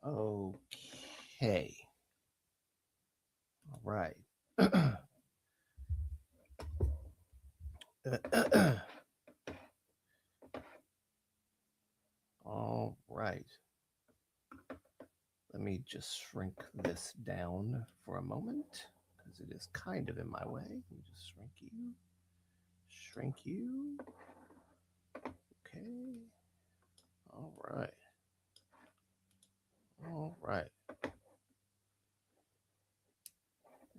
Okay. All right. All right. Let me just shrink this down for a moment because it is kind of in my way. Let me just shrink you. Shrink you. Okay. All right. All right.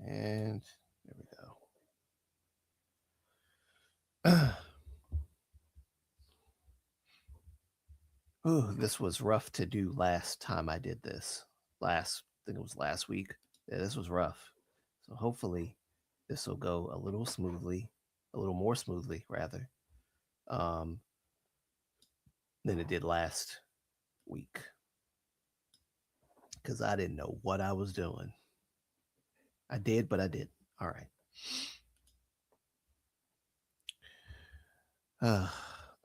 And there we go. Ooh, this was rough to do last time I did this. I think it was last week. Yeah, this was rough. So hopefully this will go a little smoothly, a little more smoothly rather, um, than it did last week. Because I didn't know what I was doing. I did, but I did. All right.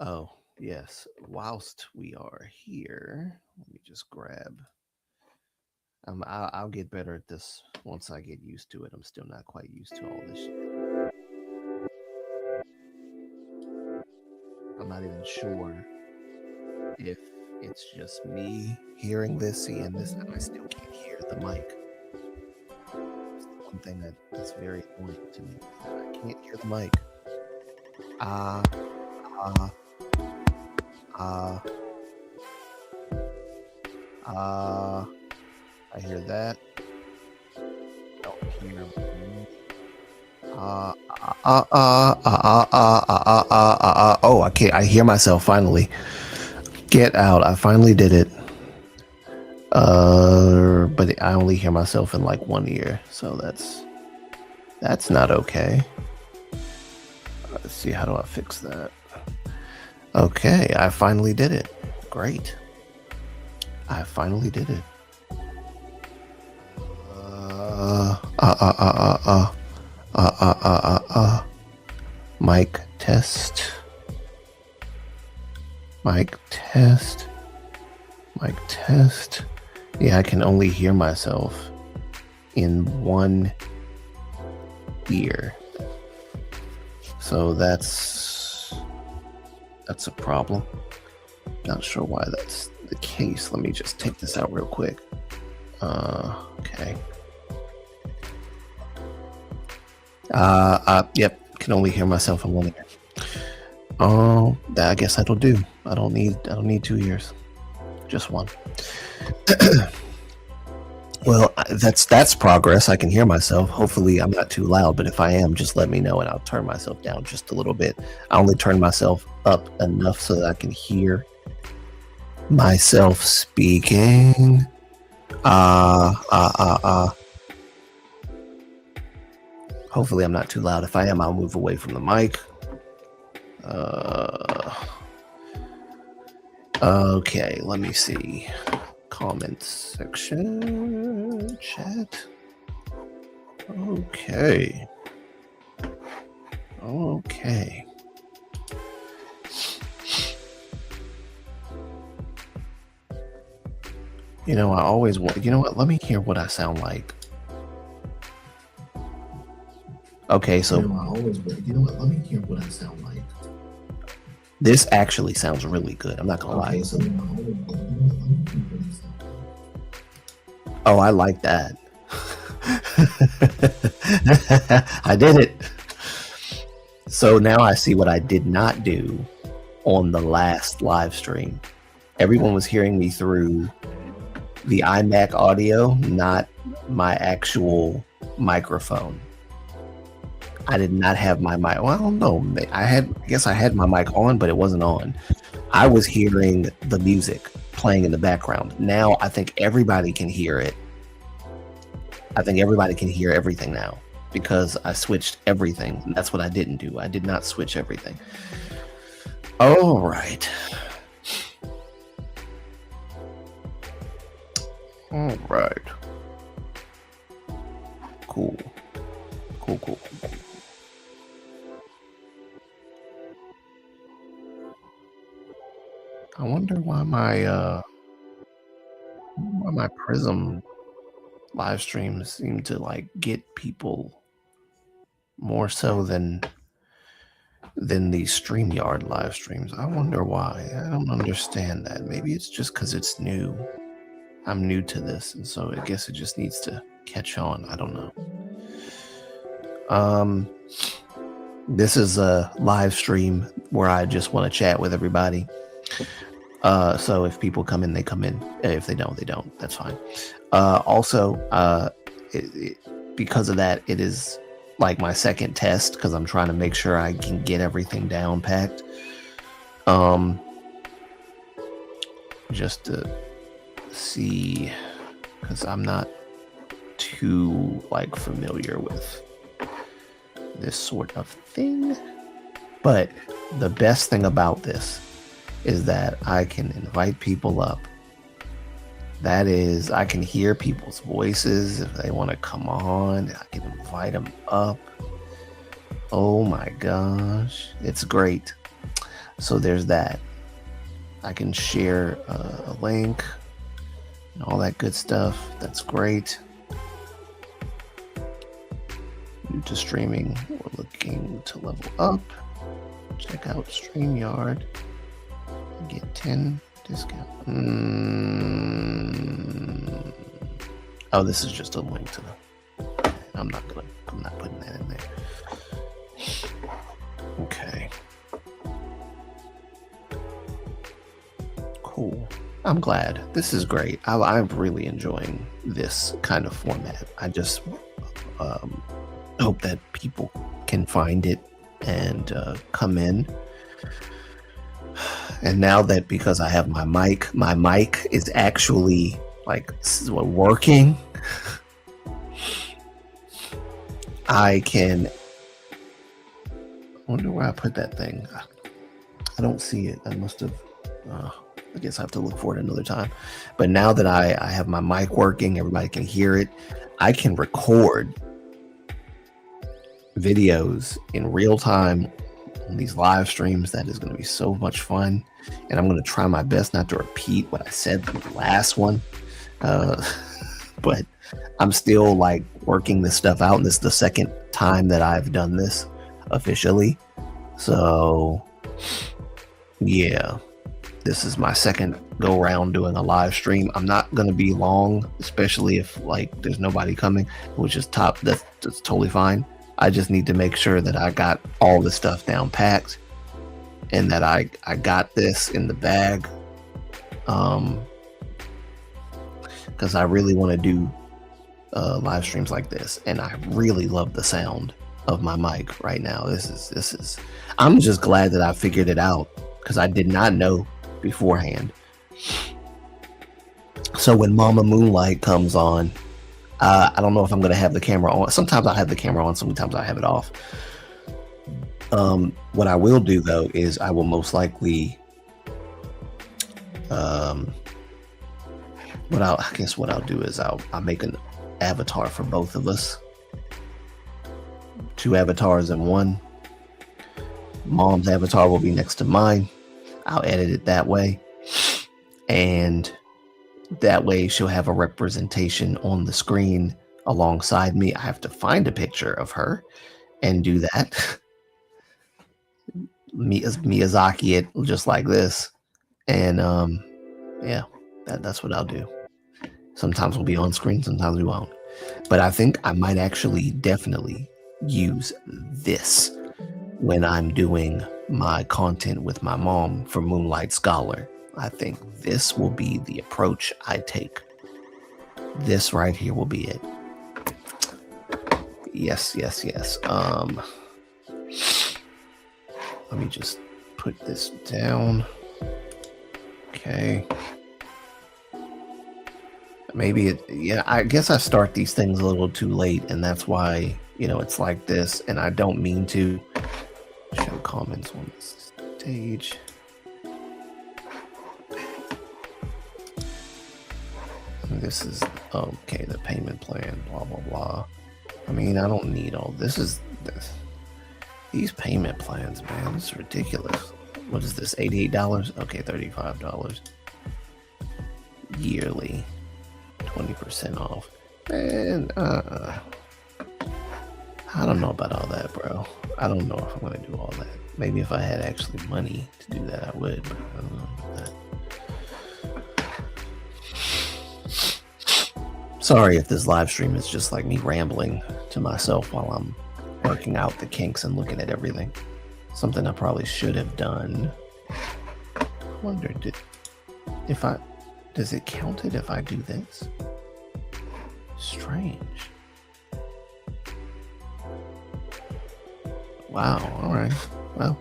Oh, yes. Whilst we are here, let me just grab. I'll get better at this once I get used to it. I'm still not quite used to all this shit. I'm not even sure if it's just me hearing this, seeing this, and I still can't hear the mic. It's the one thing that's very annoying to me. I can't hear the mic. Ah, ah, ah, ah. I hear that. Don't hear me. Oh, I can't. I hear myself finally. Get out. I finally did it. But I only hear myself in like one ear, so that's not okay. Let's see, how do I fix that? Okay, I finally did it. Great. I finally did it. Mic test. Mic test. Mic test. Yeah, I can only hear myself in one ear. So that's a problem. Not sure why that's the case. Let me just take this out real quick. Okay. Yep. Can only hear myself in one ear. Oh, I guess that'll do. I don't need 2 ears. Just one. Well, that's progress. I can hear myself. Hopefully, I'm not too loud, but if I am, just let me know and I'll turn myself down just a little bit. I only turn myself up enough so that I can hear myself speaking. Hopefully, I'm not too loud. If I am, I'll move away from the mic. Okay, let me see. Comment section, chat. Okay. Okay. You know, I always want. You know what? Let me hear what I sound like. Okay, so. You know, I always. You know what? Let me hear what I sound like. This actually sounds really good. I'm not gonna lie. So, oh, I like that. I did it. So now I see what I did not do on the last live stream. Everyone was hearing me through the iMac audio, not my actual microphone. I did not have my mic. Well, no, I guess I had my mic on, but it wasn't on. I was hearing the music playing in the background. Now I think everybody can hear it. I think everybody can hear everything now because I switched everything. That's what I didn't do. I did not switch everything. All right. All right. Cool. Cool. I wonder why my why my Prism live streams seem to like get people more so than the StreamYard live streams. I wonder why. I don't understand that. Maybe it's just because it's new. I'm new to this, and so I guess it just needs to catch on. I don't know. This is a live stream where I just want to chat with everybody. So if people come in, they come in. If they don't, they don't. That's fine. Also, because of that, it is like my second test because I'm trying to make sure I can get everything down packed. Just to see, because I'm not too like familiar with this sort of thing. But the best thing about this is that I can invite people up. That is, I can hear people's voices if they want to come on. I can invite them up. Oh my gosh, it's great. So there's that. I can share a link and all that good stuff. That's great. New to streaming, we're looking to level up. Check out StreamYard and get 10 discount. Oh, this is just a link to the. I'm not putting that in there. Okay. Cool. I'm glad. This is great. I'm really enjoying this kind of format. I just hope that people can find it and come in. And now that because I have my mic is actually like working, I can. I wonder where I put that thing. I don't see it. I must have. I guess I have to look for it another time. But now that I have my mic working, everybody can hear it. I can record videos in real time on these live streams. That is going to be so much fun, and I'm going to try my best not to repeat what I said from the last one, but I'm still like working this stuff out, and this is the second time that I've done this officially. So yeah, this is my second go round doing a live stream. I'm not going to be long, especially if like there's nobody coming, which is top. That's totally fine. I just need to make sure that I got all the stuff down packed and that I got this in the bag. Because I really want to do live streams like this, and I really love the sound of my mic right now. This is I'm just glad that I figured it out because I did not know beforehand. So when Mama Moonlight comes on, I don't know if I'm going to have the camera on. Sometimes I have the camera on, sometimes I have it off. What I will do though is I will most likely what I'll do is I'll make an avatar for both of us. 2 avatars in one. Mom's avatar will be next to mine. I'll edit it that way. And that way she'll have a representation on the screen alongside me. I have to find a picture of her and do that. Miyazaki it just like this. And yeah, that's what I'll do. Sometimes we'll be on screen, sometimes we won't. But I think I might actually definitely use this when I'm doing my content with my mom for Moonlight Scholar. I think this will be the approach I take. This right here will be it. Yes. Let me just put this down. Okay. Maybe I guess I start these things a little too late, and that's why, it's like this, and I don't mean to. Show comments on this stage. This is okay, the payment plan, blah blah blah. I mean, I don't need all this. These payment plans, man, it's ridiculous. What is this? $88? Okay, $35 yearly. 20% off. Man, I don't know about all that, bro. I don't know if I'm gonna do all that. Maybe if I had actually money to do that, I would, but I don't know about that. Sorry if this live stream is just like me rambling to myself while I'm working out the kinks and looking at everything. Something I probably should have done. I wonder, does it count it if I do this? Strange. Wow, alright. Well,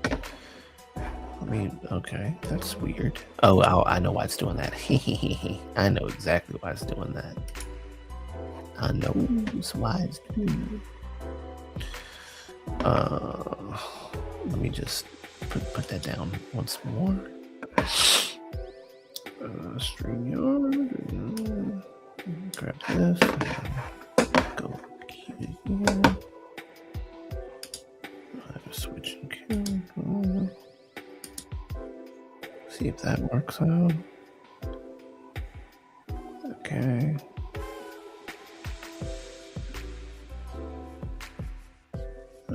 I mean, okay, that's weird. Oh, I know why it's doing that. I know exactly why it's doing that. I know why it's doing it. Let me just put that down once more. StreamYard. Grab this. Go here. I have a switch and camera. See if that works out. Okay.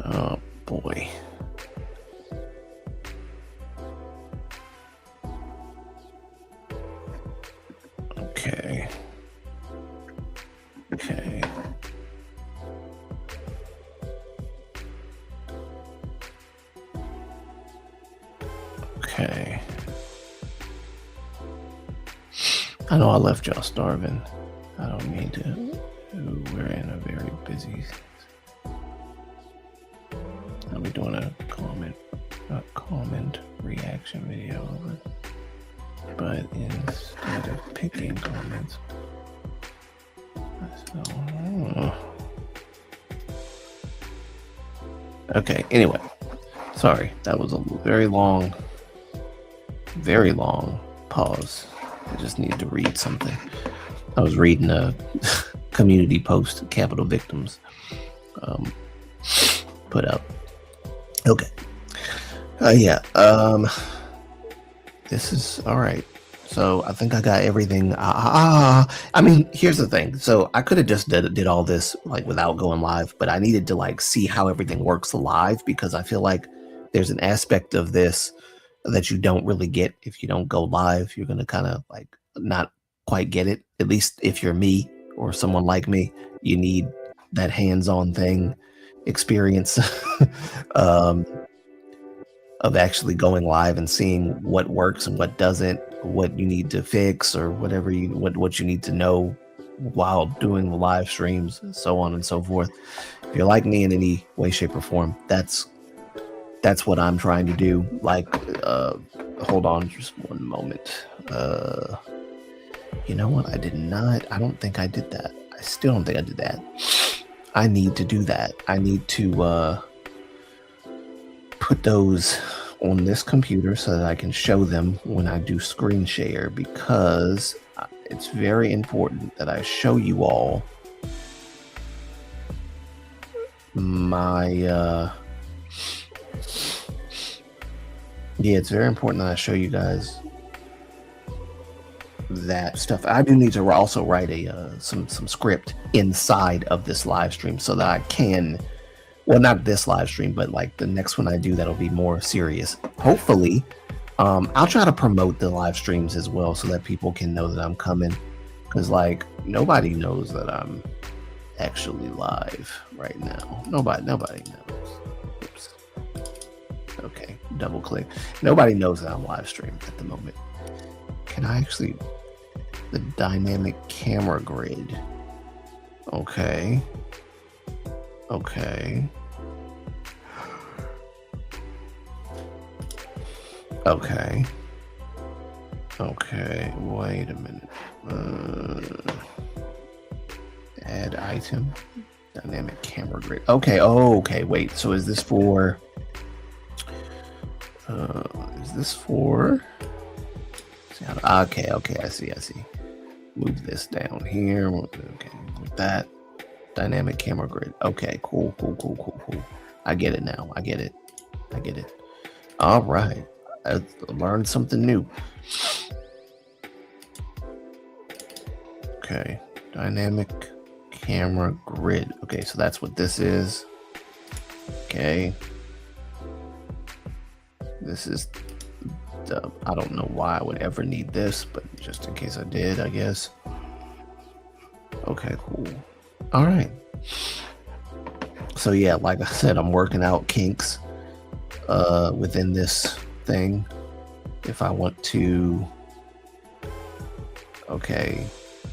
Oh boy. Okay. Okay. Okay. I know I left y'all starving. I don't mean to. We're in a very busy. I'll be doing a comment reaction video, but instead of picking comments, okay. Anyway, sorry, that was a very long pause. I just needed to read something. I was reading a community post Capitol victims put up. Okay. This is all right. So I think I got everything. I mean, here's the thing. So I could have just did all this like without going live, but I needed to like see how everything works live, because I feel like there's an aspect of this that you don't really get if you don't go live. You're gonna kind of like not quite get it. At least if you're me or someone like me, you need that hands-on thing experience of actually going live and seeing what works and what doesn't, what you need to fix, or whatever what you need to know while doing the live streams, and so on and so forth. If you're like me in any way, shape, or form, that's what I'm trying to do. Like, hold on just one moment. You know what? I don't think I did that. I still don't think I did that. I need to do that. I need to put those on this computer so that I can show them when I do screen share, because it's very important that I show you all my it's very important that I show you guys that stuff. I do need to also write some script inside of this live stream so that I can, well, not this live stream, but like the next one I do that'll be more serious. Hopefully, I'll try to promote the live streams as well so that people can know that I'm coming, because like nobody knows that I'm actually live right now. Nobody knows. Oops. Okay, double click. Nobody knows that I'm live streaming at the moment. Can I actually, the dynamic camera grid? Okay. Okay. Okay. Okay, wait a minute. Add item. Dynamic camera grid. Okay, okay, wait. So is this for... Okay, I see. Move this down here. Okay, with that. Dynamic camera grid. Okay, cool. I get it now. I get it. All right. I learned something new. Okay. Dynamic camera grid. Okay, so that's what this is. Okay. This is the, I don't know why I would ever need this, but just in case I did, I guess. Okay, cool. All right. So yeah, like I said, I'm working out kinks within this thing. If I want to, okay,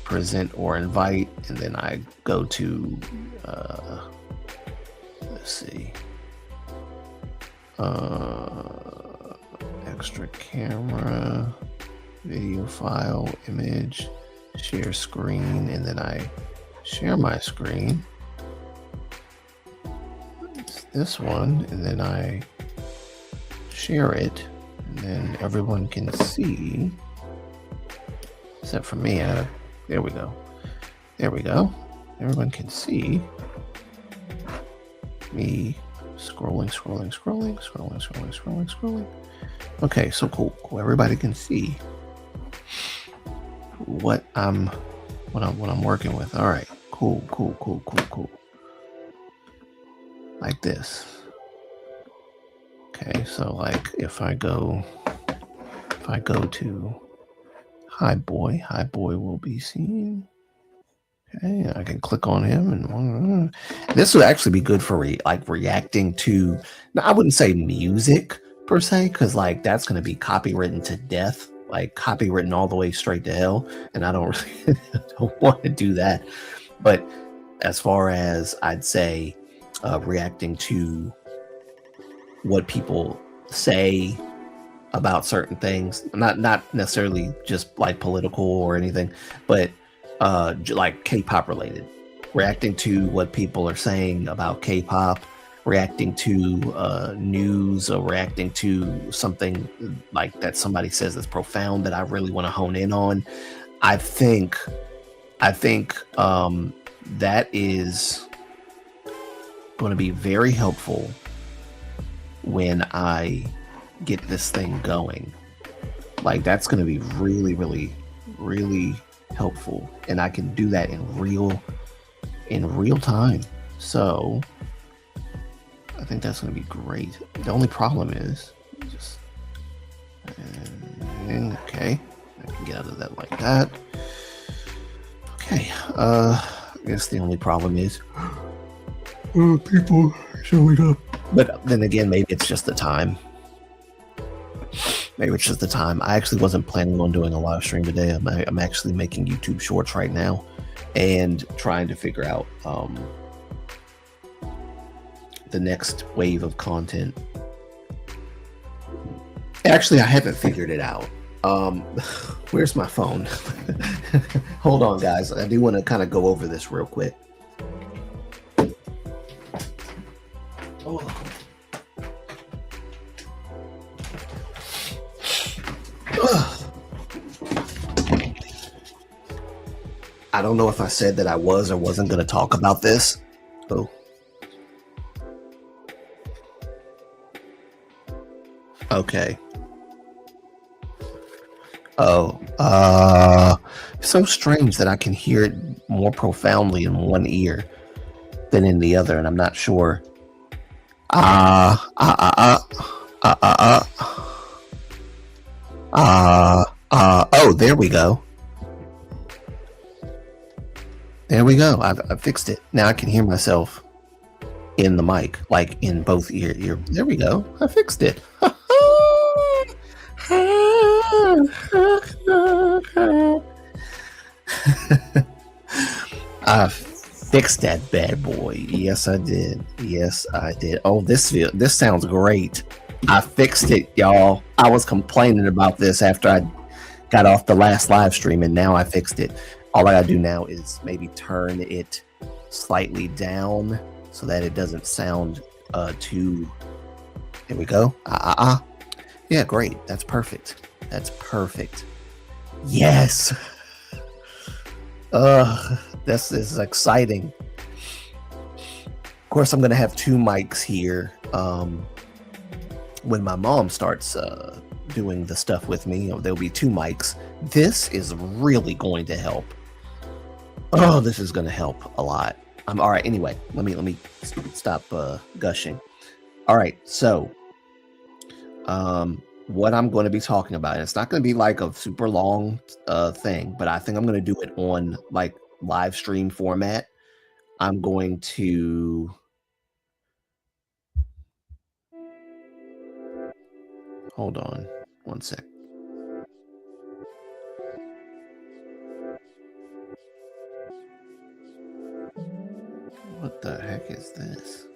present or invite, and then I go to, let's see, extra camera, video file, image, share screen, and then I share my screen. It's this one, and then I share it, and then everyone can see, except for me. There we go. There we go. Everyone can see me scrolling. Okay, so cool. Everybody can see what I'm working with. All right, cool. Like this. Okay, so like if I go to hi boy will be seen. Okay, I can click on him, and this would actually be good for reacting to. Now, I wouldn't say music per se, because like that's going to be copywritten to death, like copywritten all the way straight to hell, and I don't really don't want to do that. But as far as I'd say, reacting to what people say about certain things, not necessarily just like political or anything, but like K-pop related, reacting to what people are saying about K-pop, reacting to news, or reacting to something like that somebody says that's profound that I really want to hone in on. I think that is going to be very helpful when I get this thing going. Like that's going to be really helpful, and I can do that in real time. So I think that's going to be great. The only problem is just okay, I can get out of that like that. Okay, I guess the only problem is people showing up. But then again, maybe it's just the time. Maybe it's just the time. I actually wasn't planning on doing a live stream today. I'm actually making YouTube shorts right now and trying to figure out the next wave of content. Actually, I haven't figured it out. Where's my phone? Hold on, guys. I do want to kind of go over this real quick. Oh. I don't know if I said that I was or wasn't going to talk about this. Oh. Okay. Oh. So strange that I can hear it more profoundly in one ear than in the other, and I'm not sure. Oh, there we go. There we go. I fixed it. Now I can hear myself in the mic, like in both ear. There we go. I fixed it. I fixed that bad boy. Yes, I did. Oh, this sounds great. I fixed it, y'all. I was complaining about this after I got off the last live stream, and now I fixed it. All I gotta do now is maybe turn it slightly down so that it doesn't sound too. There we go. Yeah, great. That's perfect. Yes. This is exciting. Of course, I'm gonna have two mics here. When my mom starts doing the stuff with me, there'll be two mics. This is really going to help. Oh, this is going to help a lot. I'm all right. Anyway, let me stop gushing. All right, so what I'm going to be talking about, and it's not going to be like a super long thing, but I think I'm going to do it on like live stream format. I'm going to hold on one sec. What the heck is this?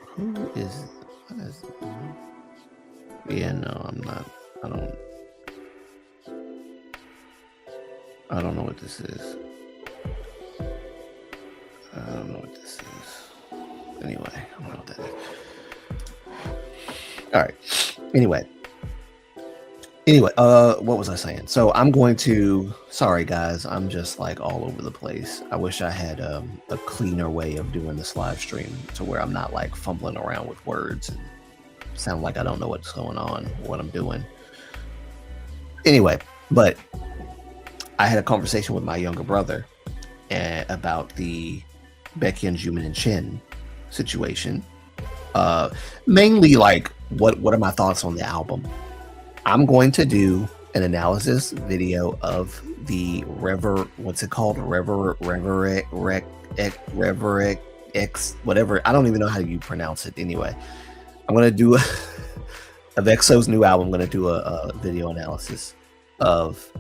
Who is? What is? Yeah, no, I'm not. I don't know what this is. I don't know what this is. Anyway, I don't know what that is. All right. Anyway, what was I saying? So I'm going to, sorry guys, I'm just like all over the place. I wish I had a cleaner way of doing this live stream to where I'm not like fumbling around with words and sound like I don't know what's going on, what I'm doing. Anyway, but I had a conversation with my younger brother about the Becky and Jumin and Chin situation. Mainly like what are my thoughts on the album. I'm going to do an analysis video of the what's it called? Reverec X, whatever. I don't even know how you pronounce it anyway. I'm going to do of EXO's new album. I'm going to do a video analysis of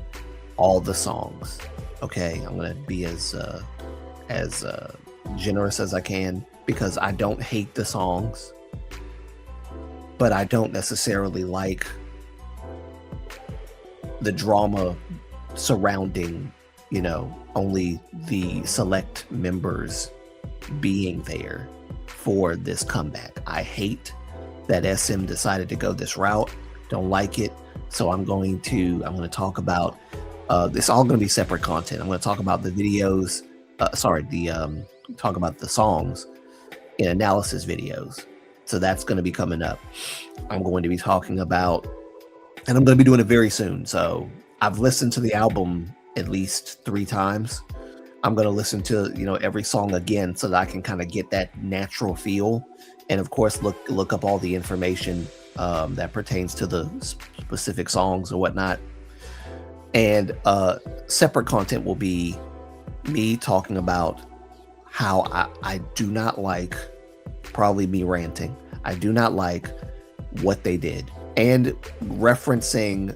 all the songs. Okay, I'm going to be as generous as I can because I don't hate the songs, but I don't necessarily like the drama surrounding, only the select members being there for this comeback. I hate that SM decided to go this route. Don't like it. So I'm going to talk about it's all going to be separate content. I'm going to talk about the videos, talk about the songs in analysis videos. So that's going to be coming up. I'm going to be talking about, and I'm going to be doing it very soon. So I've listened to the album at least 3 times. I'm going to listen to, every song again so that I can kind of get that natural feel. And of course, look up all the information that pertains to the specific songs or whatnot. And separate content will be me talking about how I do not like, probably me ranting, I do not like what they did, and referencing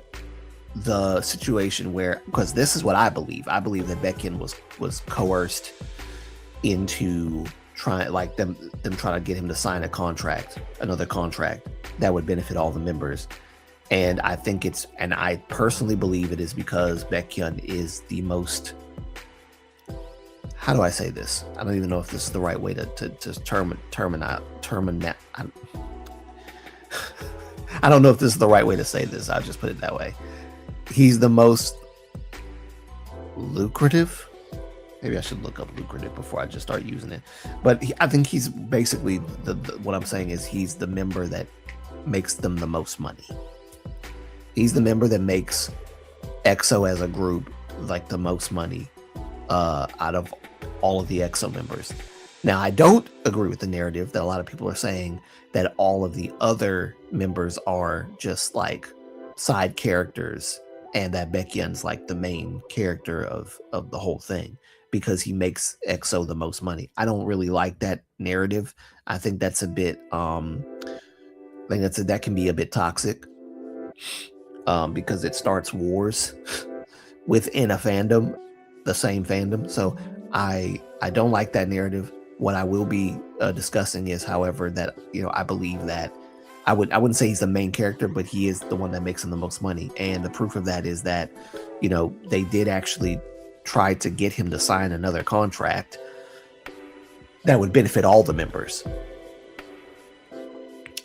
the situation where, because this is what I believe that Baekhyun was coerced into trying, like them trying to get him to sign another contract that would benefit all the members. And I think I personally believe it is because Baekhyun is the most, how do I say this? I don't even know if this is the right way to terminate. I don't know if this is the right way to say this. I'll just put it that way. He's the most lucrative. Maybe I should look up lucrative before I just start using it. But I think he's basically what I'm saying is he's the member that makes them the most money. He's the member that makes EXO as a group like the most money out of all of the EXO members. Now, I don't agree with the narrative that a lot of people are saying that all of the other members are just like side characters and that Baekhyun's like the main character of the whole thing because he makes EXO the most money. I don't really like that narrative. I think that's a bit that can be a bit toxic because it starts wars within a fandom, the same fandom. So I don't like that narrative. What I will be discussing is, however, that I believe that I wouldn't say he's the main character, but he is the one that makes him the most money. And the proof of that is that they did actually try to get him to sign another contract that would benefit all the members.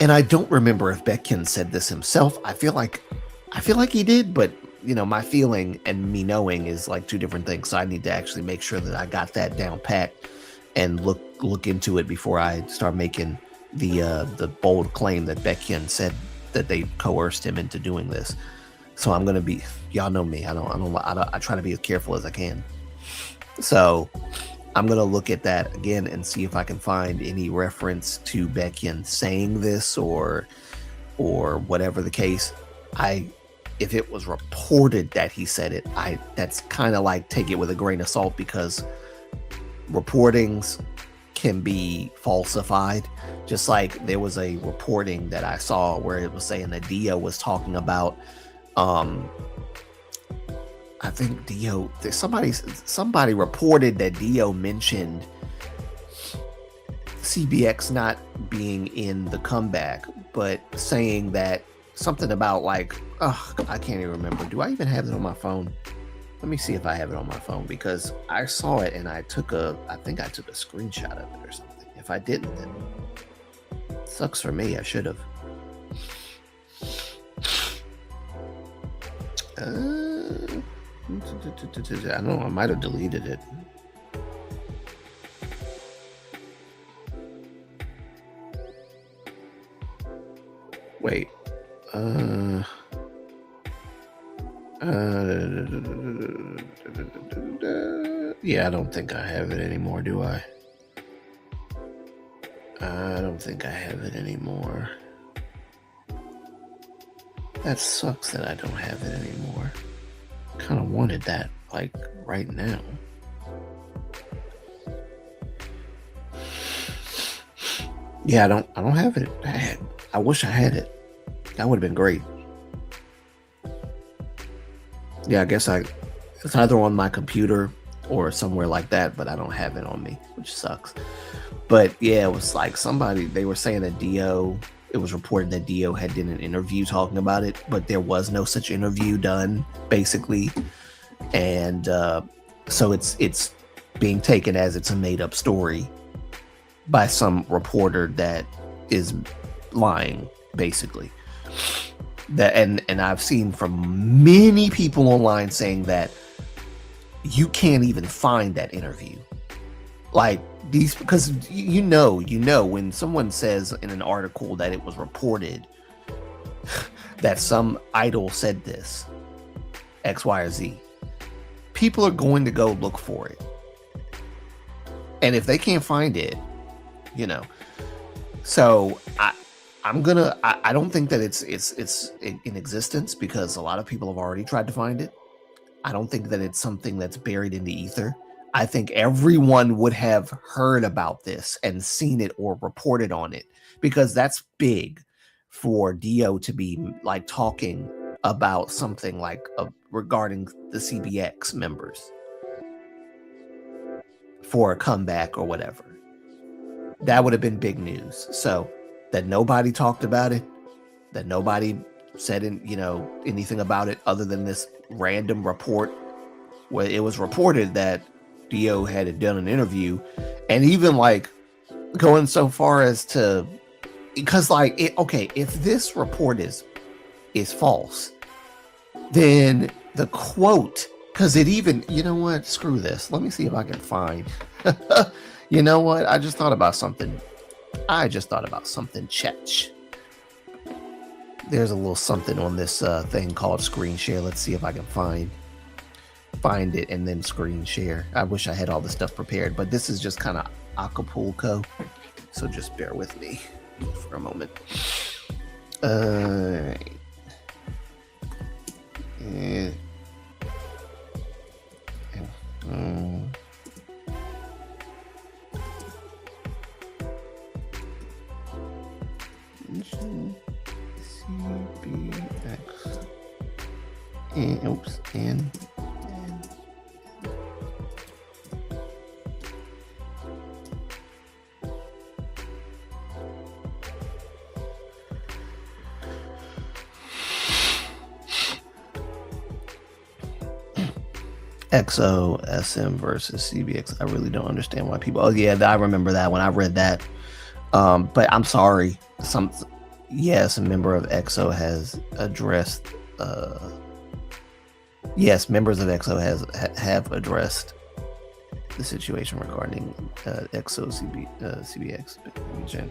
And I don't remember if Baekhyun said this himself. I feel like he did, but my feeling and me knowing is like 2 different things. So I need to actually make sure that I got that down pat and look into it before I start making the bold claim that Baekhyun said that they coerced him into doing this. So I'm gonna be, y'all know me. I try to be as careful as I can. So I'm gonna look at that again and see if I can find any reference to Baekhyun saying this or whatever the case. If it was reported that he said it, that's kind of like take it with a grain of salt, because reportings can be falsified. Just like there was a reporting that I saw where it was saying that Dio was talking about, I think Dio, somebody reported that Dio mentioned CBX not being in the comeback, but saying that something about like, I can't even remember. Do I even have it on my phone? Let me see if I have it on my phone, because I saw it and I think I took a screenshot of it or something. If I didn't, then sucks for me. I should have. I don't know. I might have deleted it. Wait. Yeah, I don't think I have it anymore, do I? I don't think I have it anymore. That sucks that I don't have it anymore. Kind of wanted that, like, right now. Yeah, I don't have it. I wish I had it. That would have been great. Yeah, I guess it's either on my computer or somewhere like that, but I don't have it on me, which sucks. But yeah, it was like they were saying that it was reported that Dio had done an interview talking about it, but there was no such interview done, basically. And so it's being taken as it's a made-up story by some reporter that is lying, basically. That and I've seen from many people online saying that you can't even find that interview. Like these, because you know when someone says in an article that it was reported that some idol said this, X, Y, or Z, people are going to go look for it. And if they can't find it, so I don't think that it's in existence, because a lot of people have already tried to find it. I don't think that it's something that's buried in the ether. I think everyone would have heard about this and seen it or reported on it, because that's big for Dio to be like talking about something like regarding the CBX members for a comeback or whatever. That would have been big news. So that nobody talked about it, that nobody said anything about it other than this random report where it was reported that Dio had done an interview, and even like going so far as to, because like if this report is false, then the quote, because it even, screw this, let me see if I can find you know what, I just thought about something, Chetch. There's a little something on this thing called screen share. Let's see if I can find it and then screen share. I wish I had all this stuff prepared, but this is just kind of Acapulco, so just bear with me for a moment. CBX and XO SM versus CBX. I really don't understand why people. Oh yeah, I remember that when I read that. But I'm sorry. Yes, a member of XO has addressed. Yes, members of XO have addressed the situation regarding XO CBX region.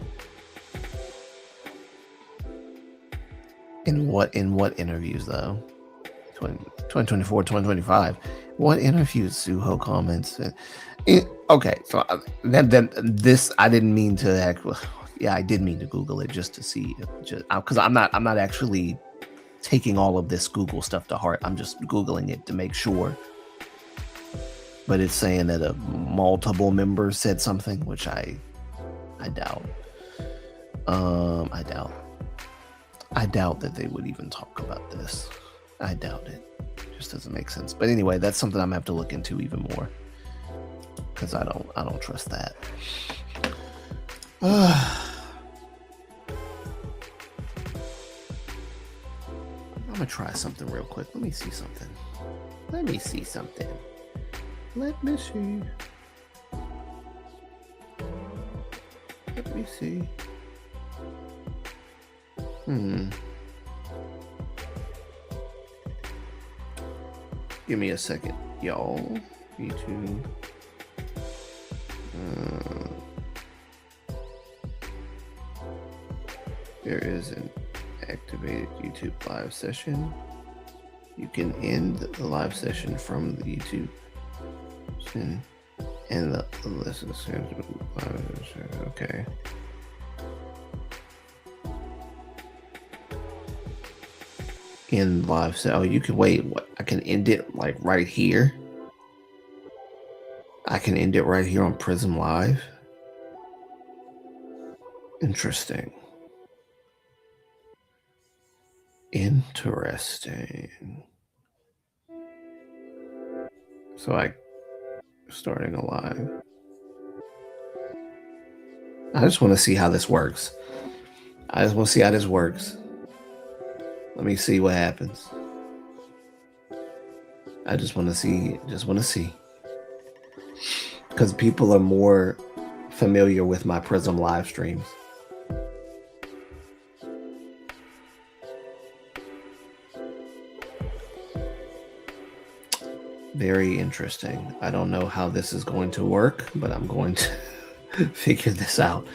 In what interviews though? 2024, 2025. What interviews Suho comments? Okay, so then this I didn't mean to. Yeah, I did mean to Google it just to see, just because I'm not actually taking all of this Google stuff to heart. I'm just Googling it to make sure. But it's saying that a multiple members said something, which I doubt. I doubt that they would even talk about this. I doubt it. It just doesn't make sense. But anyway, that's something I'm gonna have to look into even more, because I don't trust that. I'm gonna try something real quick. Let me see something. Let me see. Give me a second, y'all. YouTube. There is an activated YouTube live session. You can end the live session from the YouTube and the listen. Okay. In live set. Oh, you can wait. What? I can end it like right here. I can end it right here on Prism Live. Interesting. So starting a live. I just want to see how this works. Let me see what happens. I just want to see. Because people are more familiar with my Prism live streams. Very interesting. I don't know how this is going to work, but I'm going to figure this out.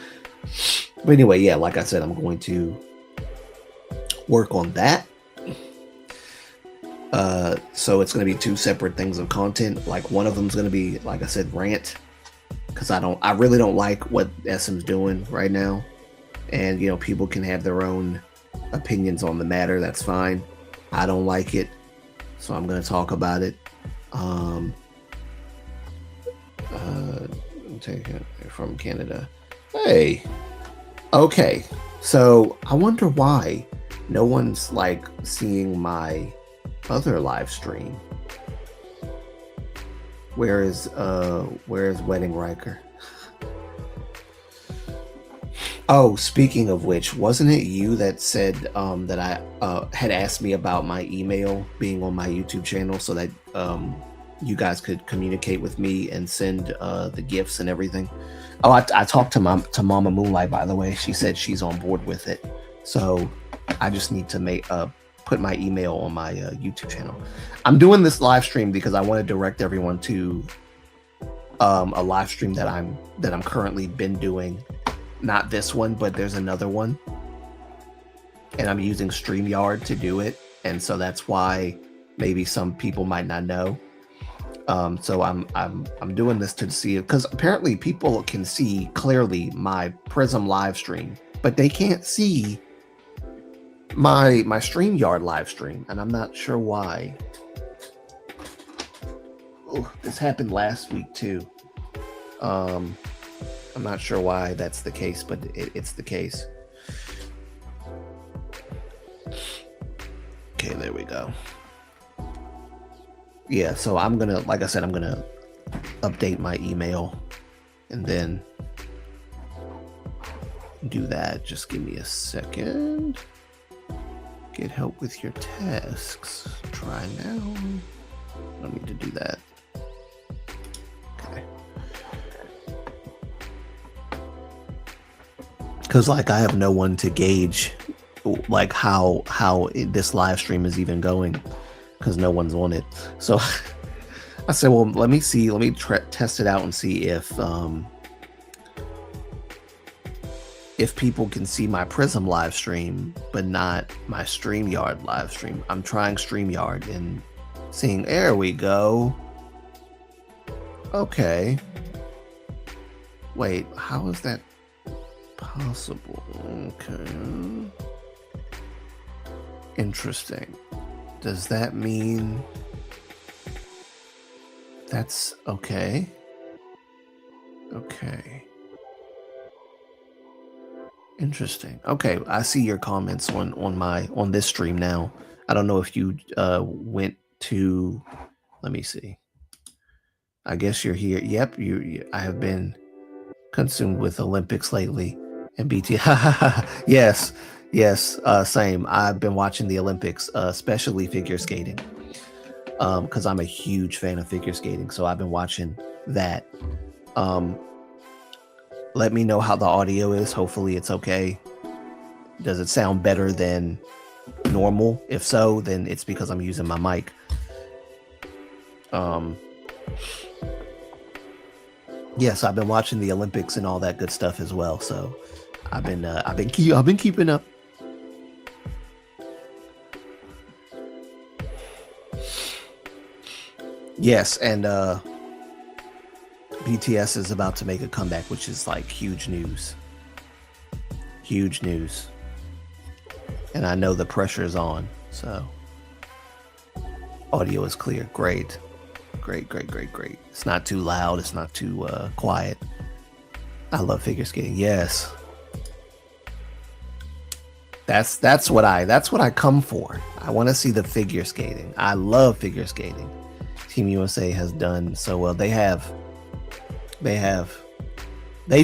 But anyway, yeah, like I said, I'm going to work on that. So it's going to be two separate things of content. Like one of them is going to be, like I said, rant, because I really don't like what SM's doing right now. And people can have their own opinions on the matter. That's fine. I don't like it, so I'm going to talk about it. Take it from Canada. Hey. Okay. So I wonder why no one's like seeing my other live stream. Where is Wedding Riker? Oh, speaking of which, wasn't it you that said that I had asked me about my email being on my YouTube channel so that you guys could communicate with me and send the gifts and everything? Oh, I talked to Mama Moonlight, by the way. She said she's on board with it. So I just need to put my email on my YouTube channel. I'm doing this live stream because I want to direct everyone to a live stream that I'm currently been doing. Not this one, but there's another one, and I'm using StreamYard to do it, and so that's why maybe some people might not know. So I'm doing this to see it, because apparently people can see clearly my Prism live stream, but they can't see my StreamYard live stream, and I'm not sure why. Oh, this happened last week too. I'm not sure why that's the case, but it's the case. Okay, there we go. Yeah, so I'm gonna, like I said, I'm gonna update my email and then do that. Just give me a second. Get help with your tasks. Try now. I don't need to do that. Okay. Because like I have no one to gauge like how this live stream is even going, because no one's on it. So I said, well, let me test it out and see if if people can see my Prism live stream, but not my StreamYard live stream. I'm trying StreamYard and seeing, there we go. Okay. Wait, how is that possible? Okay. Interesting. Does that mean that's okay? Okay. Interesting. Okay, I see your comments on this stream now. I don't know if you went to, let me see. I guess you're here. Yep, I have been consumed with Olympics lately and BT. Yes, same. I've been watching the Olympics, especially figure skating, because I'm a huge fan of figure skating. So I've been watching that. Let me know how the audio is. Hopefully it's okay. Does it sound better than normal? If so, then it's because I'm using my mic. Yes, I've been watching the Olympics and all that good stuff as well. So I've been keeping up. Yes, and BTS is about to make a comeback, which is like huge news. Huge news. And I know the pressure is on, so audio is clear. Great. It's not too loud. It's not too quiet. I love figure skating. Yes. That's what I come for. I want to see the figure skating. I love figure skating. Team USA has done so well. They've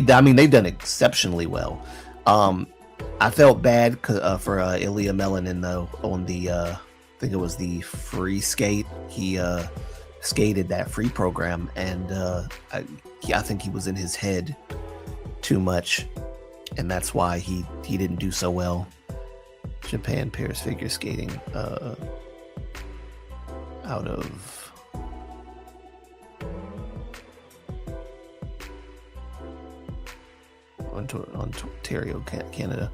done exceptionally well. I felt bad for Ilya Melanin though on the I think it was the free skate. He skated that free program, and I think he was in his head too much, and that's why he didn't do so well. Japan pairs figure skating out of Ontario, Canada.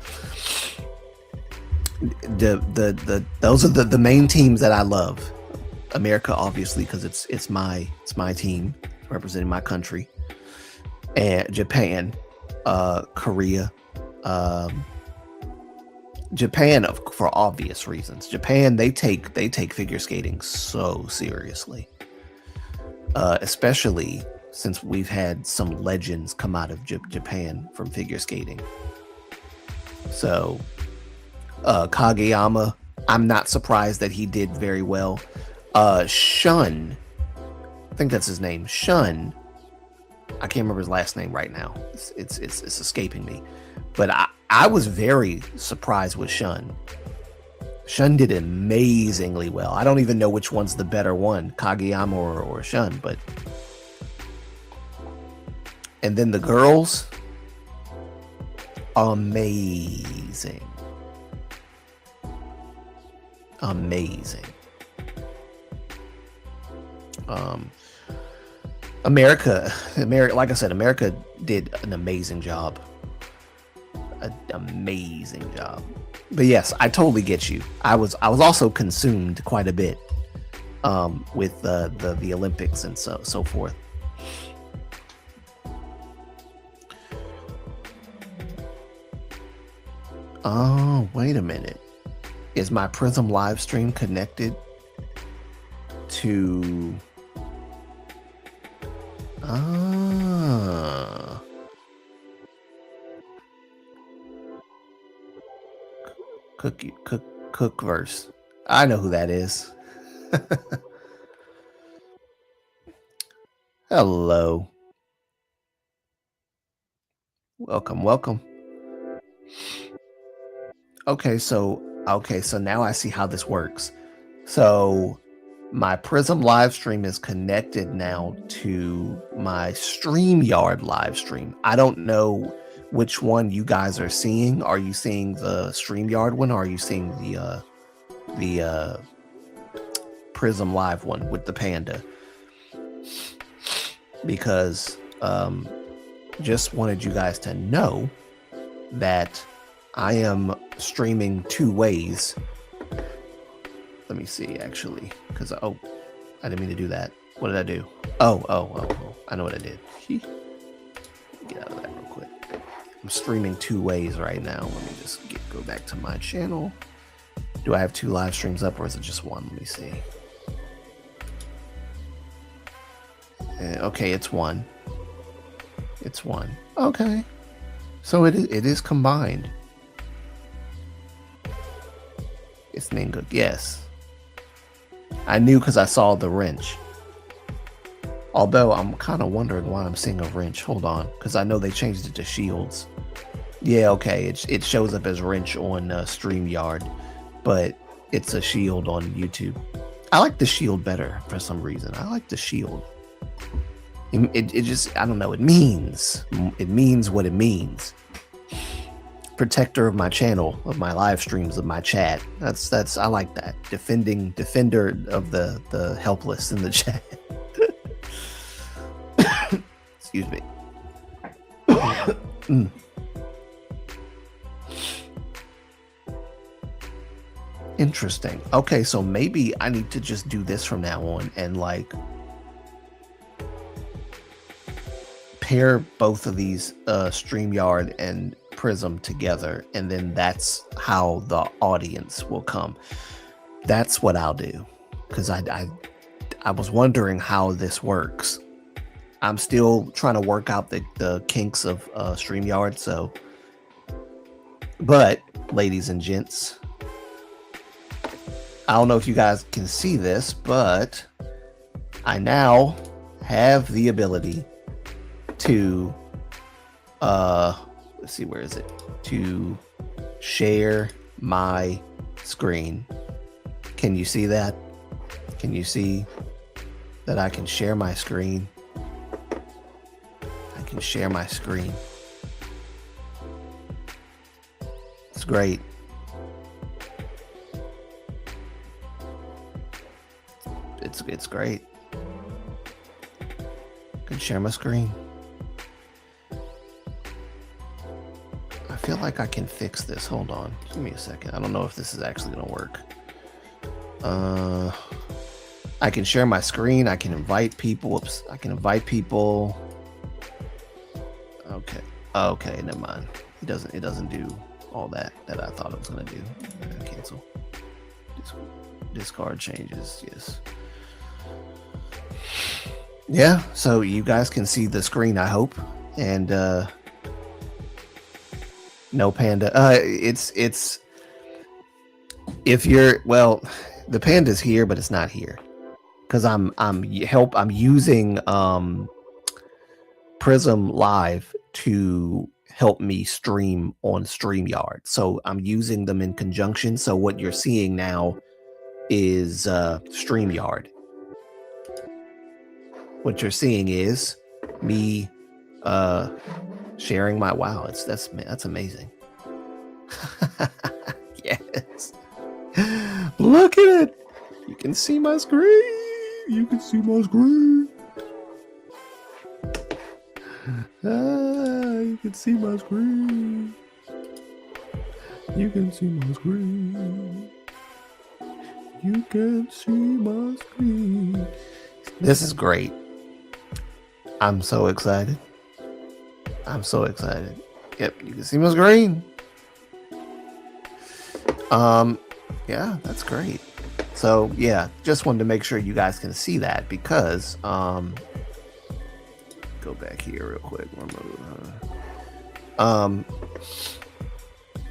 Those are the main teams that I love. America, obviously, because it's my team representing my country, and Japan, Korea, Japan for obvious reasons. Japan, they take figure skating so seriously, especially since we've had some legends come out of Japan from figure skating. So Kageyama, I'm not surprised that he did very well. Shun, I think that's his name. Shun, I can't remember his last name right now. It's escaping me. But I was very surprised with Shun. Shun did amazingly well. I don't even know which one's the better one, Kageyama or Shun, but. And then the girls, amazing. America, like I said, America did an amazing job. Amazing job. But yes, I totally get you. I was also consumed quite a bit with the Olympics and so forth. Oh, wait a minute. Is my Prism live stream connected to Cookverse? I know who that is. Hello. Welcome. Okay, so now I see how this works. So my Prism live stream is connected now to my StreamYard live stream. I don't know which one you guys are seeing. Are you seeing the StreamYard one, or are you seeing the Prism live one with the panda? Because just wanted you guys to know that I am streaming 2 ways. Let me see, actually, because I didn't mean to do that. What did I do? Oh, I know what I did. Get out of that real quick. I'm streaming 2 ways right now. Let me just go back to my channel. Do I have 2 live streams up, or is it just one? Let me see. Okay, it's one. It's one. Okay. So it is combined. It's Ninga. Yes. I knew because I saw the wrench. Although I'm kind of wondering why I'm seeing a wrench. Hold on, because I know they changed it to shields. Yeah, okay. It shows up as wrench on StreamYard, but it's a shield on YouTube. I like the shield better for some reason. I like the shield. It just, I don't know. It means what it means. Protector of my channel, of my live streams, of my chat. That's I like that. Defender of the helpless in the chat. Excuse me. Interesting. Okay, so maybe I need to just do this from now on and like pair both of these StreamYard and Prism together, and then that's how the audience will come. That's what I'll do, because I was wondering how this works. I'm still trying to work out the kinks of StreamYard. So, but ladies and gents, I don't know if you guys can see this, but I now have the ability to let's see, where is it? To share my screen. Can you see that? Can you see that I can share my screen? I can share my screen. It's great. It's great. I can share my screen. I feel like I can fix this. Hold on. Give me a second. I don't know if this is actually going to work. I can share my screen. I can invite people. Oops. I can invite people. Okay. Okay, never mind. It doesn't do all that I thought it was going to do. Cancel. Discard changes. Yes. Yeah, so you guys can see the screen, I hope. And no panda. It's if you're, well, the panda's here, but it's not here. Because I'm using Prism Live to help me stream on StreamYard. So I'm using them in conjunction. So what you're seeing now is StreamYard. What you're seeing is me sharing my, wow, that's amazing. Yes. Look at it. You can see my screen. You can see my screen. You can see my screen. You can see my screen. You can see my screen. This is great. I'm so excited. I'm so excited. Yep, you can see my screen. Yeah, that's great. So yeah, just wanted to make sure you guys can see that, because go back here real quick.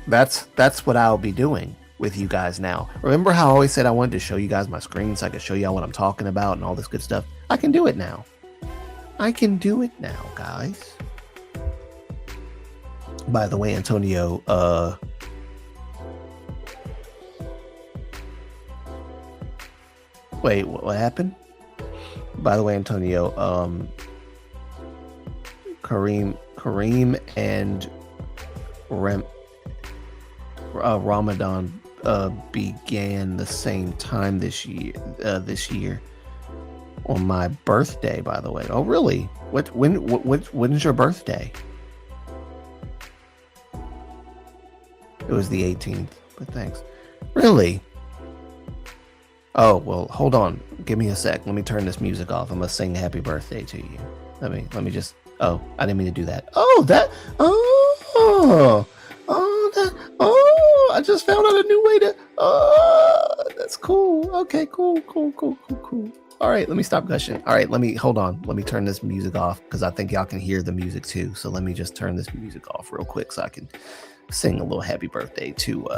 That's what I'll be doing with you guys now. Remember how I always said I wanted to show you guys my screen so I could show y'all what I'm talking about and all this good stuff? I can do it now. I can do it now, guys. By the way, Antonio, wait, what happened? By the way, Antonio, Kareem and Ramadan began the same time this year on my birthday, by the way. Oh, really? When's your birthday? It was the 18th, but thanks. Really? Oh, well, hold on. Give me a sec. Let me turn this music off. I'm gonna sing happy birthday to you. Let me just, oh, I didn't mean to do that. Oh, I just found out a new way to, that's cool. Okay, cool. All right, let me stop gushing. All right, hold on. Let me turn this music off because I think y'all can hear the music too. So let me just turn this music off real quick so I can sing a little happy birthday to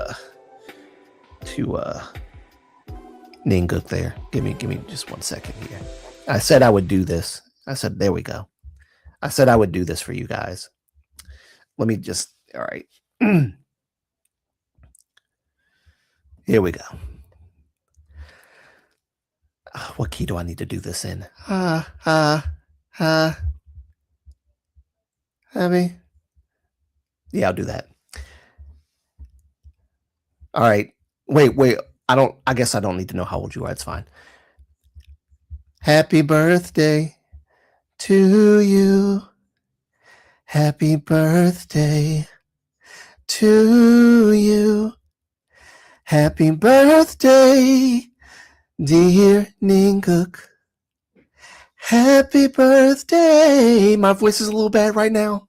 Ninguk there. Give me just 1 second here. I said I would do this. There we go. I said I would do this for you guys. Let me just, all right. Here we go. What key do I need to do this in? Abby? Yeah, I'll do that. All right. Wait. I guess I don't need to know how old you are. It's fine. Happy birthday to you. Happy birthday to you. Happy birthday, dear Ninguk. Happy birthday. My voice is a little bad right now.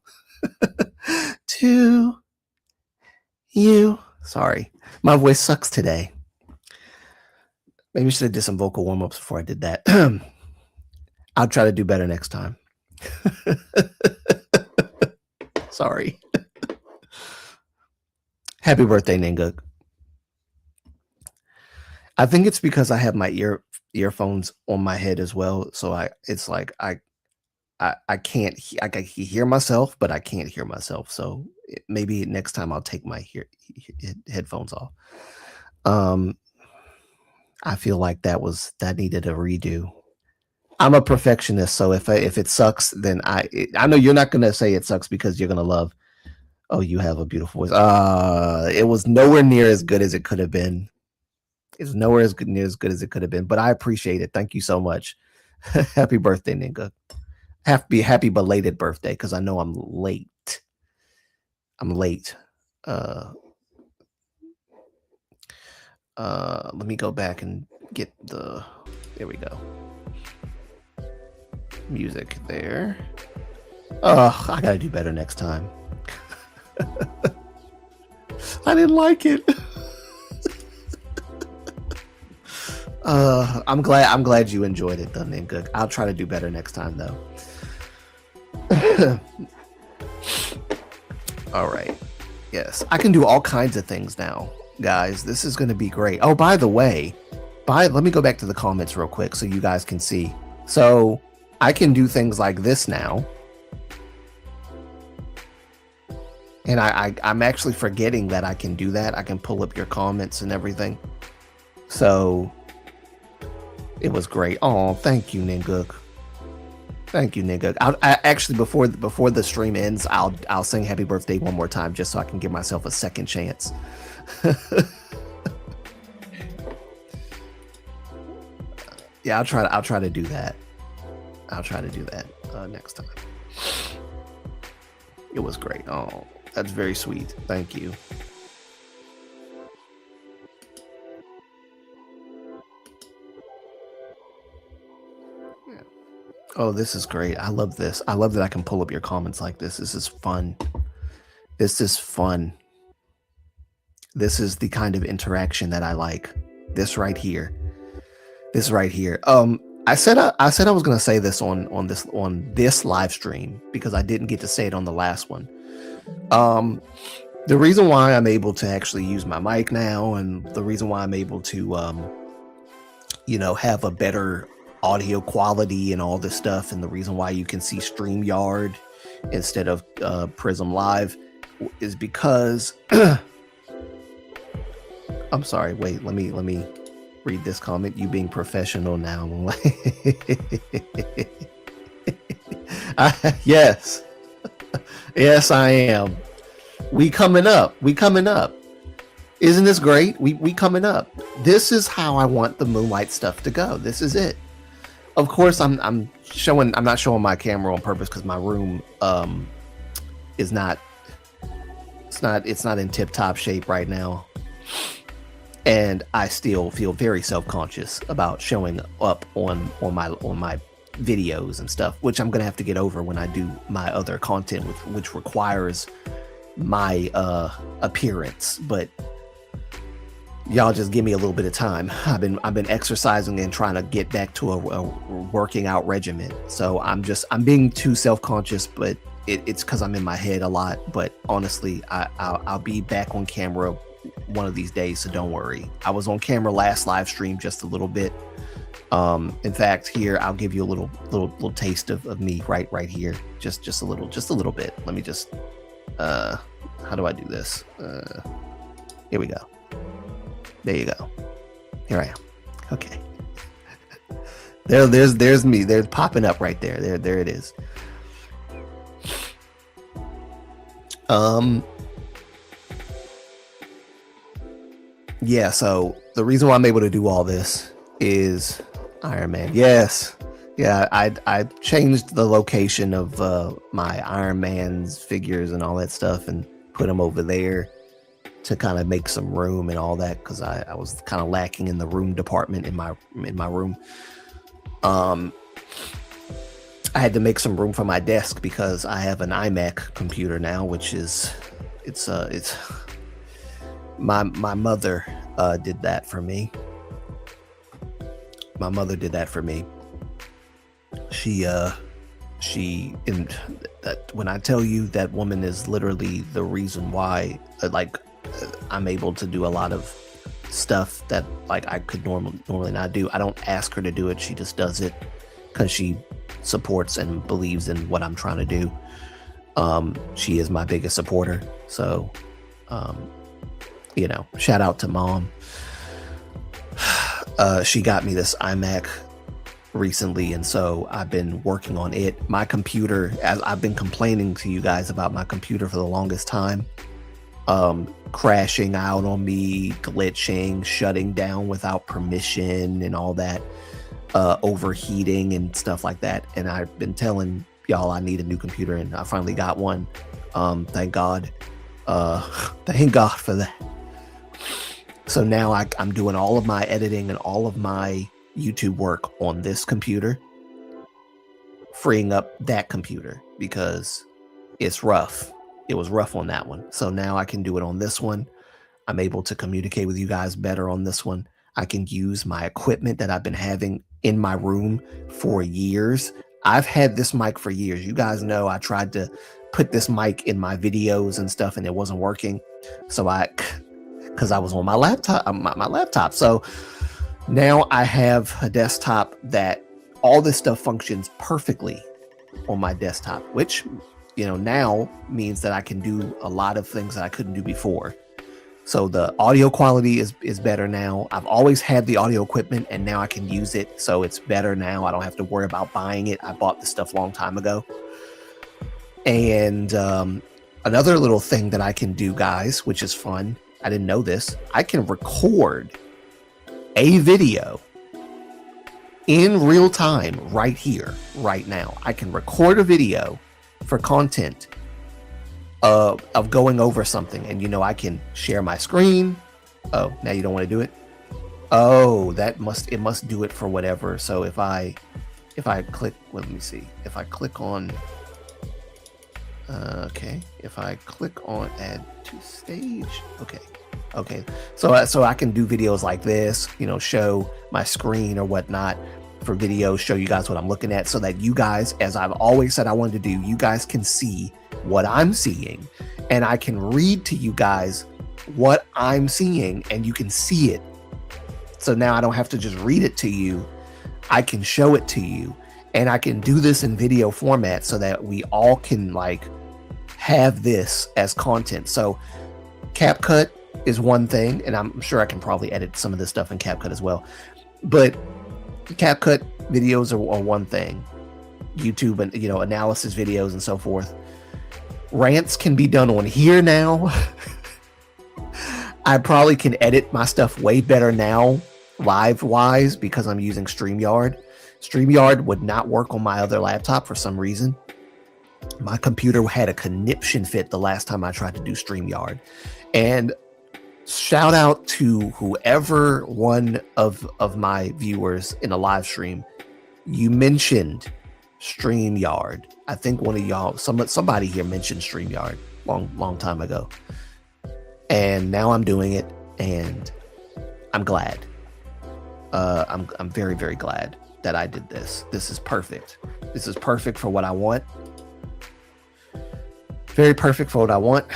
To you. Sorry. My voice sucks today. Maybe I should have did some vocal warm-ups before I did that. I'll try to do better next time. Sorry. Happy birthday, Ninguk. I think it's because I have my earphones on my head as well, so I can hear myself, but I can't hear myself. So maybe next time I'll take my headphones off. I feel like that needed a redo. I'm a perfectionist, so if it sucks, then I know you're not gonna say it sucks because you're gonna love. Oh, you have a beautiful voice. It was nowhere near as good as it could have been. It's nowhere near as good as it could have been, but I appreciate it. Thank you so much. Happy birthday, Ninga. Happy belated birthday, because I know I'm late. Let me go back and get there we go. Music there. Oh, I gotta do better next time. I didn't like it. I'm glad you enjoyed it, though, Ninga. I'll try to do better next time, though. All right. Yes, I can do all kinds of things now, guys. This is going to be great. Oh, by the way, let me go back to the comments real quick so you guys can see. So I can do things like this now. And I'm actually forgetting that I can do that. I can pull up your comments and everything. So it was great. Oh, thank you, Ninguk. Thank you, Ninguk. I actually, before the stream ends, I'll sing happy birthday one more time just so I can give myself a second chance. Yeah, I'll try to do that. I'll try to do that next time. It was great. Oh, that's very sweet. Thank you. Yeah. Oh, this is great. I love this. I love that I can pull up your comments like this. This is fun. This is fun. This is the kind of interaction that I like. This right here. This right here. I said I was gonna say this on this live stream because I didn't get to say it on the last one. The reason why I'm able to actually use my mic now, and the reason why I'm able to have a better audio quality and all this stuff, and the reason why you can see StreamYard instead of Prism Live is because I'm sorry, wait, let me read this comment. You being professional now. Yes. Yes, I am. We coming up. Isn't this great? We coming up. This is how I want the Moonlight stuff to go. This is it. Of course, I'm not showing my camera on purpose because my room is not it's not in tip-top shape right now. And I still feel very self-conscious about showing up on my videos and stuff, which I'm gonna have to get over when I do my other content, which requires my appearance. But y'all just give me a little bit of time. I've been exercising and trying to get back to a working out regimen. So I'm being too self-conscious, but it's because I'm in my head a lot. But honestly, I'll be back on camera one of these days, so don't worry. I was on camera last live stream just a little bit. In fact, here I'll give you a little taste of me right here. Just a little bit. Let me just how do I do this? Here we go. There you go. Here I am. Okay. There's me. There's popping up right there. There it is. Yeah, so the reason why I'm able to do all this is Iron Man. Yes. Yeah, I changed the location of my Iron Man's figures and all that stuff and put them over there to kind of make some room and all that, because I was kind of lacking in the room department in my room. I had to make some room for my desk because I have an iMac computer now, which is it's my mother did that for me. My mother did that for me. When I tell you that woman is literally the reason why I'm able to do a lot of stuff that like I could normally not do. I don't ask her to do it. She just does it because she supports and believes in what I'm trying to do. She is my biggest supporter. So, shout out to Mom. She got me this iMac recently, and so I've been working on it. My computer, as I've been complaining to you guys about my computer for the longest time, crashing out on me, glitching, shutting down without permission and all that, overheating and stuff like that. And I've been telling y'all I need a new computer, and I finally got one. Thank God. Thank God for that. So now I'm doing all of my editing and all of my YouTube work on this computer, freeing up that computer because it's rough. It was rough on that one. So now I can do it on this one. I'm able to communicate with you guys better on this one. I can use my equipment that I've been having in my room for years. I've had this mic for years. You guys know I tried to put this mic in my videos and stuff and it wasn't working. So because I was on my laptop. So now I have a desktop that all this stuff functions perfectly on my desktop, which, now means that I can do a lot of things that I couldn't do before. So the audio quality is better now. I've always had the audio equipment and now I can use it. So it's better now. I don't have to worry about buying it. I bought this stuff a long time ago. And another little thing that I can do, guys, which is fun. I didn't know this. I can record a video in real time right here, right now. I can record a video for content of going over something, and I can share my screen. Oh, now you don't want to do it? Oh, it must do it for whatever. So if I click, let me see. If I click on if I click on add to stage, okay, so I can do videos like this, show my screen or whatnot for videos, show you guys what I'm looking at, so that you guys, as I've always said I wanted to do, you guys can see what I'm seeing, and I can read to you guys what I'm seeing, and you can see it. So now I don't have to just read it to you. I can show it to you, and I can do this in video format so that we all can have this as content. So CapCut is one thing, and I'm sure I can probably edit some of this stuff in CapCut as well. But CapCut videos are one thing. YouTube and analysis videos and so forth. Rants can be done on here now. I probably can edit my stuff way better now, live-wise, because I'm using StreamYard. StreamYard would not work on my other laptop for some reason. My computer had a conniption fit the last time I tried to do StreamYard. And shout out to whoever one of my viewers in a live stream, you mentioned StreamYard. I think one of y'all, somebody here mentioned StreamYard long time ago. And now I'm doing it, and I'm glad. I'm very, very glad that I did this. This is perfect. This is perfect for what I want. Very perfect for what I want,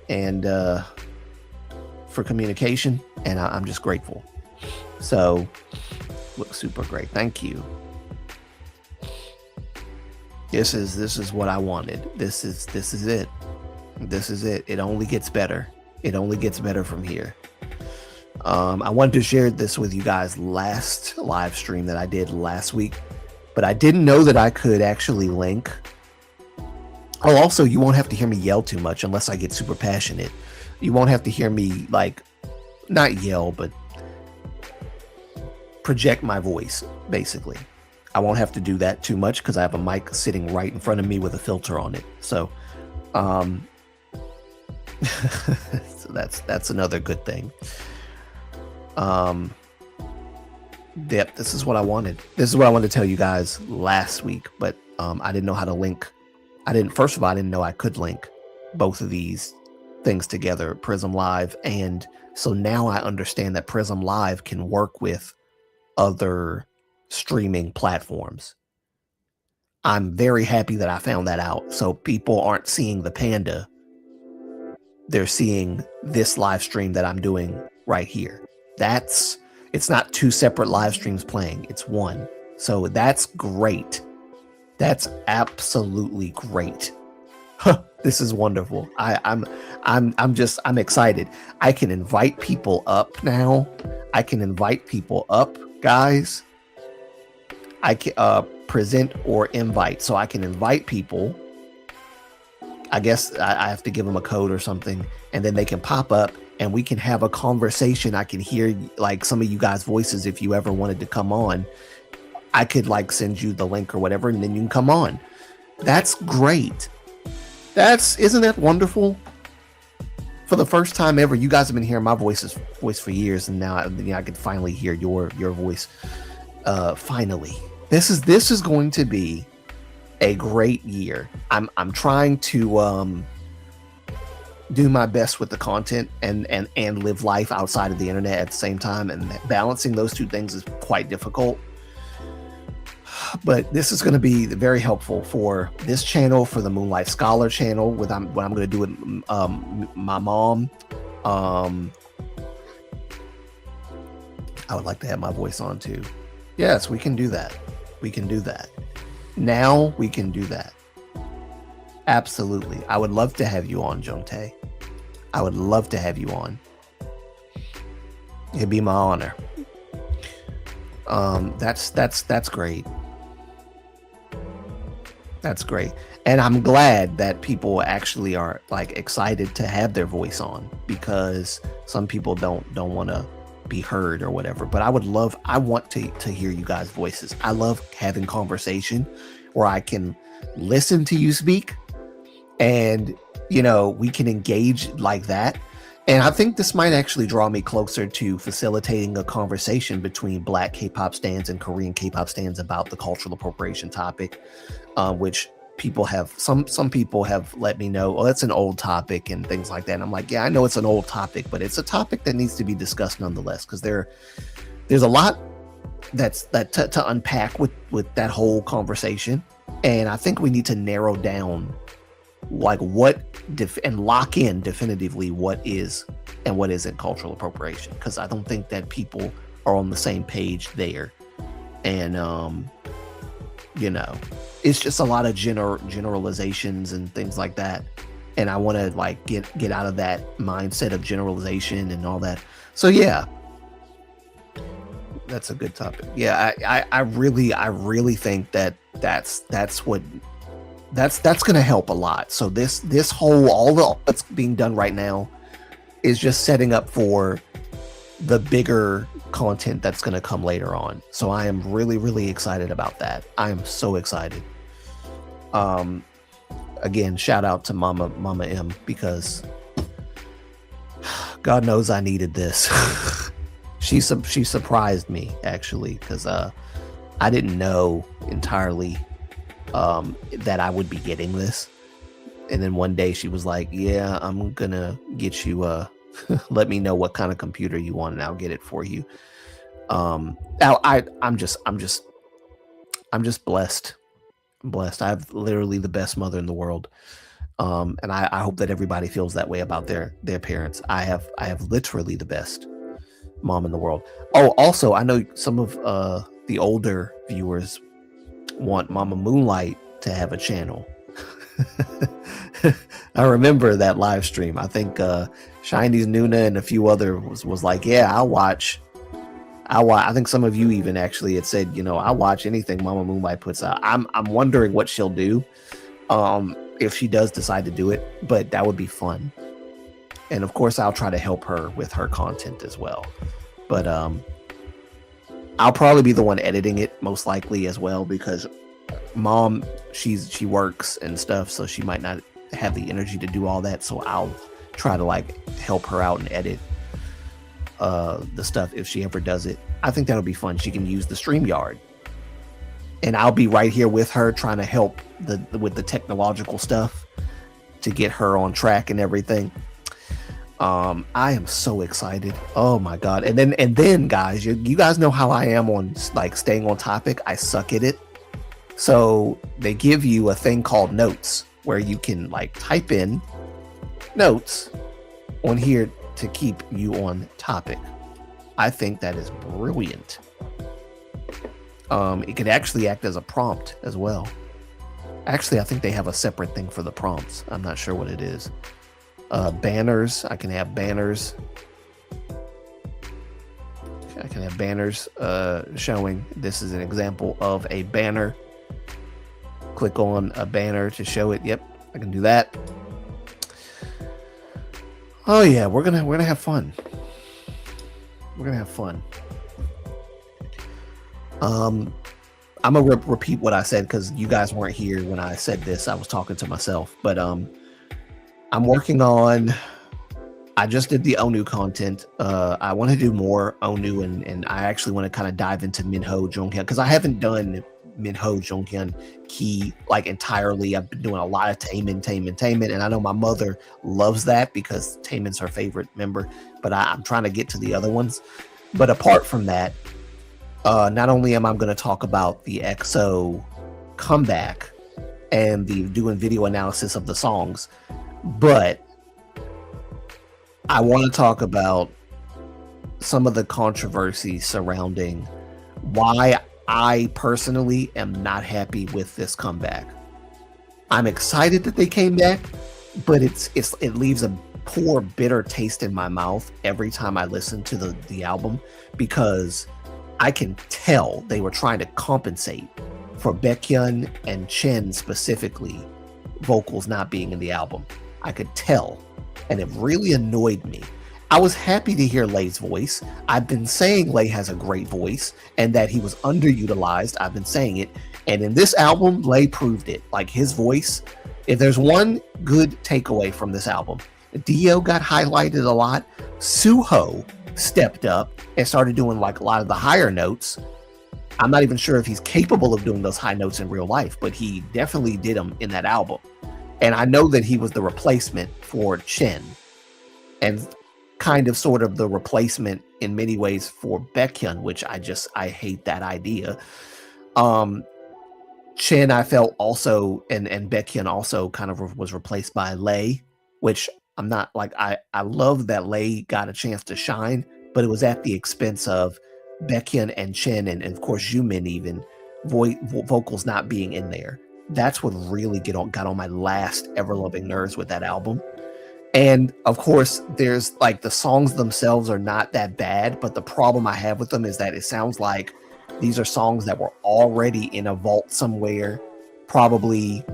and for communication, and I'm just grateful. So, looks super great. Thank you. This is what I wanted. This is it. This is it. It only gets better. It only gets better from here. I wanted to share this with you guys last live stream that I did last week, but I didn't know that I could actually link. Oh, also, you won't have to hear me yell too much unless I get super passionate. You won't have to hear me, like, not yell, but project my voice, basically. I won't have to do that too much because I have a mic sitting right in front of me with a filter on it. So, so that's another good thing. Yep, this is what I wanted. This is what I wanted to tell you guys last week, but I didn't know how to link. First of all, I didn't know I could link both of these things together, Prism Live, and so now I understand that Prism Live can work with other streaming platforms. I'm very happy that I found that out. So people aren't seeing the panda. They're seeing this live stream that I'm doing right here. It's not two separate live streams playing, it's one. So that's great. That's absolutely great. This is wonderful. I'm excited. I can invite people up now. I can invite people up, guys. I can present or invite. So I can invite people. I guess I have to give them a code or something, and then they can pop up and we can have a conversation. I can hear like some of you guys' voices if you ever wanted to come on. I could like send you the link or whatever, and then you can come on. That's great. Isn't that wonderful? For the first time ever, you guys have been hearing my voice for years, and now I could finally hear your voice. Finally, this is going to be a great year. I'm trying to do my best with the content and live life outside of the internet at the same time, and balancing those two things is quite difficult. But this is going to be very helpful for this channel, for the Moonlight Scholar channel, what I'm going to do with my mom. I would like to have my voice on too. Yes, we can do that. We can do that. Now we can do that. Absolutely. I would love to have you on, Jonte. I would love to have you on. It'd be my honor. That's great. That's great. And I'm glad that people actually are like excited to have their voice on, because some people don't want to be heard or whatever. But I want to hear you guys' voices. I love having conversation where I can listen to you speak and, we can engage like that. And I think this might actually draw me closer to facilitating a conversation between Black K-pop stans and Korean K-pop stans about the cultural appropriation topic, which some people have let me know, that's an old topic and things like that. And I'm like, yeah, I know it's an old topic, but it's a topic that needs to be discussed nonetheless, because there's a lot to unpack with that whole conversation. And I think we need to narrow down like and lock in definitively what is and what isn't cultural appropriation, because I don't think that people are on the same page there. And it's just a lot of generalizations and things like that, and I want to like get out of that mindset of generalization and all that. So yeah, that's a good topic. Yeah, I really think that's going to help a lot. So this whole, all that's being done right now is just setting up for the bigger content that's going to come later on. So I am really, really excited about that. I am so excited. again, shout out to Mama M, because God knows I needed this. She surprised me, actually, because I didn't know entirely that I would be getting this. And then one day she was like, yeah, I'm gonna get you let me know what kind of computer you want and I'll get it for you. Now I'm just blessed. I'm blessed. I have literally the best mother in the world. And I hope that everybody feels that way about their parents. I have literally the best mom in the world. Oh, also, I know some of the older viewers want Mama Moonlight to have a channel. I remember that live stream. I think Shiny's Nuna and a few other was like, yeah, I'll watch. I think some of you even actually had said, I'll watch anything Mama Moonlight puts out. I'm wondering what she'll do if she does decide to do it, but that would be fun. And of course, I'll try to help her with her content as well. But I'll probably be the one editing it, most likely, as well, because Mom, she works and stuff, so she might not have the energy to do all that. So I'll try to help her out and edit the stuff if she ever does it. I think that'll be fun. She can use the StreamYard, and I'll be right here with her trying to help with the technological stuff to get her on track and everything. I am so excited. Oh my God. And then guys, you guys know how I am on staying on topic. I suck at it. So they give you a thing called notes where you can type in notes on here to keep you on topic. I think that is brilliant. It could actually act as a prompt as well. Actually, I think they have a separate thing for the prompts. I'm not sure what it is. Banners. I can have banners. I can have banners showing. This is an example of a banner. Click on a banner to show it. Yep, I can do that. Oh yeah, we're gonna have fun. We're gonna have fun. I'm gonna repeat what I said because you guys weren't here when I said this. I was talking to myself, but I'm working on. I just did the Onu content. I want to do more Onu, and I actually want to kind of dive into Minho Jonghyun because I haven't done Minho Jonghyun key entirely. I've been doing a lot of Taemin, and I know my mother loves that because Taemin's her favorite member. But I'm trying to get to the other ones. But apart from that, not only am I going to talk about the EXO comeback and doing video analysis of the songs, but I want to talk about some of the controversy surrounding why I personally am not happy with this comeback. I'm excited that they came back, but it leaves a poor, bitter taste in my mouth every time I listen to the album, because I can tell they were trying to compensate for Baekhyun and Chen specifically vocals not being in the album. I could tell, and it really annoyed me. I was happy to hear Lay's voice. I've been saying Lay has a great voice and that he was underutilized. I've been saying it. And in this album, Lay proved it. His voice, if there's one good takeaway from this album, Dio got highlighted a lot. Suho stepped up and started doing a lot of the higher notes. I'm not even sure if he's capable of doing those high notes in real life, but he definitely did them in that album. And I know that he was the replacement for Chen, and kind of sort of the replacement in many ways for Baekhyun, which I hate that idea. Chen, I felt also, and Baekhyun also kind of was replaced by Lay, which I'm not I love that Lay got a chance to shine, but it was at the expense of Baekhyun and Chen, and of course Yumin even, vocals not being in there. That's what really got on my last ever-loving nerves with that album. And of course, there's the songs themselves are not that bad, but the problem I have with them is that it sounds like these are songs that were already in a vault somewhere, probably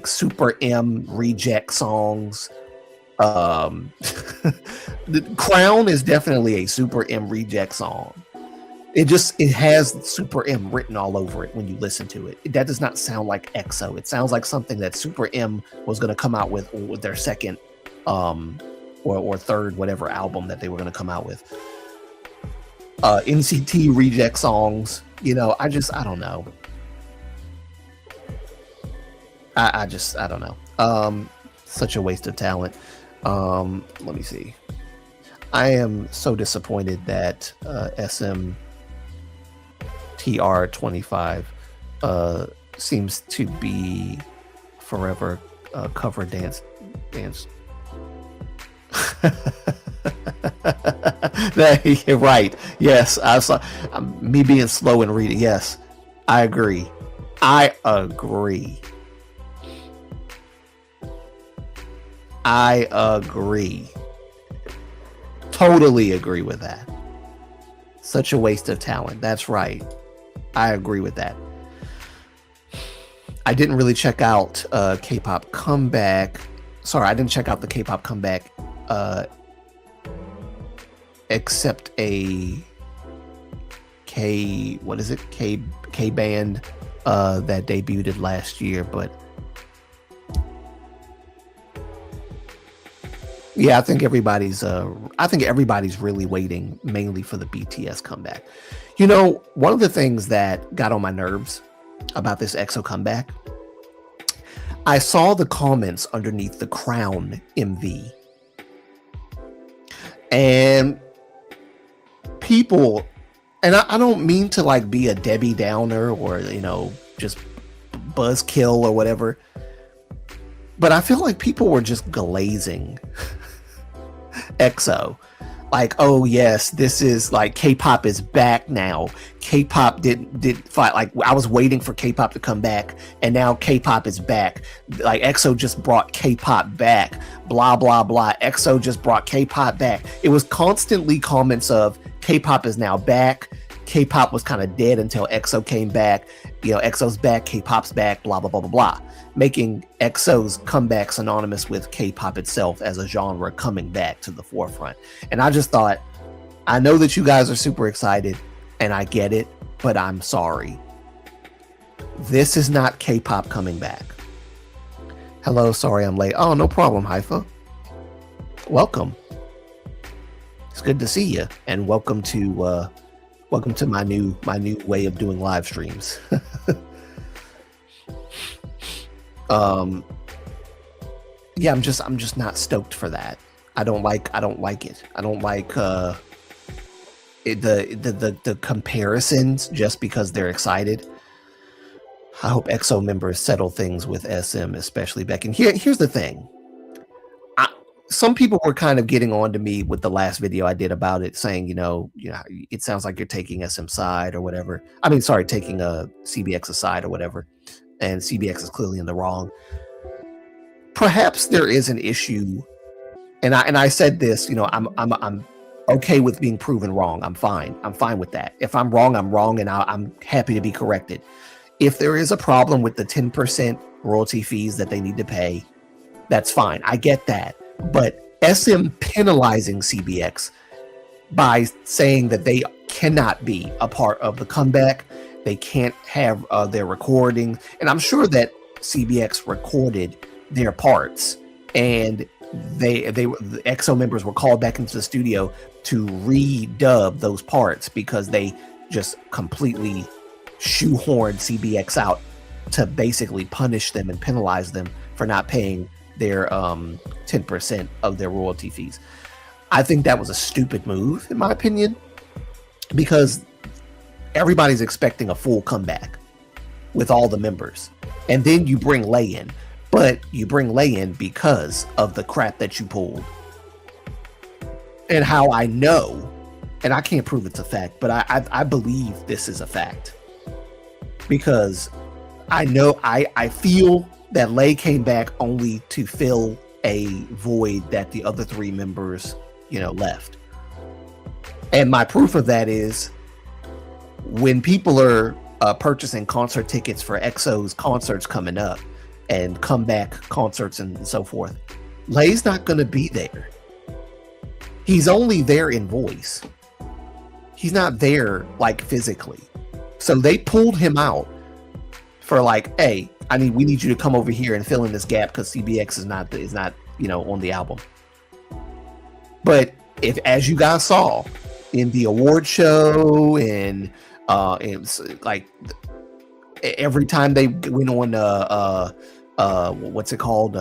Super M reject songs. The Crown is definitely a Super M reject song. It has Super M written all over it when you listen to it. That does not sound like EXO. It sounds like something that Super M was going to come out with their second or third whatever album that they were going to come out with. NCT reject songs, I don't know. I don't know. Such a waste of talent. Let me see. I am so disappointed that SMTR25 seems to be forever cover dance. You're right. Yes, I saw me being slow in reading. Yes, I agree. Totally agree with that. Such a waste of talent. That's right. I agree with that. I didn't really check out K-pop comeback. Sorry, I didn't check out the K-pop comeback except a K band that debuted last year, but yeah, I think everybody's really waiting mainly for the BTS comeback. One of the things that got on my nerves about this EXO comeback, I saw the comments underneath the Crown MV, and people, and I don't mean to like be a Debbie Downer or just buzzkill or whatever, but I feel like people were just glazing EXO. Like, oh yes, this is like K-pop is back now. K-pop did fight. Like, I was waiting for K-pop to come back, and now K-pop is back. Like, EXO just brought K-pop back. Blah blah blah. EXO just brought K-pop back. It was constantly comments of K-pop is now back. K-pop was kind of dead until EXO came back. EXO's back. K-pop's back. Blah blah blah blah blah. Making EXO's comeback synonymous with K-pop itself as a genre coming back to the forefront. And I just thought, I know that you guys are super excited, and I get it, but I'm sorry. This is not K-pop coming back. Hello, sorry I'm late. Oh, no problem, Haifa. Welcome. It's good to see you, and welcome to my new way of doing live streams. Yeah, I'm just not stoked for that. I don't like it. I don't like the comparisons just because they're excited. I hope EXO members settle things with SM, especially Beck. And here's the thing. Some people were kind of getting on to me with the last video I did about it, saying, it sounds like you're taking SM side or whatever. I mean, sorry, taking a CBX side or whatever. And CBX is clearly in the wrong. Perhaps there is an issue, and I said this, I'm okay with being proven wrong. I'm fine with that. If I'm wrong, I'm wrong, and I'm happy to be corrected. If there is a problem with the 10% royalty fees that they need to pay, that's fine. I get that. But SM penalizing CBX by saying that they cannot be a part of the comeback, they can't have their recording, and I'm sure that CBX recorded their parts, and the EXO members were called back into the studio to redub those parts because they just completely shoehorned CBX out to basically punish them and penalize them for not paying their 10% of their royalty fees. I think that was a stupid move, in my opinion, because everybody's expecting a full comeback with all the members, and then you bring Lay in. But you bring Lay in because of the crap that you pulled. And how I know, and I can't prove it's a fact, but I believe this is a fact. Because I know, I feel that Lay came back only to fill a void that the other three members, left. And my proof of that is when people are purchasing concert tickets for EXO's concerts coming up, and comeback concerts and so forth, Lay's not going to be there. He's only there in voice. He's not there like physically. So they pulled him out for like, hey, we need you to come over here and fill in this gap because CBX is not on the album. But if, as you guys saw in the award show and like every time they went on what's it called,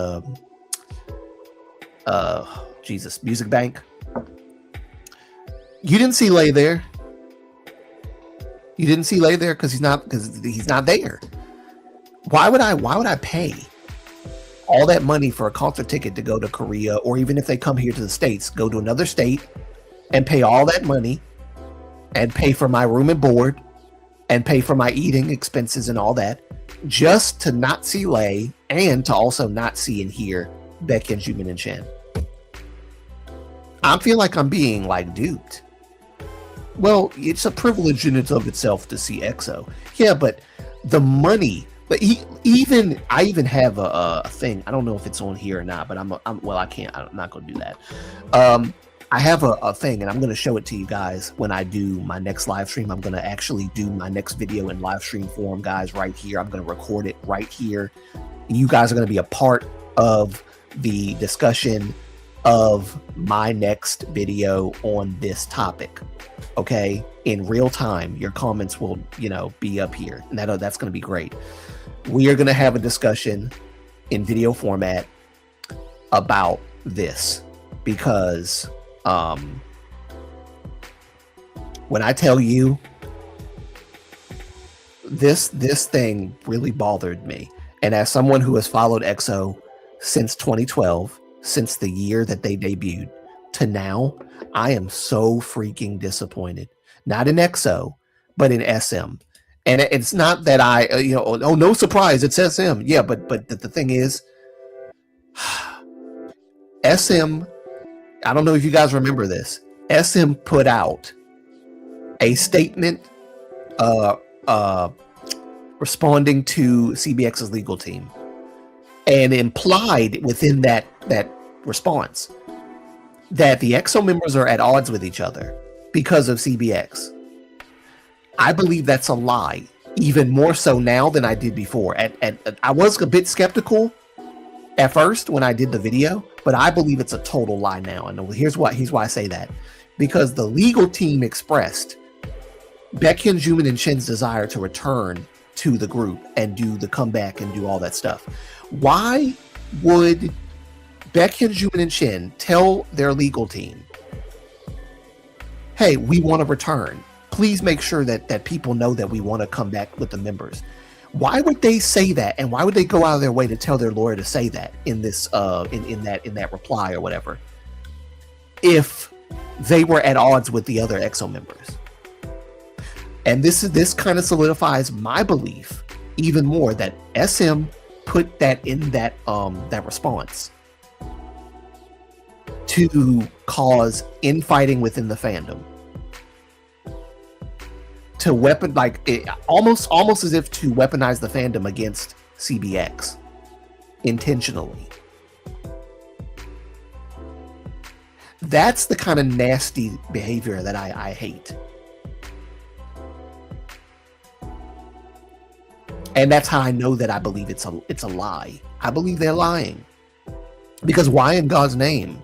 Music Bank, you didn't see Lay there. You didn't see Lay there because he's not there. Why would I pay all that money for a concert ticket to go to Korea, or even if they come here to the States, go to another state and pay all that money and pay for my room and board and pay for my eating expenses and all that, just to not see Lay and to also not see and hear Baekhyun, Jimin, and Shin? I feel like I'm being like duped. Well, it's a privilege in and of itself to see EXO. Yeah, but the money. But I even have a thing. I don't know if it's on here or not, but I can't. I'm not going to do that. I have a thing, and I'm going to show it to you guys when I do my next live stream. I'm going to actually do my next video in live stream form, guys, right here. I'm going to record it right here. You guys are going to be a part of the discussion of my next video on this topic. Okay, in real time, your comments will, be up here, and that's going to be great. We are going to have a discussion in video format about this because when I tell you this thing really bothered me, and as someone who has followed EXO since 2012, since the year that they debuted to now, I am so freaking disappointed. Not in EXO, but in SM. And it's not that no surprise, it's SM. Yeah, but the thing is, SM, I don't know if you guys remember this. SM put out a statement responding to CBX's legal team, and implied within that response that the EXO members are at odds with each other because of CBX. I believe that's a lie, even more so now than I did before. And I was a bit skeptical at first when I did the video, but I believe it's a total lie now. And here's why I say that. Because the legal team expressed Baekhyun, Jimin, and Shin's desire to return to the group and do the comeback and do all that stuff. Why would Baekhyun, Jimin, and Shin tell their legal team, hey, we want to return. Please make sure that people know that we want to come back with the members. Why would they say that? And why would they go out of their way to tell their lawyer to say that in this in that reply or whatever, if they were at odds with the other EXO members? And this kind of solidifies my belief even more that SM put that in that response to cause infighting within the fandom, to almost as if to weaponize the fandom against CBX intentionally. That's the kind of nasty behavior that I hate. And that's how I know that I believe it's a lie. I believe they're lying. Because why in God's name?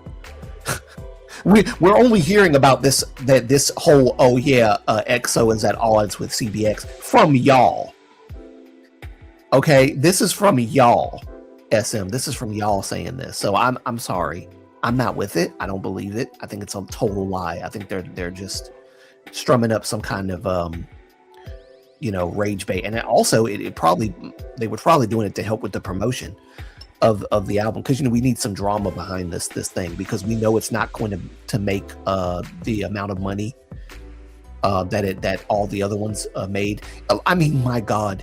We're only hearing about this whole EXO is at odds with CBX from y'all. Okay, this is from y'all, SM. This is from y'all saying this. So I'm sorry. I'm not with it. I don't believe it. I think it's a total lie. I think they're just strumming up some kind of rage bait. And also they were probably doing it to help with the promotion of the album, because we need some drama behind this thing, because we know it's not going to make the amount of money that all the other ones made. I mean, my God,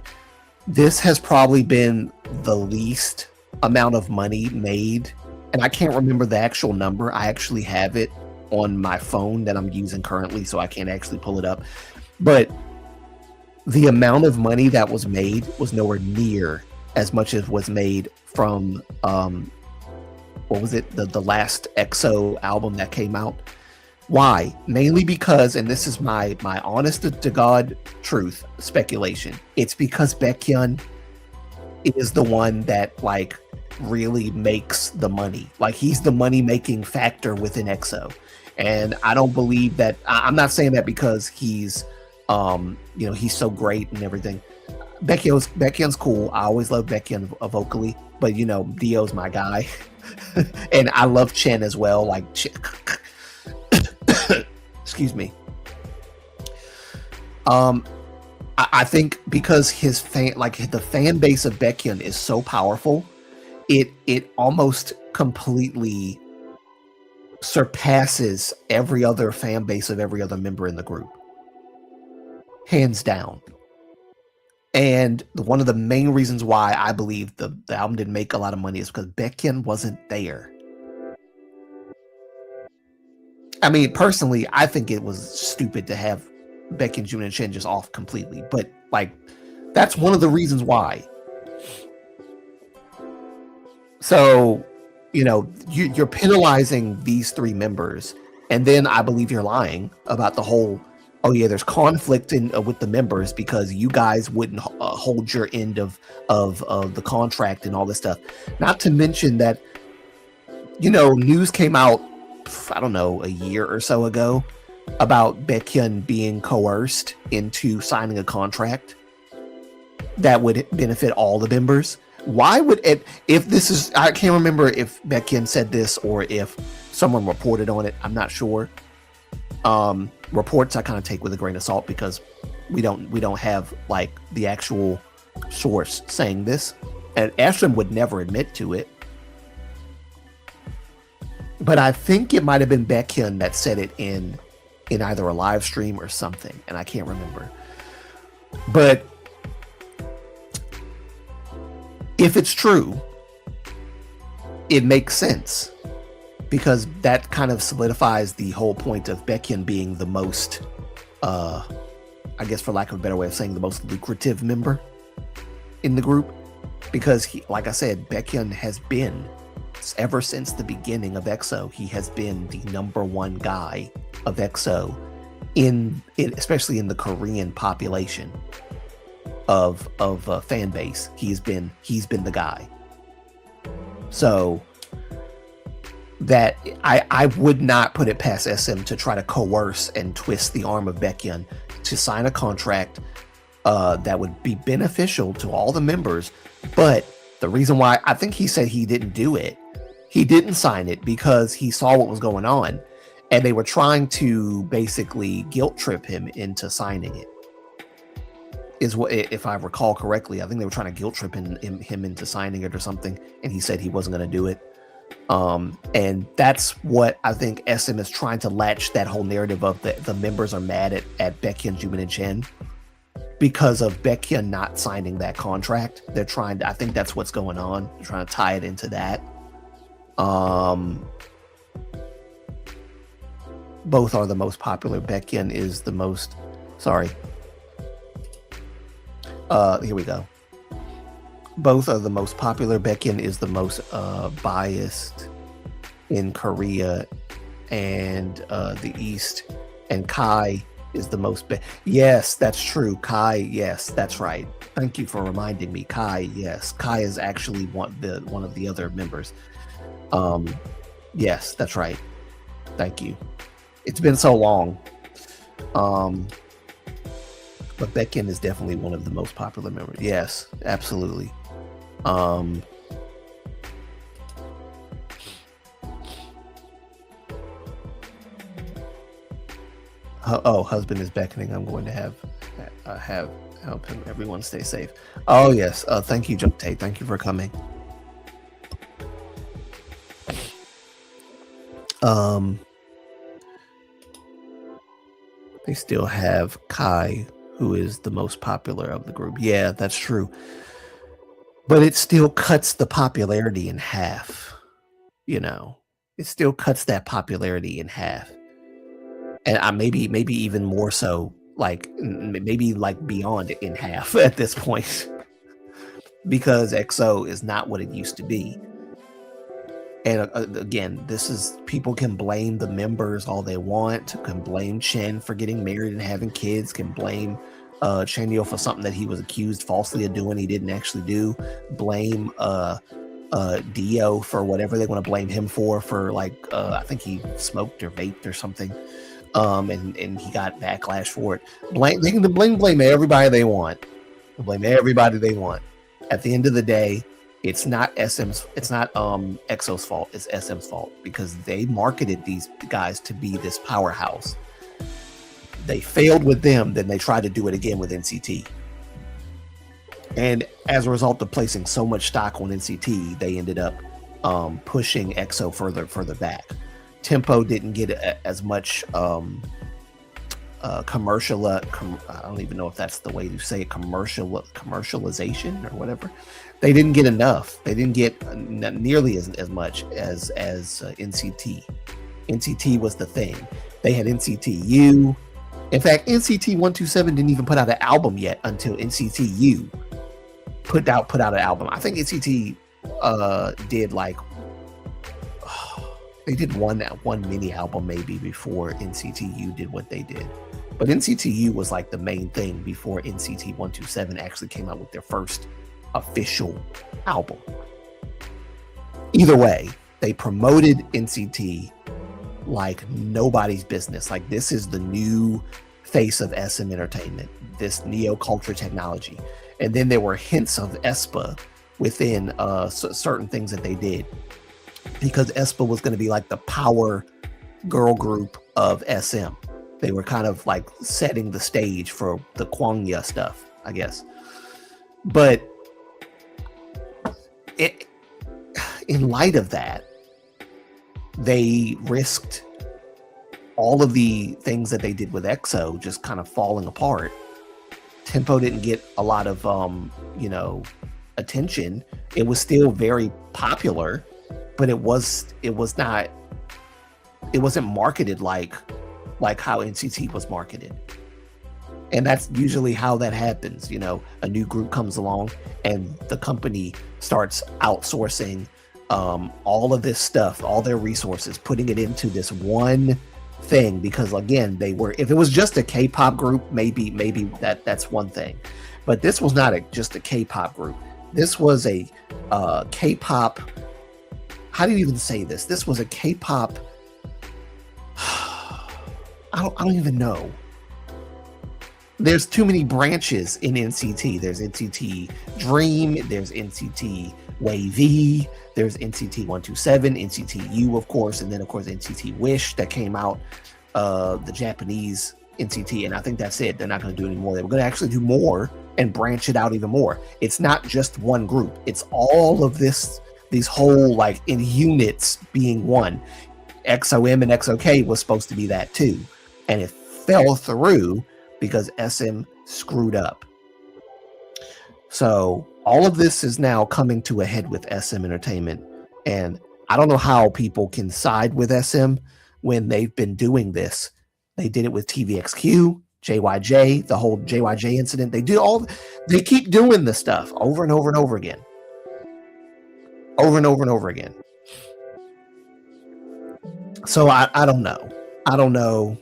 this has probably been the least amount of money made, and I can't remember the actual number. I actually have it on my phone that I'm using currently, so I can't actually pull it up, but the amount of money that was made was nowhere near as much as was made from what was it, the last EXO album that came out, Why? Mainly because, and this is my honest to God truth speculation. It's because Baekhyun is the one that like really makes the money. Like he's the money making factor within EXO. And I don't believe that. I'm not saying that because he's he's so great and everything. Baekhyun's cool. I always love Baekhyun vocally, but Dio's my guy. And I love Chen as well. Like excuse me. I think because his the fan base of Baekhyun is so powerful, it almost completely surpasses every other fan base of every other member in the group, hands down. And one of the main reasons why I believe the album didn't make a lot of money is because Baekhyun wasn't there. I mean, personally, I think it was stupid to have Baekhyun, Jun, and Chen just off completely, but like that's one of the reasons why. So, you're penalizing these three members, and then I believe you're lying about the whole. Oh yeah, there's conflict with the members because you guys wouldn't hold your end of the contract and all this stuff. Not to mention that, news came out, I don't know, a year or so ago about Baekhyun being coerced into signing a contract that would benefit all the members. Why would it, if this is, I can't remember if Baekhyun said this or if someone reported on it, I'm not sure. Reports I kind of take with a grain of salt because we don't have like the actual source saying this, and Ashton would never admit to it. But I think it might have been Baekhyun that said it in either a live stream or something, and I can't remember. But if it's true, it makes sense. Because that kind of solidifies the whole point of Baekhyun being the most, I guess for lack of a better way of saying, the most lucrative member in the group. Because, like I said, Baekhyun has been, ever since the beginning of EXO, he has been the number one guy of EXO, especially in the Korean population of fan base. He's been the guy. So that I would not put it past SM to try to coerce and twist the arm of Baekhyun to sign a contract that would be beneficial to all the members. But the reason why I think he said he didn't do it, he didn't sign it because he saw what was going on, and they were trying to basically guilt trip him into signing it. Is what, if I recall correctly, I think they were trying to guilt trip him into signing it or something, and he said he wasn't going to do it. And that's what I think SM is trying to latch that whole narrative of the members are mad at Baekhyun, Jimin, and Chen because of Baekhyun not signing that contract. They're trying to, I think that's what's going on. They're trying to tie it into that. Both are the most popular. Baekhyun is the most, sorry. Here we go. Both are the most popular. Baekhyun is the most biased in Korea and the East, and Kai is the most. Yes, that's true. Kai, yes, that's right. Thank you for reminding me. Kai, yes, Kai is actually one of the other members. Yes, that's right. Thank you. It's been so long. But Baekhyun is definitely one of the most popular members. Yes, absolutely. Husband is beckoning. I'm going to have help him. Everyone stay safe. Oh yes. Thank you, Joktae. Thank you for coming. They still have Kai, who is the most popular of the group. Yeah, that's true. But it still cuts the popularity in half. It still cuts that popularity in half. And maybe even more so, maybe beyond in half at this point. Because EXO is not what it used to be. And again, this is, people can blame the members all they want, can blame Chen for getting married and having kids, can blame Chen Yo for something that he was accused falsely of doing he didn't actually do, blame Dio for whatever they want to blame him for like I think he smoked or vaped or something, and he got backlash for it. They can blame everybody they want. Blame everybody they want. At the end of the day, it's not EXO's fault, it's SM's fault, because they marketed these guys to be this powerhouse. They failed with them, then they tried to do it again with NCT. And as a result of placing so much stock on NCT, they ended up pushing EXO further back. Tempo didn't get as much commercial. I don't even know if that's the way to say it. Commercialization or whatever. They didn't get enough. They didn't get nearly as much as NCT. NCT was the thing. They had NCT U. In fact, NCT 127 didn't even put out an album yet until NCT U put out an album. I think NCT did like they did one mini album maybe before NCT U did what they did. But NCT U was like the main thing before NCT 127 actually came out with their first official album. Either way, they promoted NCT like nobody's business. Like, this is the new face of SM Entertainment, this neo-culture technology. And then there were hints of aespa within certain things that they did, because aespa was going to be like the power girl group of SM. They were kind of like setting the stage for the Kwangya stuff, I guess. But in light of that, they risked all of the things that they did with EXO just kind of falling apart. Tempo didn't get a lot of attention. It was still very popular, but it wasn't marketed like how NCT was marketed. And that's usually how that happens. A new group comes along and the company starts outsourcing all of this stuff, all their resources, putting it into this one thing. Because again, if it was just a K-pop group, maybe that's one thing. But this was not just a K-pop group. This was a K-pop. How do you even say this? This was a K-pop. I don't even know. There's too many branches in NCT. There's NCT Dream, there's NCT Wavy, there's NCT 127, NCT U, of course, and then of course NCT Wish that came out, the Japanese NCT, and I think that's it. They're not going to do any more. They were going to actually do more and branch it out even more. It's not just one group. It's all of these whole, like, in units being one. XOM and XOK was supposed to be that too, and it fell through because SM screwed up. So all of this is now coming to a head with SM Entertainment, and I don't know how people can side with SM when they've been doing this. They did it with TVXQ, JYJ, the whole JYJ incident. They keep doing this stuff over and over and over again. Over and over and over again. So I don't know. I don't know.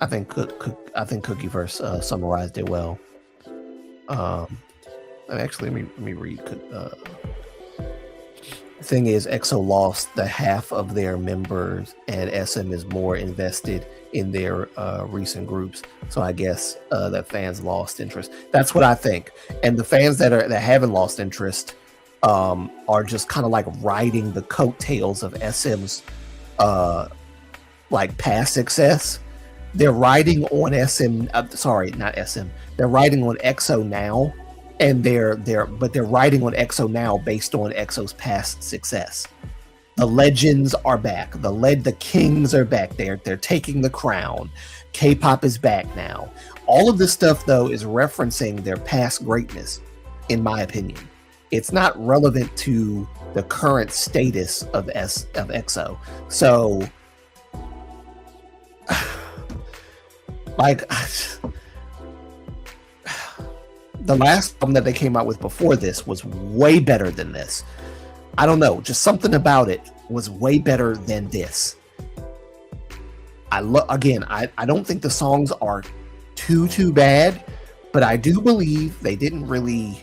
I think Cookieverse summarized it well. Actually, let me read. The thing is, EXO lost the half of their members, and SM is more invested in their recent groups. So I guess that fans lost interest. That's what I think. And the fans that haven't lost interest are just kind of like riding the coattails of SM's like past success. They're riding on SM. Sorry, not SM. They're riding on EXO now, and they're riding on EXO now based on EXO's past success. The legends are back. The kings are back. They're taking the crown. K-pop is back now. All of this stuff, though, is referencing their past greatness, in my opinion. It's not relevant to the current status of EXO. So, like, The last album that they came out with before this was way better than this. I don't know, just something about it was way better than this. I don't think the songs are too bad, but I do believe they didn't really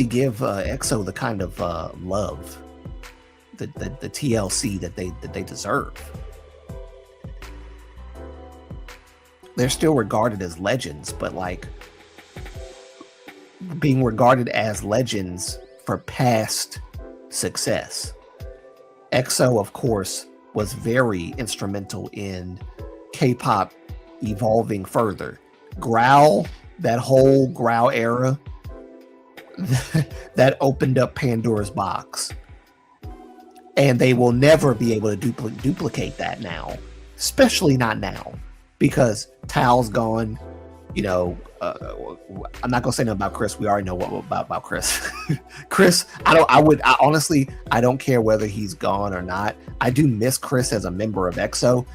give EXO the kind of love, the TLC that they deserve. They're still regarded as legends, but like being regarded as legends for past success. EXO, of course, was very instrumental in K-pop evolving further. Growl, that whole Growl era, that opened up Pandora's box. And they will never be able to duplicate that now, especially not now, because Tao's gone. You know, I'm not gonna say nothing about Chris. We already know what about Chris. Chris, I honestly don't care whether he's gone or not. I do miss Chris as a member of EXO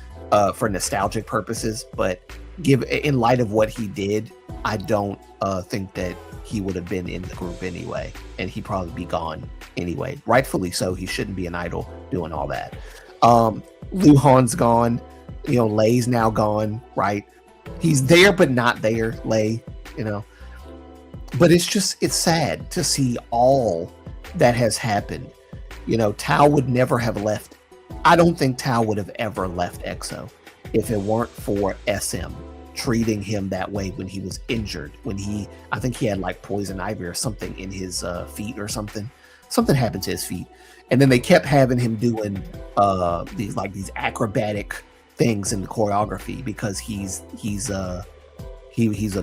for nostalgic purposes, but in light of what he did, I don't think that he would have been in the group anyway, and he'd probably be gone anyway. Rightfully so. He shouldn't be an idol doing all that. Luhan's gone. You know, Lay's now gone, right? He's there but not there, Lay, you know. But it's sad to see all that has happened. You know, Tao would never have left. I don't think Tao would have ever left EXO if it weren't for SM treating him that way when he was injured. I think he had like poison ivy or something in his feet or something. Something happened to his feet. And then they kept having him doing these acrobatic things in the choreography because he's a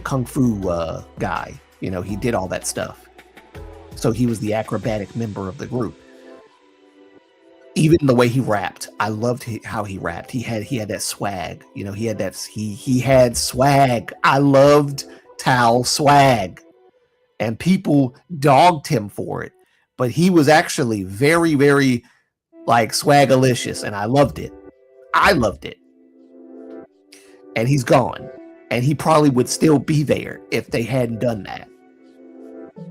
kung fu guy. You know, he did all that stuff. So he was the acrobatic member of the group. Even the way he rapped, I loved how he rapped. He had that swag. You know, he had swag. I loved Tao's swag, and people dogged him for it. But he was actually very, very like swagalicious, and I loved it. And he's gone, and he probably would still be there if they hadn't done that.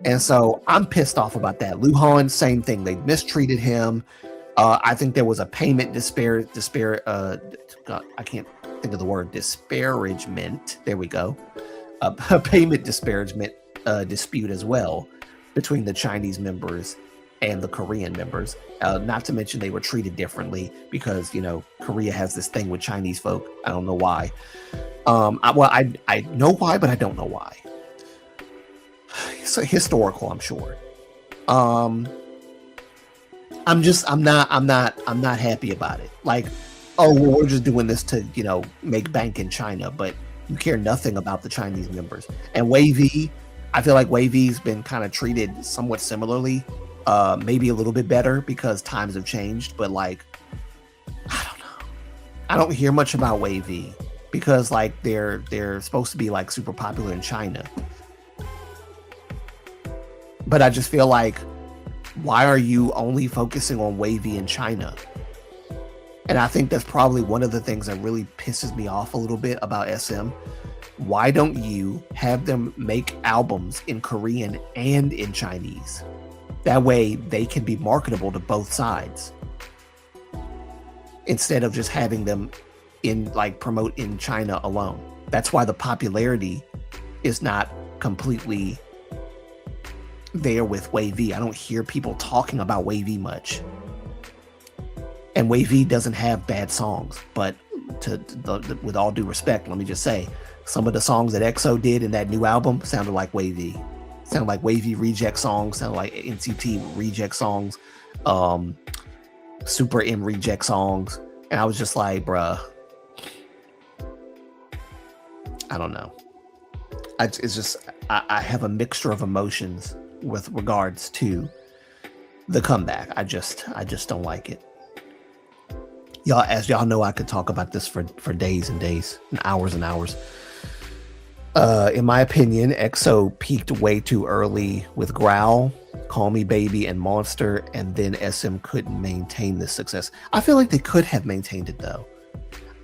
And so I'm pissed off about that. Luhan, same thing. They mistreated him. I think there was a payment I can't think of the word, disparagement. There we go. A payment disparagement dispute as well between the Chinese members and the Korean members. Not to mention they were treated differently because, you know, Korea has this thing with Chinese folk. I don't know why. I know why, but I don't know why. It's historical, I'm sure. I'm not happy about it. Like, oh, well, we're just doing this to, you know, make bank in China, but you care nothing about the Chinese members. And Wavy, I feel like Wavy's been kind of treated somewhat similarly, maybe a little bit better because times have changed, but like, I don't know. I don't hear much about Wavy because like they're supposed to be like super popular in China. But I just feel like, why are you only focusing on Wavy in China? And I think that's probably one of the things that really pisses me off a little bit about SM. Why don't you have them make albums in Korean and in Chinese? That way they can be marketable to both sides. Instead of just having them promote in China alone. That's why the popularity is not completely there with Wavy. I don't hear people talking about Wavy much. And Wavy doesn't have bad songs, but with all due respect, let me just say, some of the songs that EXO did in that new album sounded like Wavy. Sounded like Wavy reject songs, sounded like NCT reject songs, Super M reject songs. And I was just like, bruh, I don't know. I have a mixture of emotions with regards to the comeback. I just don't like it. Y'all, as y'all know, I could talk about this for days and days and hours. In my opinion, EXO peaked way too early with Growl, Call Me Baby, and Monster, and then SM couldn't maintain this success. I feel like they could have maintained it though.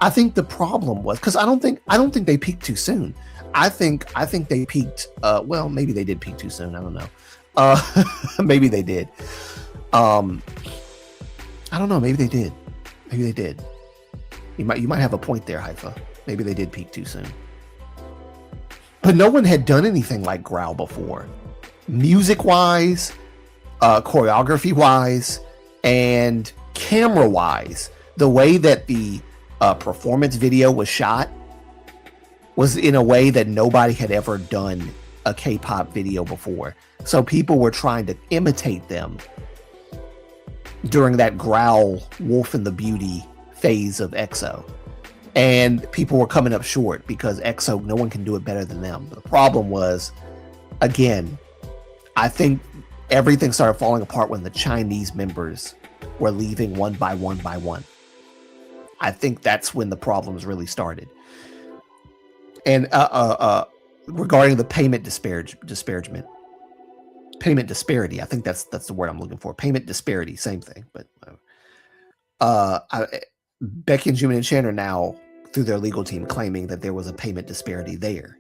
I think the problem was because I don't think they peaked too soon. I think they peaked. Well, maybe they did peak too soon. I don't know. Maybe they did. I don't know. Maybe they did. Maybe they did. You might have a point there, Haifa. Maybe they did peak too soon. But no one had done anything like Growl before, music-wise, choreography-wise, and camera-wise. The way that the performance video was shot was in a way that nobody had ever done a K-pop video before. So people were trying to imitate them during that Growl Wolf and the Beauty phase of EXO. And people were coming up short because EXO, no one can do it better than them. The problem was, again, I think everything started falling apart when the Chinese members were leaving one by one by one. I think that's when the problems really started. And regarding the payment disparagement, payment disparity, I think that's the word I'm looking for. Payment disparity, same thing. But Becky and Jimin and Chan are now, through their legal team, claiming that there was a payment disparity there.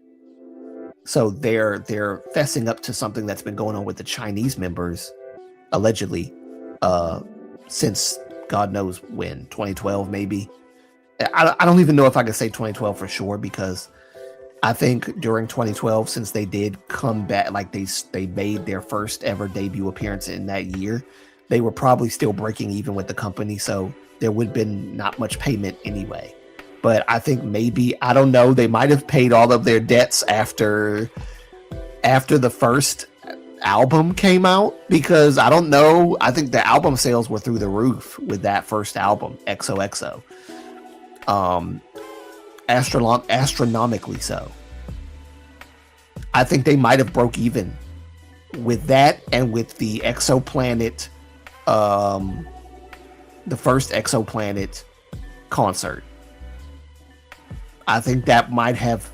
So they're fessing up to something that's been going on with the Chinese members, allegedly, since God knows when, 2012 maybe. I don't even know if I can say 2012 for sure, because I think during 2012, since they did come back, like they made their first ever debut appearance in that year, they were probably still breaking even with the company, so there would have been not much payment anyway. But I think maybe, I don't know, they might have paid all of their debts after the first album came out, because I don't know, I think the album sales were through the roof with that first album, XOXO. Astronomically so. I think they might have broke even with that and with the Exoplanet, the first Exoplanet concert. I think that might have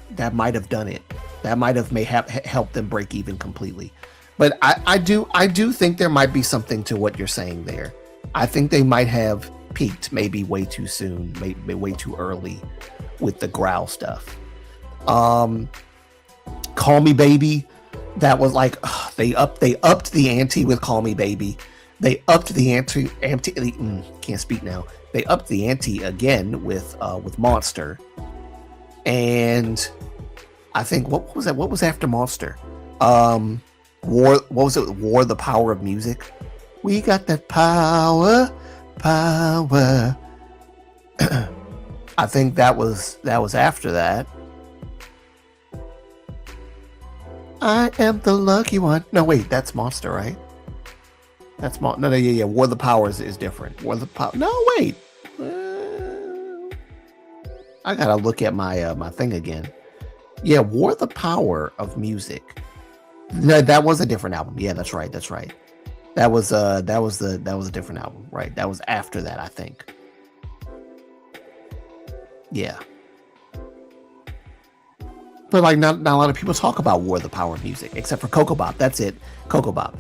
done it. That might have helped them break even completely. But I do think there might be something to what you're saying there. I think they might have peaked maybe way too soon, maybe way too early with the Growl stuff. Call Me Baby, that was like they upped the ante with Call Me Baby. They upped the ante. Can't speak now. They upped the ante again with Monster. And I think what was that? What was after Monster? War. What was it? War, the Power of Music. We got that power. I think that was after that. I am the lucky one. No, wait, that's Monster, right? That's no, yeah. War the Powers is different. War the Power. No, wait. I gotta look at my my thing again. Yeah, War the Power of Music. No, that was a different album. Yeah, that's right. That was a different album, right? That was after that, I think. Yeah. But like not a lot of people talk about War the Power of Music, except for Coco Bop. That's it. Coco Bop.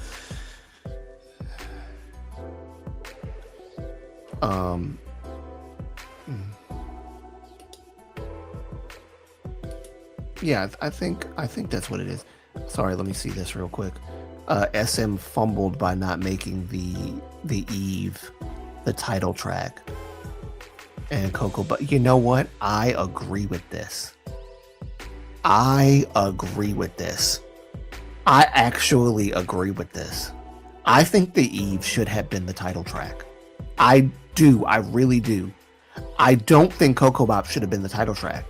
Yeah, I think that's what it is. Sorry, let me see this real quick. SM fumbled by not making the Eve the title track. And Coco, but you know what? I agree with this. I actually agree with this. I think the Eve should have been the title track. I really do. I don't think Coco Bop should have been the title track.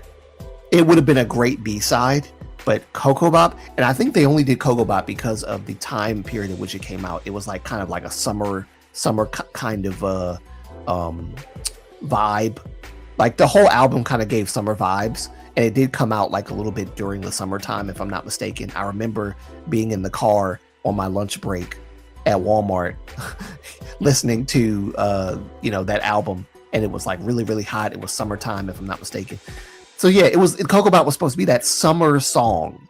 It would have been a great B-side, but Coco Bop, and I think they only did Coco Bop because of the time period in which it came out. It was like kind of like a summer kind of vibe. Like the whole album kind of gave summer vibes, and it did come out like a little bit during the summertime, if I'm not mistaken. I remember being in the car on my lunch break at Walmart listening to that album, and it was like really, really hot. It was summertime, if I'm not mistaken. So yeah, Coco Bop was supposed to be that summer song,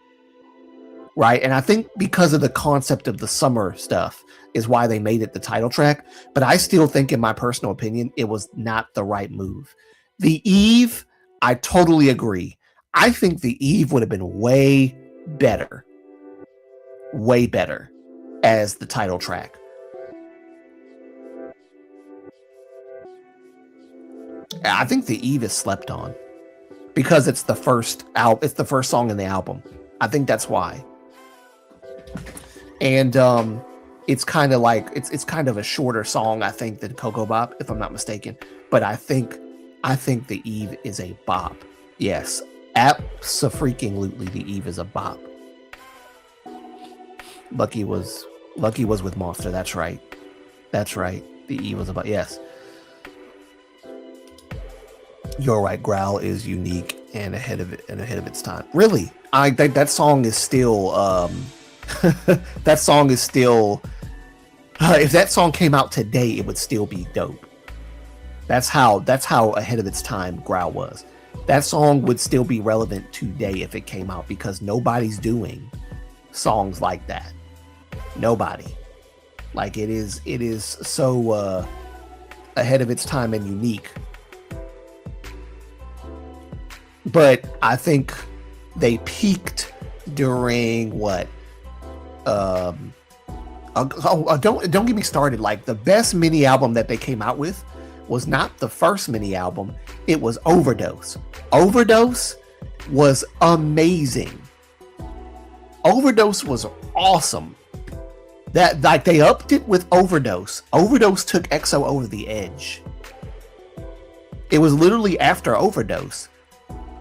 right? And I think because of the concept of the summer stuff is why they made it the title track. But I still think, in my personal opinion, it was not the right move. The Eve, I totally agree. I think the Eve would have been way better as the title track. I think the Eve is slept on because it's the first it's the first song in the album. I think that's why. And it's kind of like it's kind of a shorter song, I think, than Coco Bop, if I'm not mistaken. But I think the Eve is a bop. Yes, abso-freaking-lutely, the Eve is a bop. Lucky was with Monster. That's right. The Eve was a bop. Yes. You're right. Growl is unique and ahead of its time. Really, I think that song is still. That song is still. If that song came out today, it would still be dope. That's how ahead of its time Growl was. That song would still be relevant today if it came out because nobody's doing songs like that. Nobody. Like it is so ahead of its time and unique. But I think they peaked during what? Don't get me started. Like the best mini album that they came out with was not the first mini album. It was Overdose. Overdose was amazing. Overdose was awesome. That like they upped it with Overdose. Overdose took EXO over the edge. It was literally after Overdose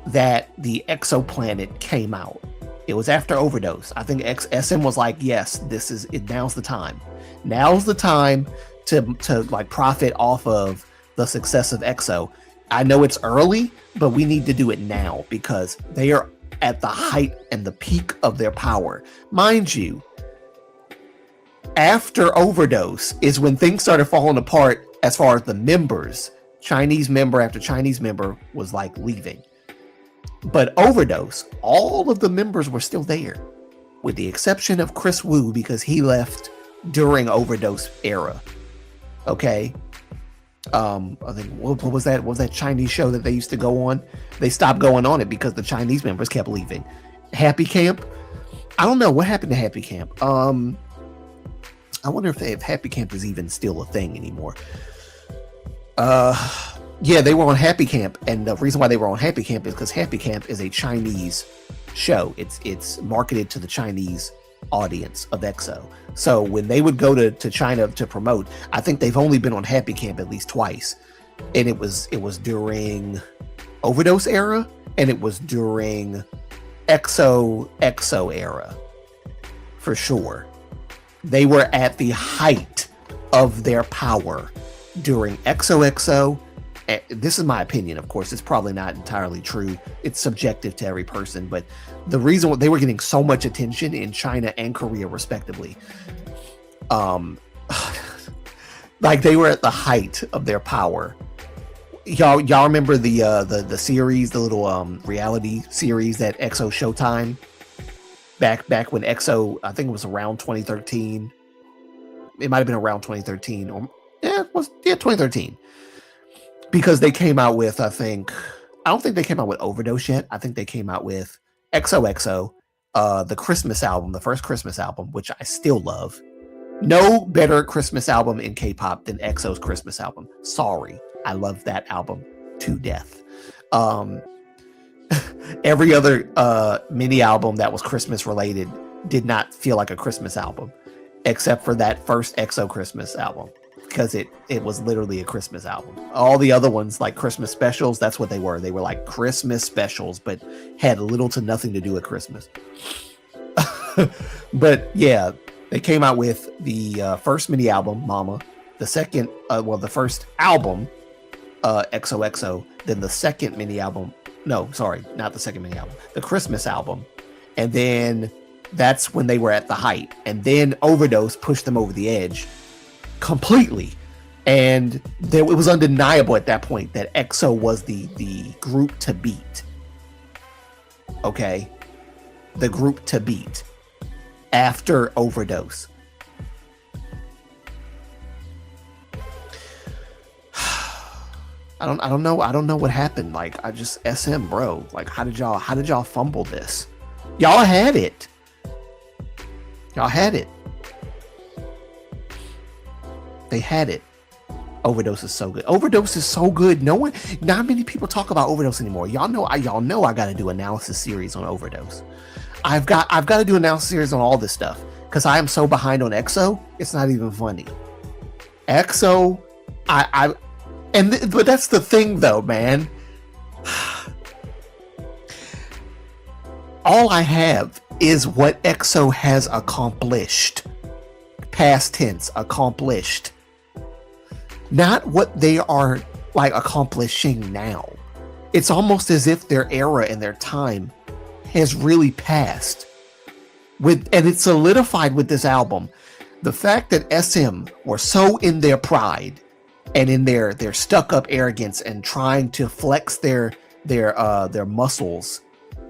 that the Exoplanet came out. It was after Overdose. I think SM was like, yes, this is it. Now's the time. Now's the time to like profit off of the success of EXO. I know it's early, but we need to do it now because they are at the height and the peak of their power. Mind you, after Overdose is when things started falling apart as far as the members. Chinese member after Chinese member was like leaving. But Overdose, all of the members were still there, with the exception of Chris Wu because he left during Overdose era. Okay. I think what was that? What was that Chinese show that they used to go on? They stopped going on it because the Chinese members kept leaving. Happy Camp? I don't know what happened to Happy Camp. I wonder if Happy Camp is even still a thing anymore. Yeah, they were on Happy Camp, and the reason why they were on Happy Camp is because Happy Camp is a Chinese show. It's marketed to the Chinese audience of EXO. So when they would go to China to promote, I think they've only been on Happy Camp at least twice, and it was during Overdose era, and it was during EXO era, for sure. They were at the height of their power during XOXO. This is my opinion, of course. It's probably not entirely true. It's subjective to every person, but the reason they were getting so much attention in China and Korea, respectively, like they were at the height of their power. Y'all remember the series, the little reality series that EXO Showtime back when EXO, I think it was around 2013. It might have been around 2013, or it was 2013. Because they came out with, I don't think they came out with Overdose yet. I think they came out with XOXO, the Christmas album, the first Christmas album, which I still love. No better Christmas album in K-pop than EXO's Christmas album. Sorry, I love that album to death. Every other mini album that was Christmas related did not feel like a Christmas album, except for that first EXO Christmas album. Because it was literally a Christmas album. All the other ones, like Christmas specials, that's what they were. They were like Christmas specials, but had little to nothing to do with Christmas. But yeah, they came out with the first mini album, Mama. The second, the first album, XOXO. Then the second mini album. No, sorry, not the second mini album. The Christmas album. And then that's when they were at the height. And then Overdose pushed them over the edge completely, and it was undeniable at that point that EXO was the group to beat. Okay, the group to beat after Overdose. I don't know what happened. Like, I just SM, bro. Like, how did y'all fumble this? Y'all had it. Y'all had it. They had it. Overdose is so good. Overdose is so good. Not many people talk about Overdose anymore. Y'all know I got to do analysis series on Overdose. I've got to do analysis series on all this stuff because I am so behind on EXO. It's not even funny. EXO, but that's the thing though, man. All I have is what EXO has accomplished. Past tense, accomplished. Not what they are like accomplishing now. It's almost as if their era and their time has really passed. And it's solidified with this album. The fact that SM were so in their pride and in their stuck-up arrogance and trying to flex their muscles,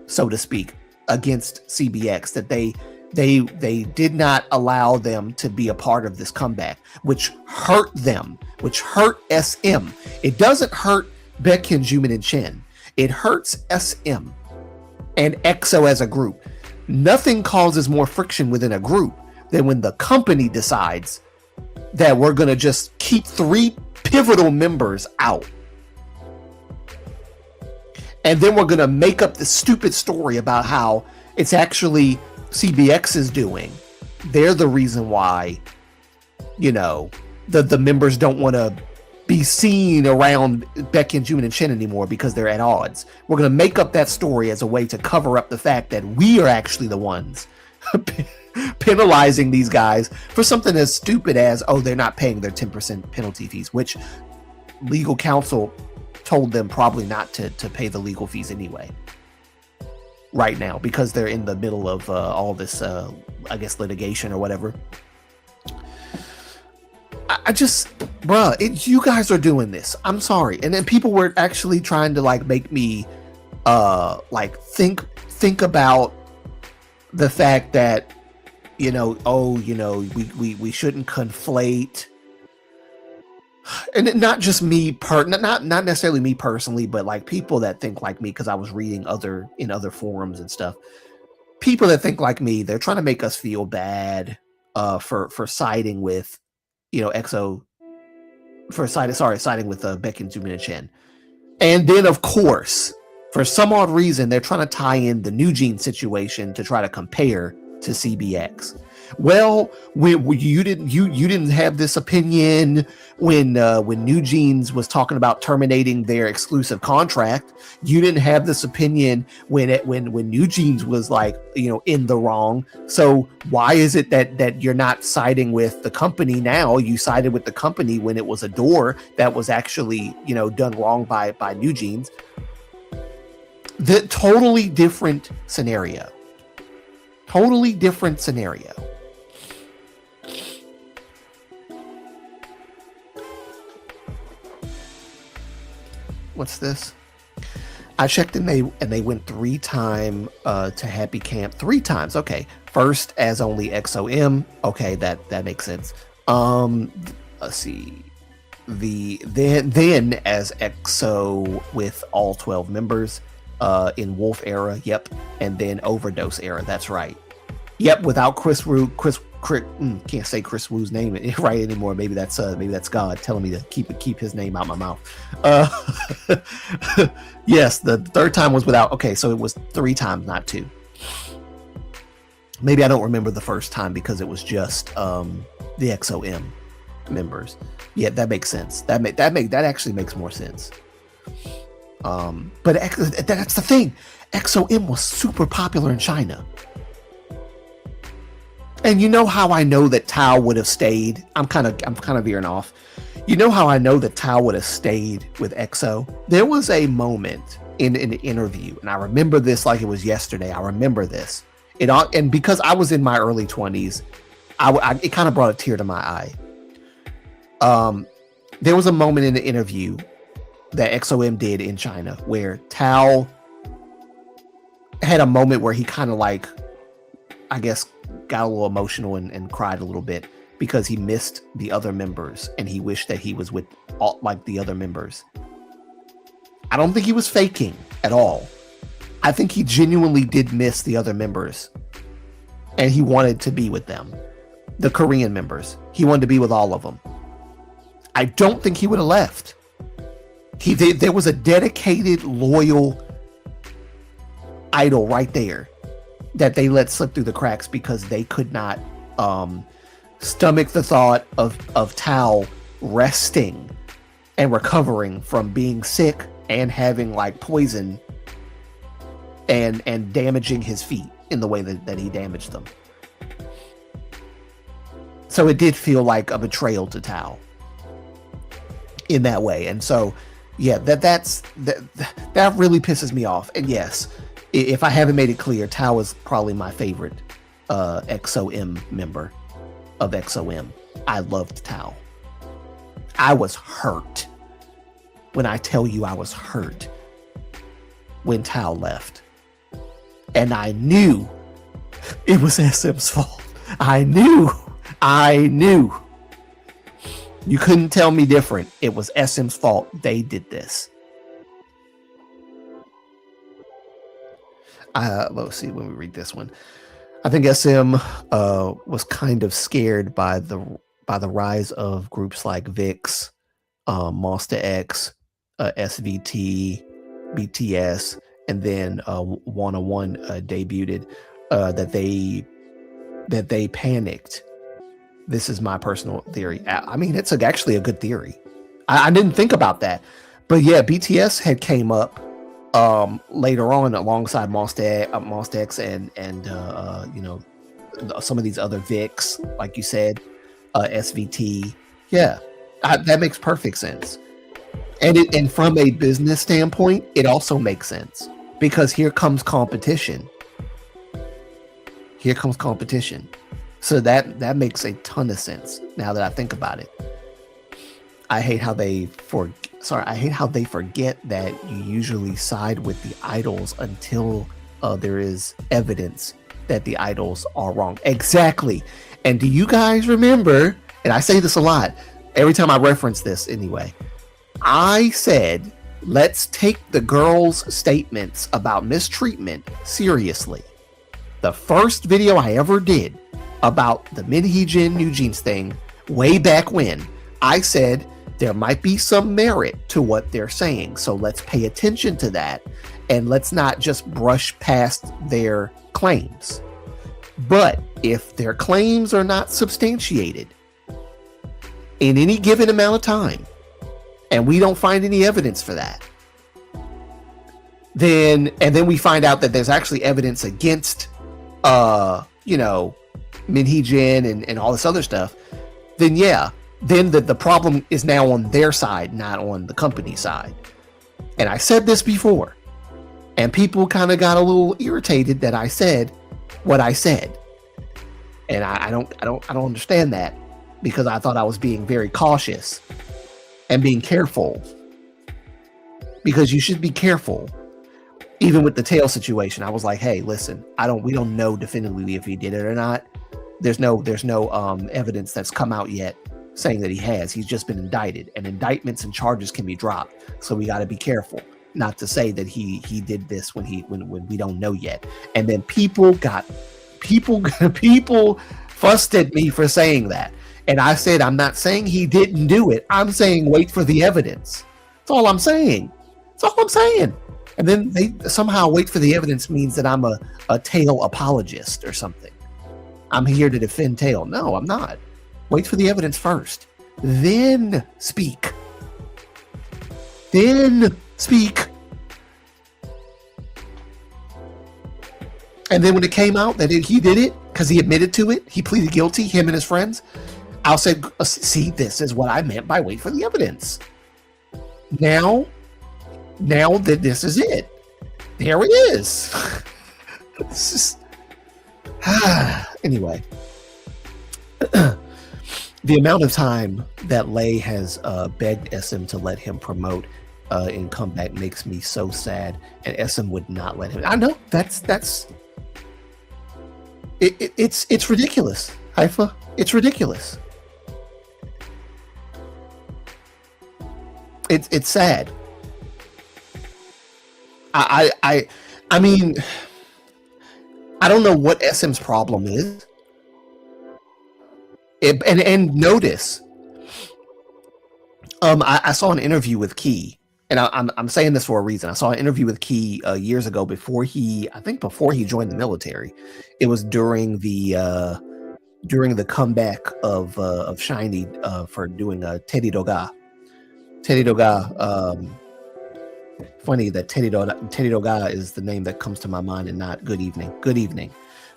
so to speak, against CBX, that they did not allow them to be a part of this comeback, which hurt them, which hurt SM. It doesn't hurt Baekhyun, Jimin, and Chen. It hurts SM and EXO as a group. Nothing causes more friction within a group than when the company decides that we're going to just keep 3 pivotal members out. And then we're going to make up this stupid story about how it's actually CBX is doing. They're the reason why, the members don't want to be seen around Baekhyun, Jimin, and Chen anymore because they're at odds. We're going to make up that story as a way to cover up the fact that we are actually the ones penalizing these guys for something as stupid as, they're not paying their 10% penalty fees, which legal counsel told them probably not to pay the legal fees anyway right now because they're in the middle of all this I guess litigation or whatever. I just, you guys are doing this. I'm sorry. And then people were actually trying to like make me think about the fact that we shouldn't conflate. And not just me, not necessarily me personally, but like people that think like me, because I was reading in other forums and stuff. People that think like me, they're trying to make us feel bad for siding with, EXO, siding with Baekhyun, Jimin, and Chen. And then, of course, for some odd reason, they're trying to tie in the New Jeans situation to try to compare to CBX. Well, you didn't have this opinion when New Jeans was talking about terminating their exclusive contract. You didn't have this opinion when New Jeans was like, in the wrong. So why is it that you're not siding with the company now? You sided with the company when it was a door that was actually, done wrong by New Jeans. The totally different scenario. Totally different scenario. What's this? I checked and they went 3 times to Happy Camp 3 times. Okay, first as only XOM. Okay, that makes sense. Let's see. Then as EXO with all 12 members in Wolf era. Yep, and then Overdose era. That's right. Yep, without Chris can't say Chris Wu's name right anymore. Maybe that's God telling me to keep his name out my mouth. Yes, the third time was without. Okay, so it was 3 times, not 2. Maybe I don't remember the first time because it was just the XOM members. Yeah, that makes sense. That actually makes more sense. But that's the thing. XOM was super popular in China. And you know how I know that Tao would have stayed? I'm kind of veering off. You know how I know that Tao would have stayed with EXO? There was a moment in an interview, and I remember this like it was yesterday. I remember this. And because I was in my early 20s, it kind of brought a tear to my eye. There was a moment in the interview that XOM did in China where Tao had a moment where he kind of like, I guess, got a little emotional and cried a little bit because he missed the other members and he wished that he was with all, like the other members. I don't think he was faking at all. I think he genuinely did miss the other members, and he wanted to be with them. The Korean members. He wanted to be with all of them. I don't think he would have left. There was a dedicated, loyal idol right there that they let slip through the cracks because they could not stomach the thought of Tao resting and recovering from being sick and having like poison and damaging his feet in the way that he damaged them. So it did feel like a betrayal to Tao in that way. And so, yeah, that really pisses me off. And yes, if I haven't made it clear, Tao is probably my favorite XOM member of XOM. I loved Tao. I was hurt. When I tell you I was hurt when Tao left. And I knew it was SM's fault. I knew. You couldn't tell me different. It was SM's fault. They did this. Let's see when we read this one. I think SM was kind of scared by the rise of groups like VIX, Monster X, SVT, BTS, and then 101 debuted. That they panicked. This is my personal theory. I mean, it's actually a good theory. I didn't think about that, but yeah, BTS had came up later on alongside Monster X and you know, some of these other VIX, like you said, SVT. Yeah, that makes perfect sense. And from a business standpoint, it also makes sense because here comes competition. Here comes competition. So that makes a ton of sense now that I think about it. I hate how they forget that you usually side with the idols until there is evidence that the idols are wrong. Exactly. And do you guys remember, and I say this a lot, every time I reference this anyway, I said, let's take the girls' statements about mistreatment seriously. The first video I ever did about the Minhee-jin New Jeans thing, way back when, I said there might be some merit to what they're saying. So let's pay attention to that and let's not just brush past their claims. But if their claims are not substantiated in any given amount of time, and we don't find any evidence for that, then we find out that there's actually evidence against you know, Minhee-jin and all this other stuff, then yeah, then the problem is now on their side, not on the company side. And I said this before, and people kind of got a little irritated that I said what I said. And I don't understand that, because I thought I was being very cautious and being careful, because you should be careful. Even with the tail situation, I was like, hey, listen, we don't know definitively if he did it or not. There's no evidence that's come out yet saying that he has. He's just been indicted, and indictments and charges can be dropped. So we got to be careful not to say that he did this when we don't know yet. And then people fussed at me for saying that. And I said, I'm not saying he didn't do it. I'm saying wait for the evidence. That's all I'm saying. And then they somehow wait for the evidence means that I'm a tail apologist or something. I'm here to defend tail. No, I'm not. Wait for the evidence first. Then speak. And then when it came out that he did it, because he admitted to it, he pleaded guilty, him and his friends, I said, see, this is what I meant by wait for the evidence. Now that this is it. There it is. Anyway. The amount of time that Lay has begged SM to let him promote in Comeback makes me so sad, and SM would not let him. I know it's ridiculous, Haifa. It's ridiculous. It's sad. I mean, I don't know what SM's problem is. And notice, I saw an interview with Key, and I'm saying this for a reason. I saw an interview with Key years ago before he joined the military. It was during the comeback of Shiny for doing Teddy Doga. Teddy Doga. Funny that Teddy Doga is the name that comes to my mind and not Good Evening. Good Evening.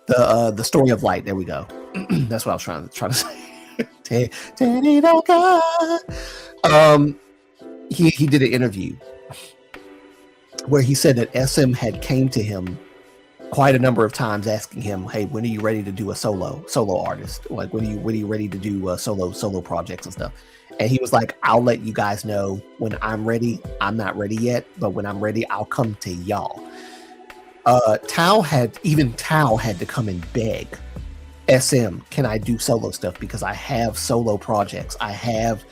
The Story of Light. There we go. That's what I was trying to say. Teddy Doga. He did an interview where he said that SM had came to him quite a number of times asking him, "Hey, when are you ready to do a solo artist? Like, when are you ready to do solo projects and stuff?" And he was like, "I'll let you guys know when I'm ready. I'm not ready yet, but when I'm ready, I'll come to y'all." Tao had to come and beg SM, "Can I do solo stuff? Because I have solo projects. I have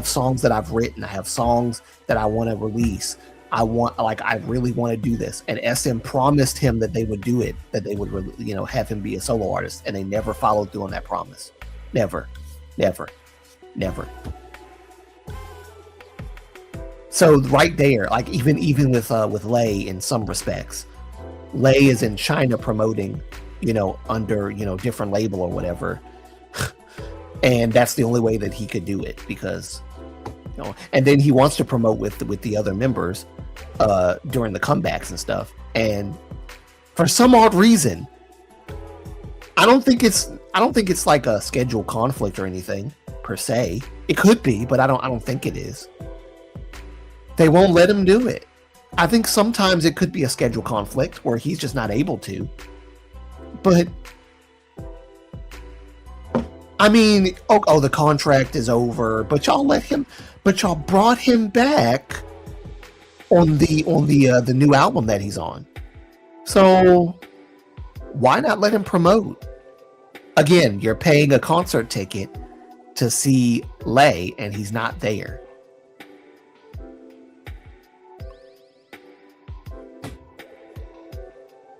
songs that I've written. I have songs that I want to release. I really want to do this." And SM promised him that they would do it, that they would, have him be a solo artist, and they never followed through on that promise. Never. So right there, like even with Lay, in some respects, Lay is in China promoting, under different label or whatever, and that's the only way that he could do it, because and then he wants to promote with the other members during the comebacks and stuff, and for some odd reason, I don't think it's like a schedule conflict or anything per se. It could be, but I don't think it is. They won't let him do it. I think sometimes it could be a schedule conflict where he's just not able to. But I mean, the contract is over, but y'all brought him back on the new album that he's on. So why not let him promote? Again, you're paying a concert ticket to see Lay, and he's not there.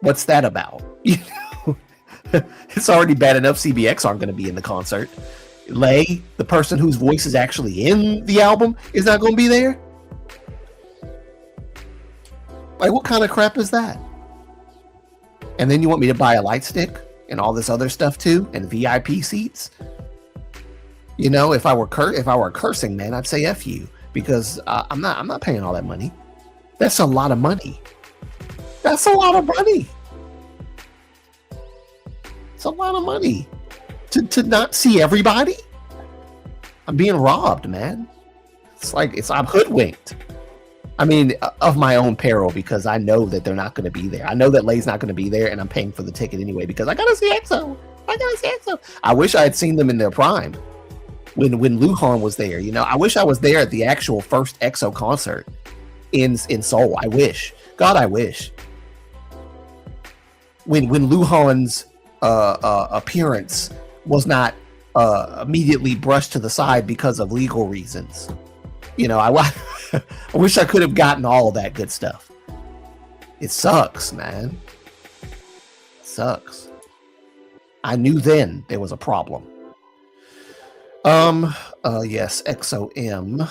What's that about? It's already bad enough CBX aren't going to be in the concert. Lay, the person whose voice is actually in the album, is not going to be there? Like, what kind of crap is that? And then you want me to buy a light stick and all this other stuff too, and VIP seats? If I were cursing, man, I'd say F you, because I'm not paying all that money. That's a lot of money. That's a lot of money. It's a lot of money to not see everybody. I'm being robbed, man. I'm hoodwinked. I mean, of my own peril, because I know that they're not going to be there. I know that Lay's not going to be there, and I'm paying for the ticket anyway because I gotta see EXO. I wish I had seen them in their prime when Luhan was there. I wish I was there at the actual first EXO concert in Seoul. I wish. God, I wish. When Luhan's appearance was not immediately brushed to the side because of legal reasons. I wish I could have gotten all of that good stuff. It sucks, man. It sucks. I knew then there was a problem. Yes, XOM.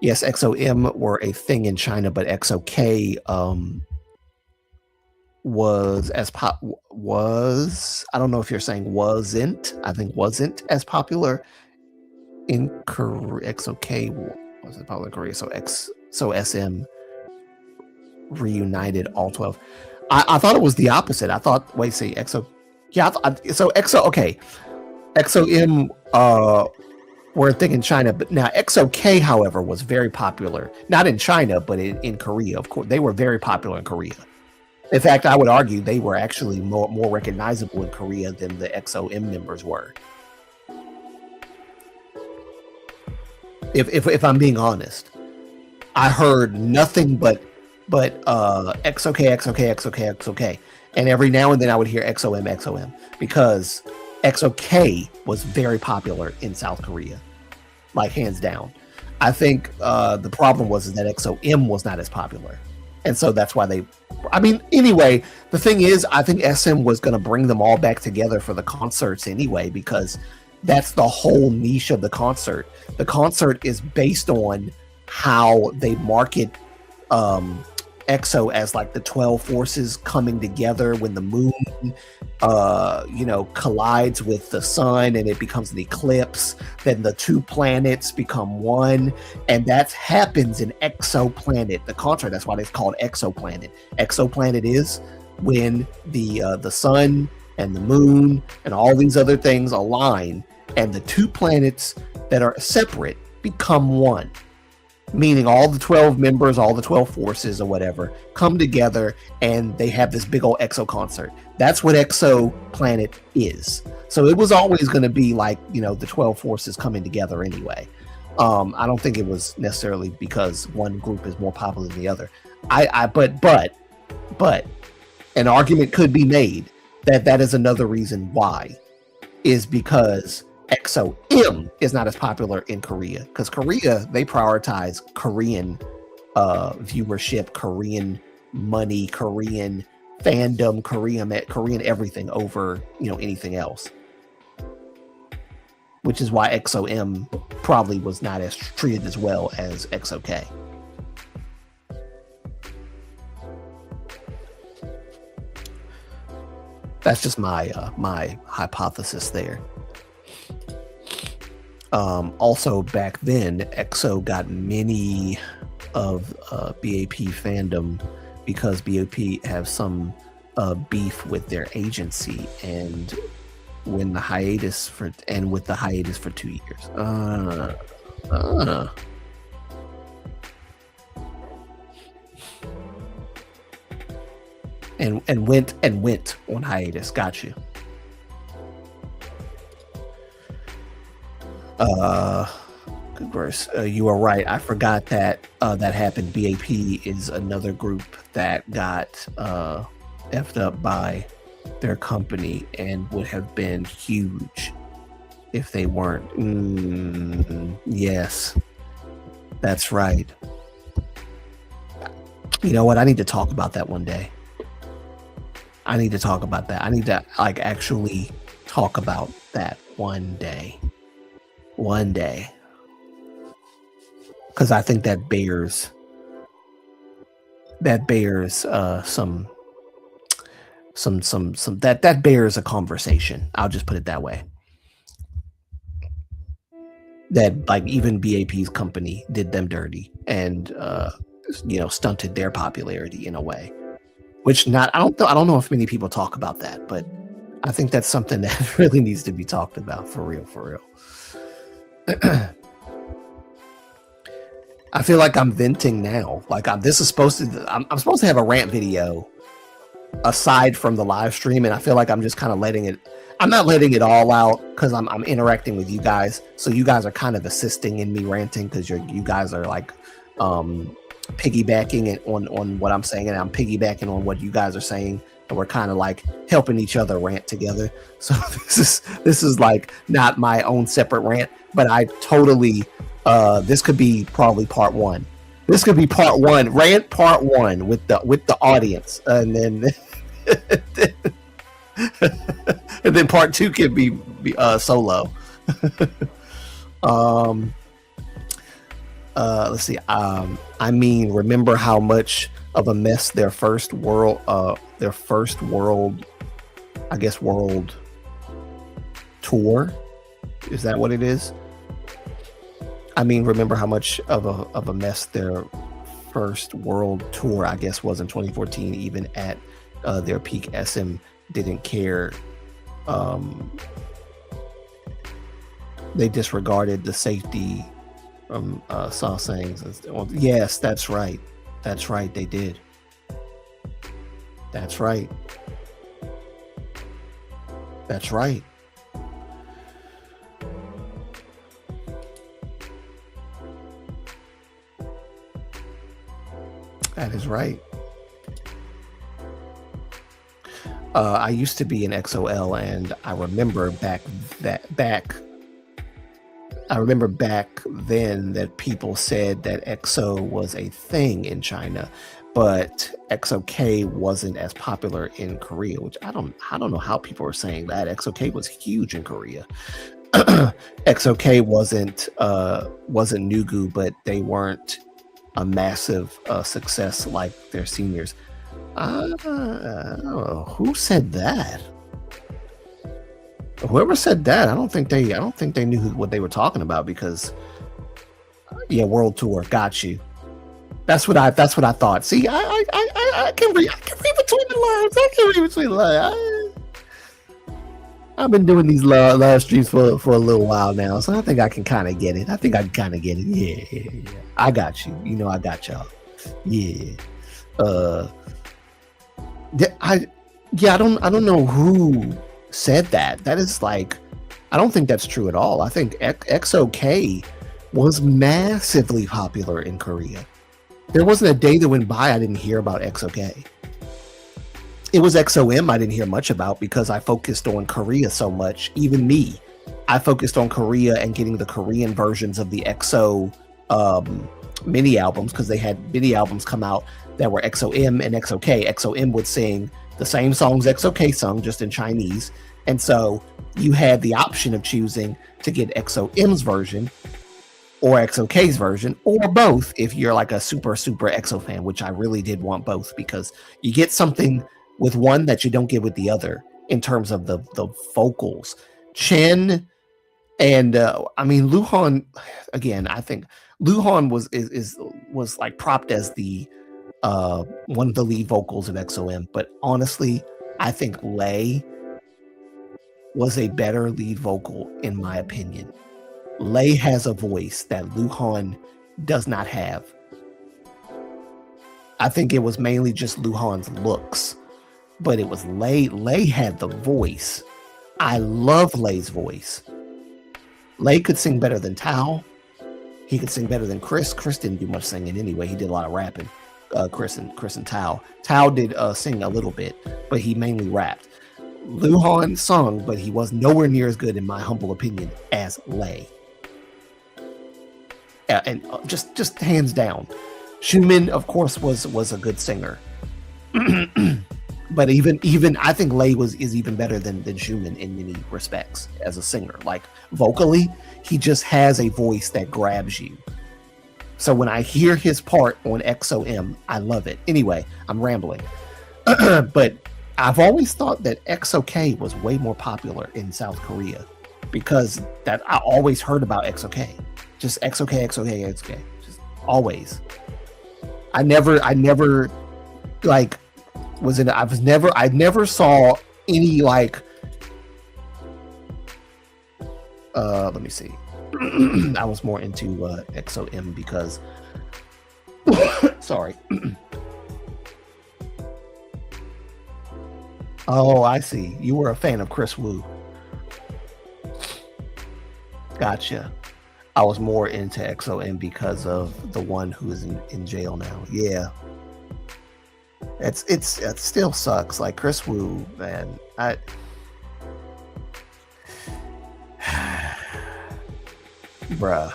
Yes, XOM were a thing in China, but XOK was I don't know if you're saying wasn't. I think wasn't as popular in Korea. XOK wasn't popular in Korea, so SM reunited all 12. I thought it was the opposite. I thought EXO. Yeah, so EXO. Okay, XOM were a thing in China, but now XOK, however, was very popular. Not in China, but in Korea. Of course, they were very popular in Korea. In fact, I would argue they were actually more recognizable in Korea than the XOM members were. If I'm being honest, I heard nothing but XOK, and every now and then I would hear XOM, because XOK was very popular in South Korea, like hands down. I think the problem was that XOM was not as popular. And so that's why they, I mean, anyway, the thing is, I think SM was going to bring them all back together for the concerts anyway, because that's the whole niche of the concert. The concert is based on how they market EXO as like the 12 forces coming together when the moon collides with the sun and it becomes an eclipse. Then the two planets become one, and that happens in Exoplanet, the concert. That's why it's called Exoplanet. Exoplanet is when the sun and the moon and all these other things align, and the two planets that are separate become one. Meaning all the 12 members, all the 12 forces or whatever come together and they have this big old EXO concert. That's what Exoplanet is. So it was always going to be like, the 12 forces coming together anyway. I don't think it was necessarily because one group is more popular than the other. But an argument could be made that is another reason why, is because EXO-M is not as popular in Korea, because Korea, they prioritize Korean viewership, Korean money, Korean fandom, Korean everything over anything else, which is why EXO-M probably was not as treated as well as EXO-K. That's just my my hypothesis there. Also, back then, EXO got many of BAP fandom because BAP have some beef with their agency, and with the hiatus for 2 years. And went on hiatus. Got you. Good verse. You are right. I forgot that that happened. BAP is another group that got effed up by their company and would have been huge if they weren't. Yes, that's right. You know what? I need to talk about that one day. I need to talk about that. I need to actually talk about that one day. One day. Because I think that bears some that bears a conversation. I'll just put it that way. That even BAP's company did them dirty and stunted their popularity in a way. Which I don't know if many people talk about that, but I think that's something that really needs to be talked about for real. I feel like I'm venting now. I'm supposed to have a rant video aside from the live stream, and I feel like I'm just kind of letting it. I'm not letting it all out because I'm interacting with you guys, so you guys are kind of assisting in me ranting because you guys are piggybacking it on what I'm saying, and I'm piggybacking on what you guys are saying, and we're kind of helping each other rant together. So this is not my own separate rant, but I totally this could be probably part one. This could be part one, rant part one with the audience, and then and then part two could be solo. Let's see. Remember how much of a mess their first world, I guess, world tour. Is that what it is? Remember how much of a mess their first world tour, I guess, was in 2014. Even at their peak, SM didn't care. They disregarded the safety. Saw sayings. Yes, that's right. That's right. They did. That's right. That's right. That is right. I used to be an XOL, and I remember back I remember back then that people said that EXO was a thing in China, but XOK wasn't as popular in Korea, which I don't know how people were saying that. XOK was huge in Korea. XOK wasn't Nugu, but they weren't a massive success like their seniors. I don't know. Who said that? Whoever said that, I don't think they knew what they were talking about, because World Tour got you. That's what I thought. See, I can read between the lines. I can read between the lines. I've been doing these live streams for a little while now, so I think I can kind of get it. Yeah. I got you. I got y'all. Yeah. I don't know who said that. That is like, I don't think that's true at all. I think XOK was massively popular in Korea. There wasn't a day that went by I didn't hear about XOK. It was XOM I didn't hear much about because I focused on Korea so much. Even me, I focused on Korea and getting the Korean versions of the EXO mini albums, because they had mini albums come out that were XOM and XOK. XOM would sing the same songs XOK sung, just in Chinese. And so you had the option of choosing to get XOM's version or XOK's version, or both if you're like a super EXO fan, which I really did want both, because you get something with one that you don't get with the other in terms of the vocals. Chen and Luhan, again, I think Luhan was like propped as the one of the lead vocals of XOM, but honestly, I think Lay was a better lead vocal in my opinion. Lay has a voice that Luhan does not have. I think it was mainly just Luhan's looks, but it was Lay. Lay had the voice. I love Lay's voice. Lay could sing better than Tao. He could sing better than Chris. Chris didn't do much singing anyway. He did a lot of rapping. Chris and Tao. Tao did sing a little bit, but he mainly rapped. Luhan sung, but he was nowhere near as good, in my humble opinion, as Lay. And just hands down, Schumann, of course, was a good singer, but even I think Lay is even better than Schumann in many respects as a singer. Like vocally, he just has a voice that grabs you. So when I hear his part on XOM, I love it. Anyway, I'm rambling, but I've always thought that XOK was way more popular in South Korea, because that I always heard about XOK. Just XOK, just always. I never like was in. I never saw any like. Let me see. I was more into XOM because. Sorry. Oh, I see. You were a fan of Chris Wu. Gotcha. I was more into XOM because of the one who is in jail now. Yeah. It still sucks. Like Chris Wu, man. Bruh.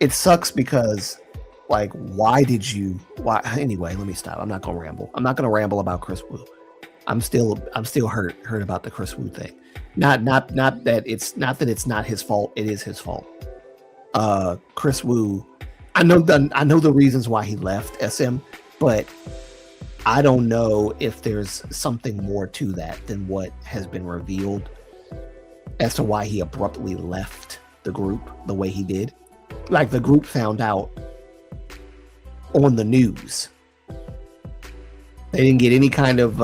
It sucks because, like, why anyway, let me stop. I'm not gonna ramble. I'm not gonna ramble about Chris Wu. I'm still hurt about the Chris Wu thing. Not that it's not his fault. It is his fault. Chris Wu, I know the reasons why he left SM, but I don't know if there's something more to that than what has been revealed as to why he abruptly left the group the way he did. Like, the group found out on the news. They didn't get any kind of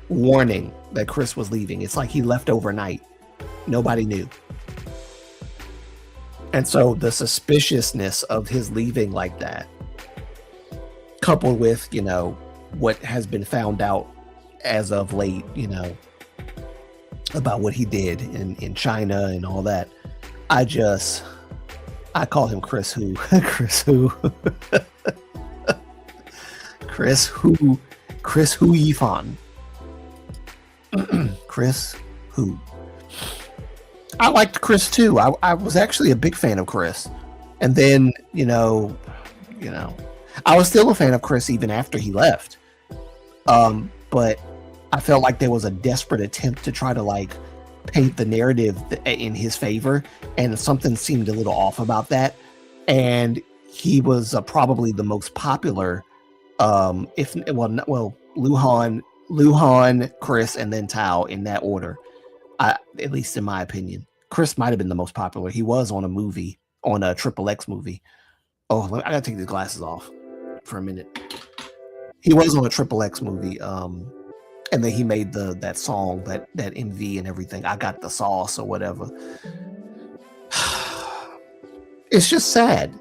warning that Chris was leaving. It's like he left overnight. Nobody knew. And so the suspiciousness of his leaving like that, coupled with, what has been found out as of late, about what he did in China and all that, I call him Chris Who. Chris Who. Chris Hu Yifan. Chris Who. I liked Chris too. I was actually a big fan of Chris, and then I was still a fan of Chris even after he left. But I felt like there was a desperate attempt to try to like paint the narrative in his favor, and something seemed a little off about that. And he was probably the most popular. Luhan, Chris, and then Tao in that order. At least in my opinion, Chris might have been the most popular. He was on a movie, on a XXX movie. Oh, I gotta take these glasses off for a minute. He was on a XXX movie, and then he made that song, that MV and everything. I got the sauce or whatever. It's just sad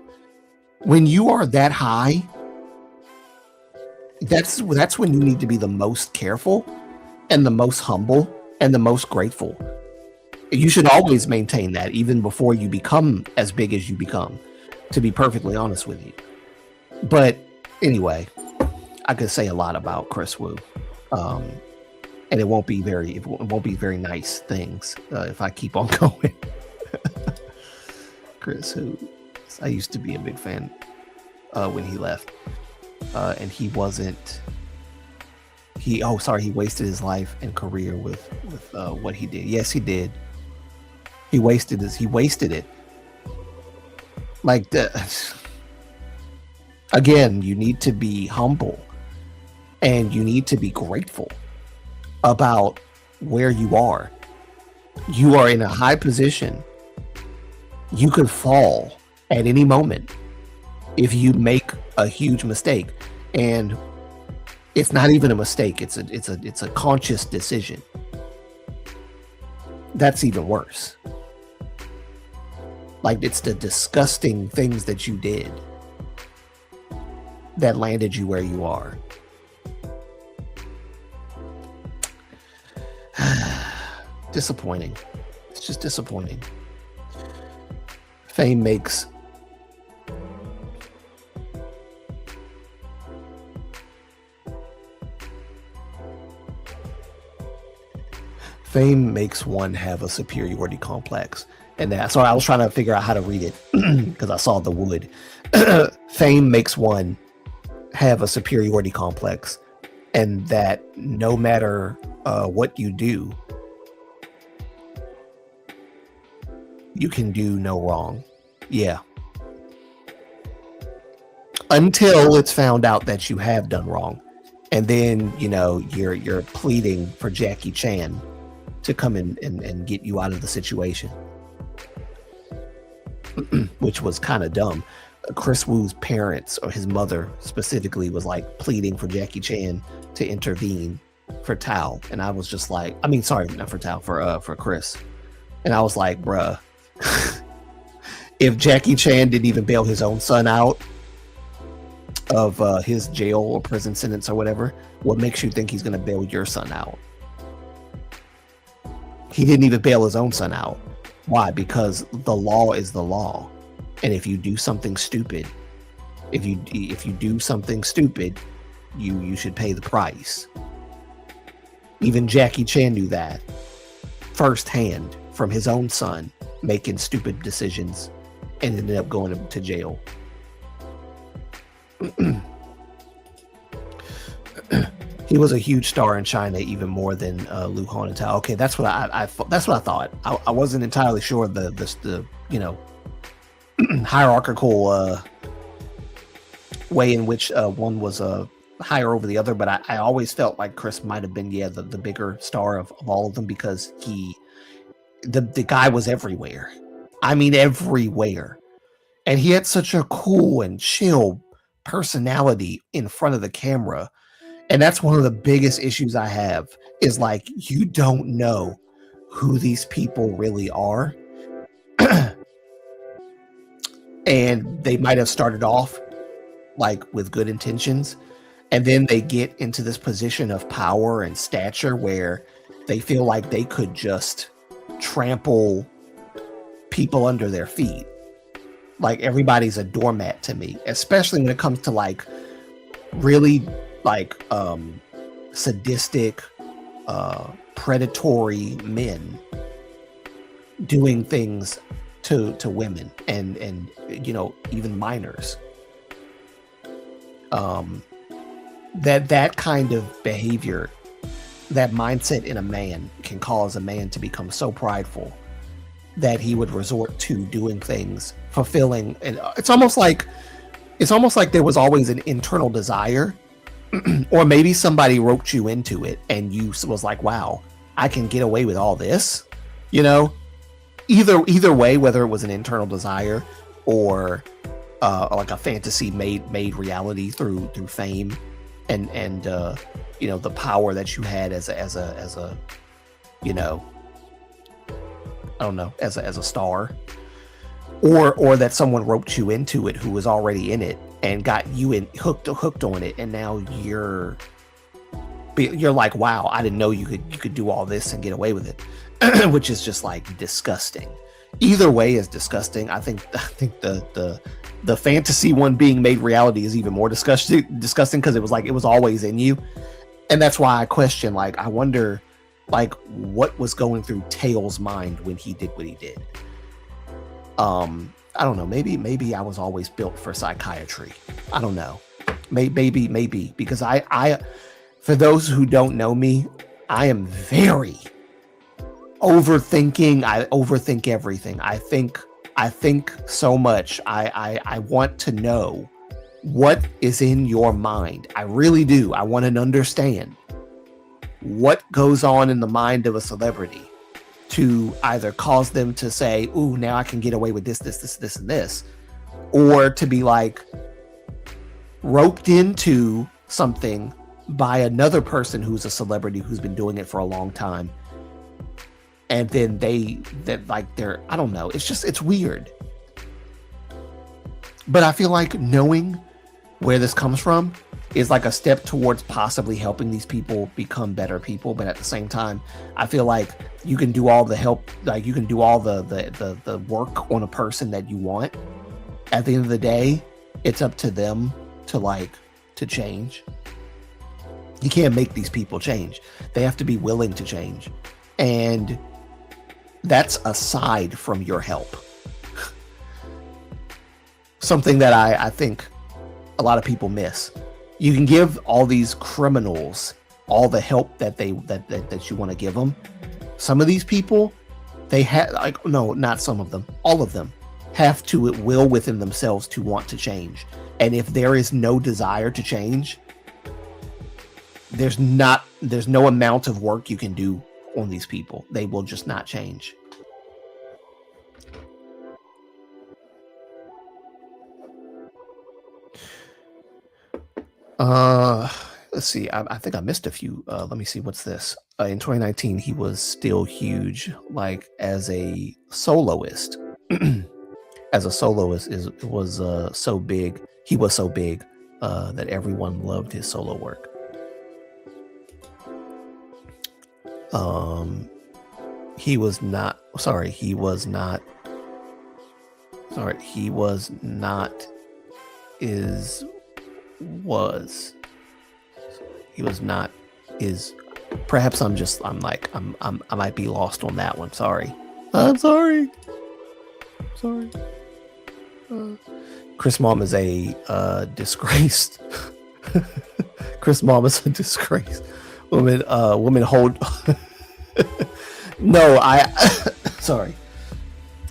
when you are that high. That's when you need to be the most careful and the most humble and the most grateful. You should always maintain that even before you become as big as you become, to be perfectly honest with you. But anyway, I could say a lot about Chris Wu, and it won't be very nice things if I keep on going. Chris Wu, I used to be a big fan when he left. And he wasn't. He wasted his life and career with what he did. Yes, he did. He wasted it. Like again, you need to be humble, and you need to be grateful about where you are. You are in a high position. You could fall at any moment if you make a huge mistake, and it's not even a mistake. It's a conscious decision. That's even worse. Like, it's the disgusting things that you did that landed you where you are. Disappointing. It's just disappointing. Fame makes one have a superiority complex. And so I was trying to figure out how to read it because I saw the wood. Fame makes one have a superiority complex, and that no matter what you do, you can do no wrong. Yeah. Until it's found out that you have done wrong. And then, you're pleading for Jackie Chan to come in and get you out of the situation. Which was kind of dumb. Chris Wu's parents, or his mother specifically, was like pleading for Jackie Chan to intervene for Tao. And I was just like, not for Tao, for Chris. And I was like, bruh, if Jackie Chan didn't even bail his own son out of his jail or prison sentence or whatever, what makes you think he's going to bail your son out? He didn't even bail his own son out. Why? Because the law is the law. And if you do something stupid, you should pay the price. Even Jackie Chan knew that firsthand from his own son making stupid decisions and ended up going to jail. He was a huge star in China, even more than Luhan and Tao. Okay, that's what I thought. I wasn't entirely sure the hierarchical way in which one was higher over the other, but I always felt like Chris might have been the bigger star of all of them, because the guy was everywhere. I mean, everywhere, and he had such a cool and chill personality in front of the camera. And that's one of the biggest issues I have, is like, you don't know who these people really are. And they might have started off like with good intentions, and then they get into this position of power and stature where they feel like they could just trample people under their feet. Like, everybody's a doormat to me, especially when it comes to like really like sadistic predatory men. doing things to women and even minors. That kind of behavior, that mindset in a man can cause a man to become so prideful that he would resort to doing things fulfilling. And it's almost like there was always an internal desire, or maybe somebody roped you into it and you was like, wow, I can get away with all this, either way, whether it was an internal desire or like a fantasy made reality through fame and the power that you had as a I don't know, as a star, or that someone roped you into it who was already in it and got you hooked on it, and now you're like, wow, I didn't know you could do all this and get away with it, which is just like disgusting. Either way is disgusting. I think the fantasy one being made reality is even more disgusting because it was always in you, and that's why I question, like, I wonder, like, what was going through Tails' mind when he did what he did. I don't know. Maybe I was always built for psychiatry. I don't know. Maybe because I for those who don't know me, I am very overthinking. I overthink everything. I think so much. I want to know what is in your mind. I really do. I want to understand what goes on in the mind of a celebrity to either cause them to say, ooh, now I can get away with this, and this, or to be like roped into something by another person who's a celebrity who's been doing it for a long time. And then they're, I don't know. It's weird. But I feel like knowing where this comes from is like a step towards possibly helping these people become better people. But at the same time, I feel like you can do all the help, like you can do all the work on a person that you want. At the end of the day, it's up to them to change. You can't make these people change. They have to be willing to change. And that's aside from your help. Something that I think a lot of people miss. You can give all these criminals all the help that you want to give them. Some of these people, they have, like, no, not some of them, all of them have to will within themselves to want to change. And if there is no desire to change, there's no amount of work you can do on these people. They will just not change. Let's see. I think I missed a few. Let me see. What's this? In 2019, he was still huge, like as a soloist. As a soloist, was so big. He was so big that everyone loved his solo work. He was not. He was not. Perhaps I might be lost on that one. Sorry. I'm sorry. Chris Mom is a disgraced. Chris Mom is a disgrace. Women hold. No, sorry.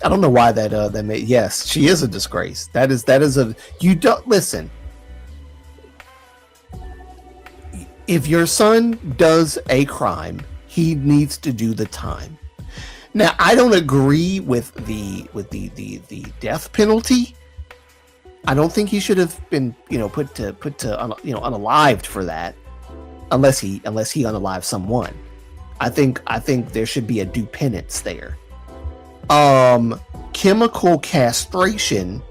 I don't know why that made. Yes, she is a disgrace. That is a. You don't listen. If your son does a crime, he needs to do the time. Now, I don't agree with the death penalty. I don't think he should have been, put to unalived for that, unless he unalived someone. I think there should be a due penance there. Chemical castration,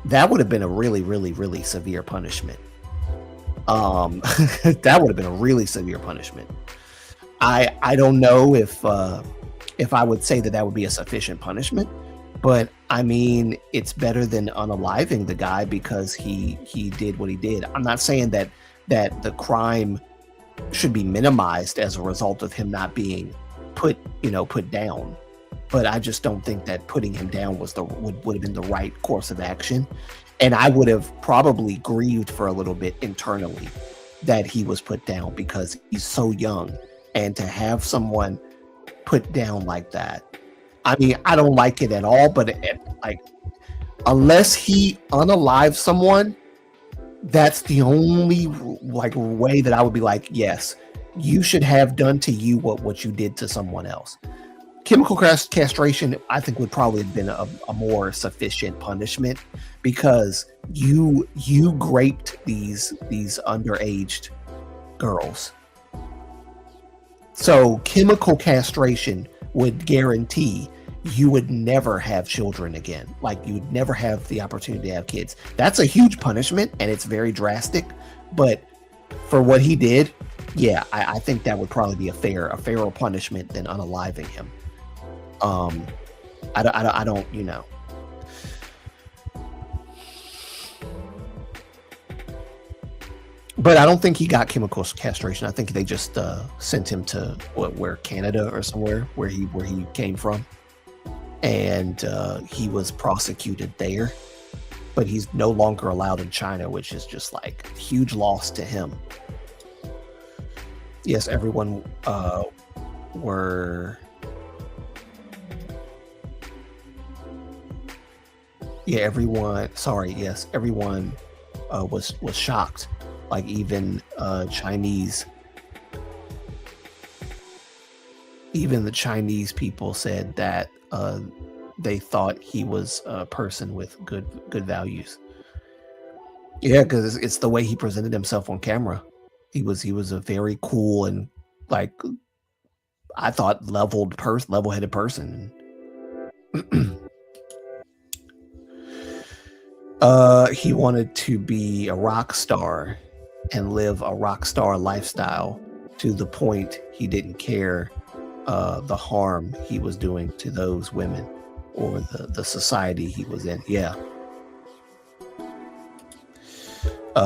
that would have been a really, really, really severe punishment. That would have been a really severe punishment. I don't know if I would say that would be a sufficient punishment, but I mean, it's better than unaliving the guy because he did what he did. I'm not saying that the crime should be minimized as a result of him not being put down. But I just don't think that putting him down would have been the right course of action. And I would have probably grieved for a little bit internally that he was put down because he's so young. And to have someone put down like that, I mean, I don't like it at all, but like, unless he unalives someone, that's the only like way that I would be like, yes, you should have done to you what you did to someone else. Chemical castration, I think, would probably have been a more sufficient punishment because you raped these underaged girls. So chemical castration would guarantee you would never have children again. Like, you would never have the opportunity to have kids. That's a huge punishment, and it's very drastic. But for what he did, yeah, I think that would probably be a fairer punishment than unaliving him. I don't, you know. But I don't think he got chemical castration. I think they just sent him to where Canada or somewhere where he came from, and he was prosecuted there. But he's no longer allowed in China, which is just like a huge loss to him. Yes, everyone were. Yeah, everyone. Sorry, yes, everyone was shocked. Like, even Chinese, even the Chinese people said that they thought he was a person with good values. Yeah, because it's the way he presented himself on camera. He was a very cool and, like, I thought level-headed person. He wanted to be a rock star and live a rock star lifestyle to the point he didn't care the harm he was doing to those women or the society he was in. Yeah.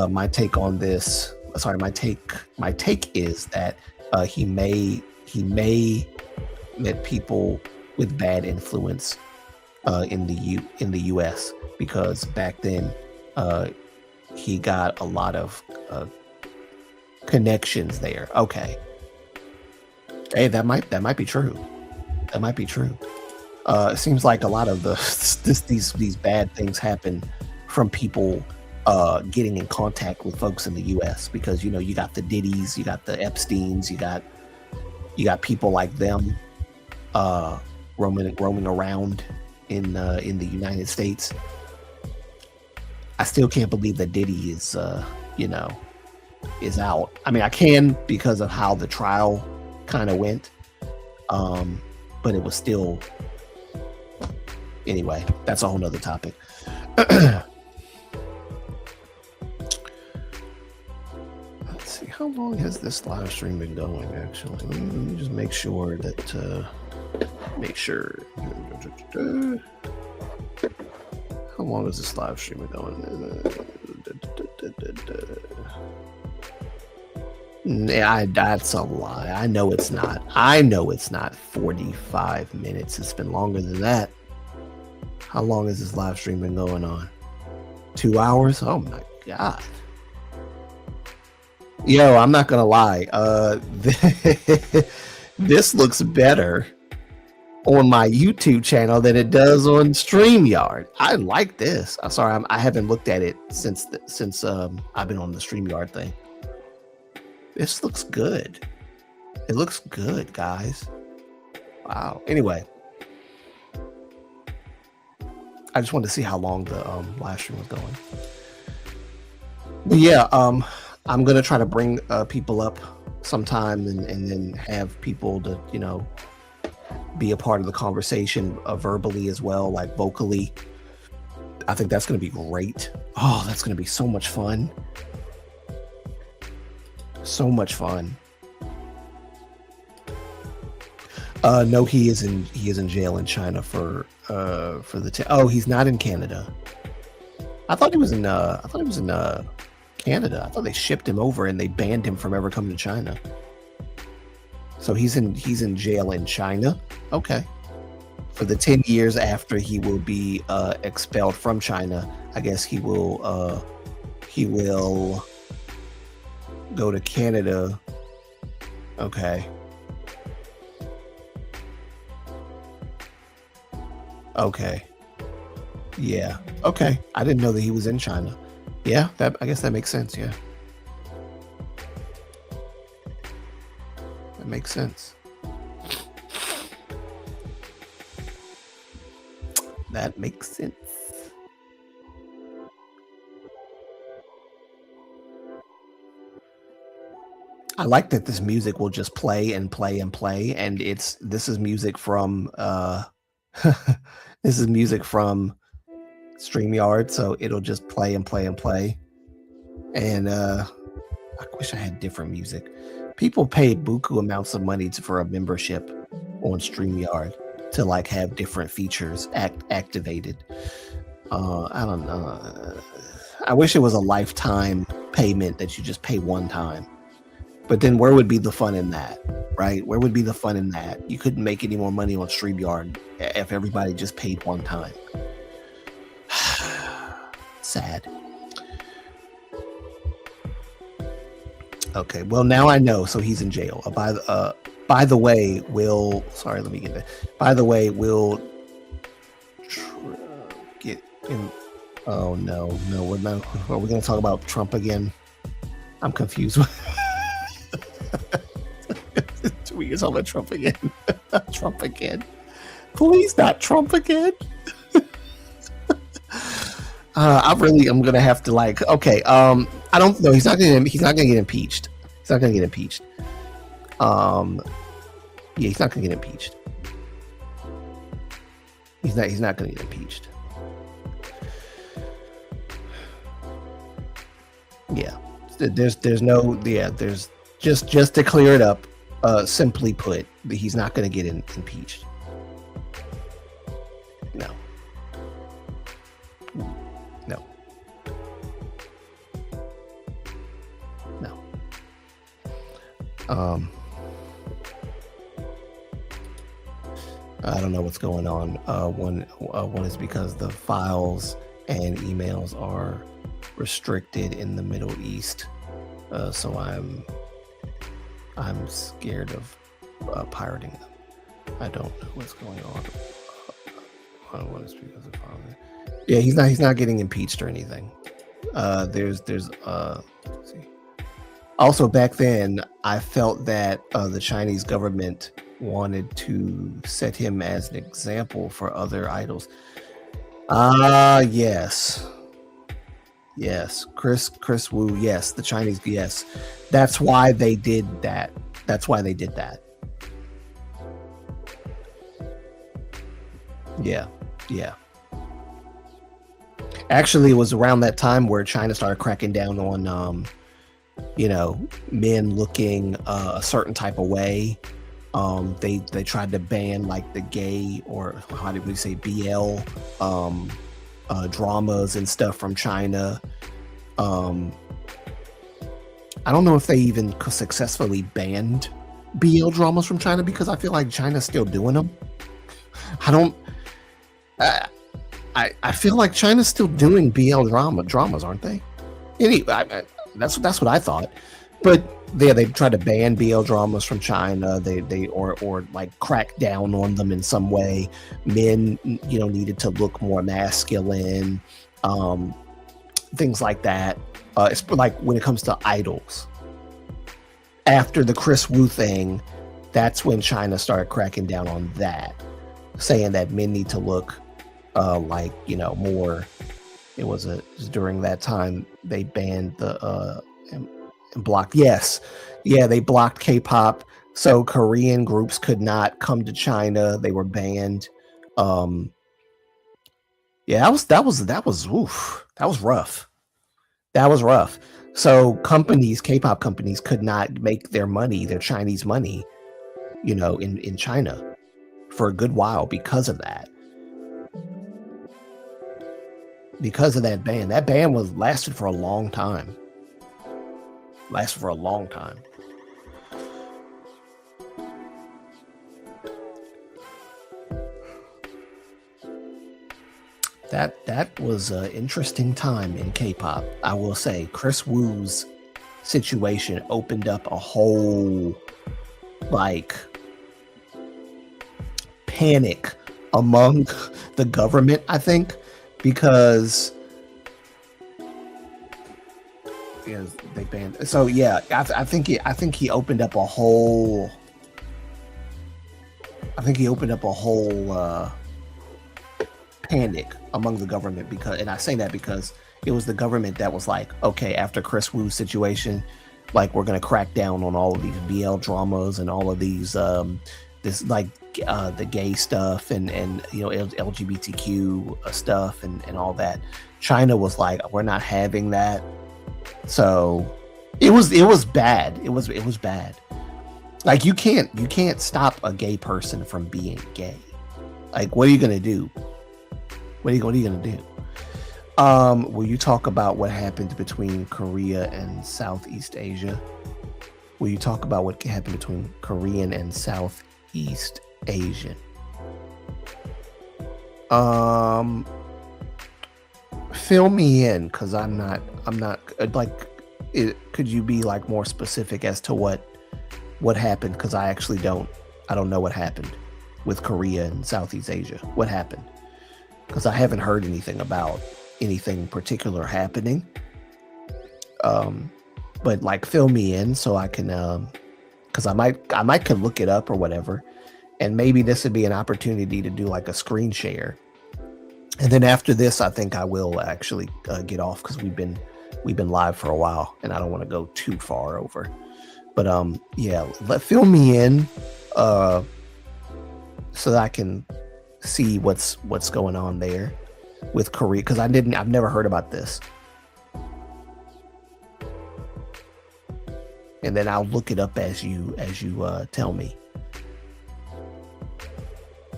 My take on this, my take is that he may met people with bad influence in the US, because back then he got a lot of connections there. Okay. Hey, that might be true. That might be true. It seems like a lot of these bad things happen from people getting in contact with folks in the US, because, you know, you got the Diddy's, you got the Epsteins, you got people like them roaming around in the United States. I still can't believe that Diddy is is out. I mean, I can, because of how the trial kind of went, but it was still, anyway, that's a whole nother topic. Let's see, how long has this live stream been going? Actually, let me just make sure that how long has this live stream been going? Yeah, that's a lie. I know it's not 45 minutes. It's been longer than that. How long has this live stream been going on? 2 hours? Oh my god. Yo, I'm not gonna lie. This looks better on my YouTube channel than it does on StreamYard. I like this. I'm sorry, I haven't looked at it since I've been on the StreamYard thing. This looks good. It looks good, guys. Wow. Anyway, I just wanted to see how long the live stream was going. But yeah, I'm gonna try to bring people up sometime and then have people to, you know, be a part of the conversation verbally as well, like vocally. I think that's going to be great. Oh, that's going to be so much fun. So much fun. No, he is in jail in China for the he's not in Canada. I thought he was in Canada. I thought they shipped him over and they banned him from ever coming to China. So he's in jail in China. Okay. For the 10 years after he will be expelled from China, I guess he will go to Canada. Okay. Okay. Yeah. Okay. I didn't know that he was in China. Yeah, I guess that makes sense. Yeah. That makes sense. That makes sense. I like that this music will just play and play and play, and this is music from this is music from StreamYard, so it'll just play and play and play. And I wish I had different music. People pay buku amounts of money for a membership on StreamYard to like have different features activated. I don't know. I wish it was a lifetime payment that you just pay one time. But then where would be the fun in that, right? Where would be the fun in that? You couldn't make any more money on StreamYard if everybody just paid one time. Sad. Okay, well now I know. So he's in jail. By the way, we'll get in. Oh no, we're not. Are we going to talk about Trump again? I'm confused. We can talk about Trump again. Trump again. Please, not Trump again. I'm gonna have to like. Okay. I don't know. He's not gonna get impeached. He's not gonna get impeached. Yeah, he's not gonna get impeached. He's not gonna get impeached. Yeah. There's no. Yeah. There's just to clear it up. Simply put, he's not gonna get impeached. No. No. No. I don't know what's going on. One is because the files and emails are restricted in the Middle East, so I'm scared of pirating them. I don't know what's going on. One is because of files. Yeah, he's not getting impeached or anything. Let's see. Also, back then, I felt that the Chinese government wanted to set him as an example for other idols. Yes. Yes, Chris Wu. Yes, the Chinese. Yes, that's why they did that. Yeah. Actually, it was around that time where China started cracking down on, men looking a certain type of way. They tried to ban like the gay, or how did we say, BL dramas and stuff from China. I don't know if they even successfully banned BL dramas from China, because I feel like China's still doing them. I feel like China's still doing BL dramas, aren't they? Anyway, that's what I thought. But they tried to ban BL dramas from China. Or like crack down on them in some way. Men, needed to look more masculine, things like that. It's like when it comes to idols. After the Chris Wu thing, that's when China started cracking down on that, saying that men need to look more. It was during that time they banned the and blocked. Yes, yeah, they blocked K-pop, so Korean groups could not come to China. They were banned. Yeah, that was oof. That was rough. That was rough. So K-pop companies could not make their money, their Chinese money, in China for a good while because of that. Because of that ban. That ban lasted for a long time. That was an interesting time in K-pop. I will say, Chris Wu's situation opened up a whole like panic among the government, I think, because they banned. So yeah, I think he opened up a whole. I think he opened up a whole panic among the government because, and I say that because it was the government that was like, okay, after Chris Wu's situation, like we're gonna crack down on all of these BL dramas and all of these this like the gay stuff and LGBTQ stuff and all that. China was like, we're not having that. So it was bad. It was bad. Like you can't stop a gay person from being gay. Like what are you gonna do? What are you gonna do? Will you talk about what happened between Korea and Southeast Asia? Will you talk about what happened between Korean and Southeast Asian? Fill me in, because I'm not like could you be like more specific as to what happened? Because I actually don't know what happened with Korea and Southeast Asia. What happened? Because I haven't heard anything about anything particular happening. But like fill me in so I can because I might could look it up or whatever, and maybe this would be an opportunity to do like a screen share. And then after this, I think I will actually get off because we've been live for a while, and I don't want to go too far over. But yeah, fill me in so that I can see what's going on there with Korea, because I've never heard about this. And then I'll look it up as you tell me.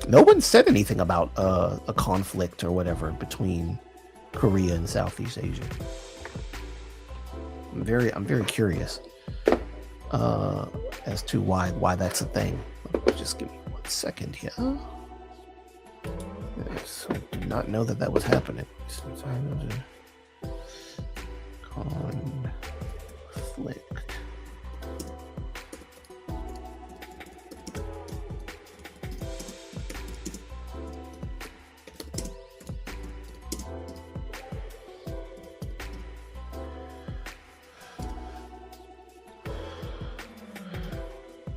No one said anything about a conflict or whatever between Korea and Southeast Asia. I'm very curious as to why that's a thing. Just give me 1 second here. Yes, I did not know that was happening. Conflict.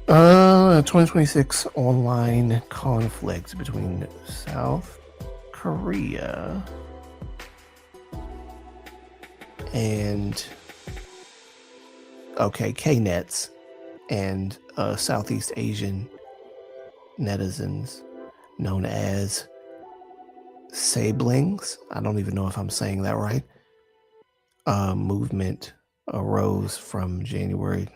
Uh, 2026 online conflict between South Korea and Knets and Southeast Asian netizens known as Sablings. I don't even know if I'm saying that right. Movement arose from January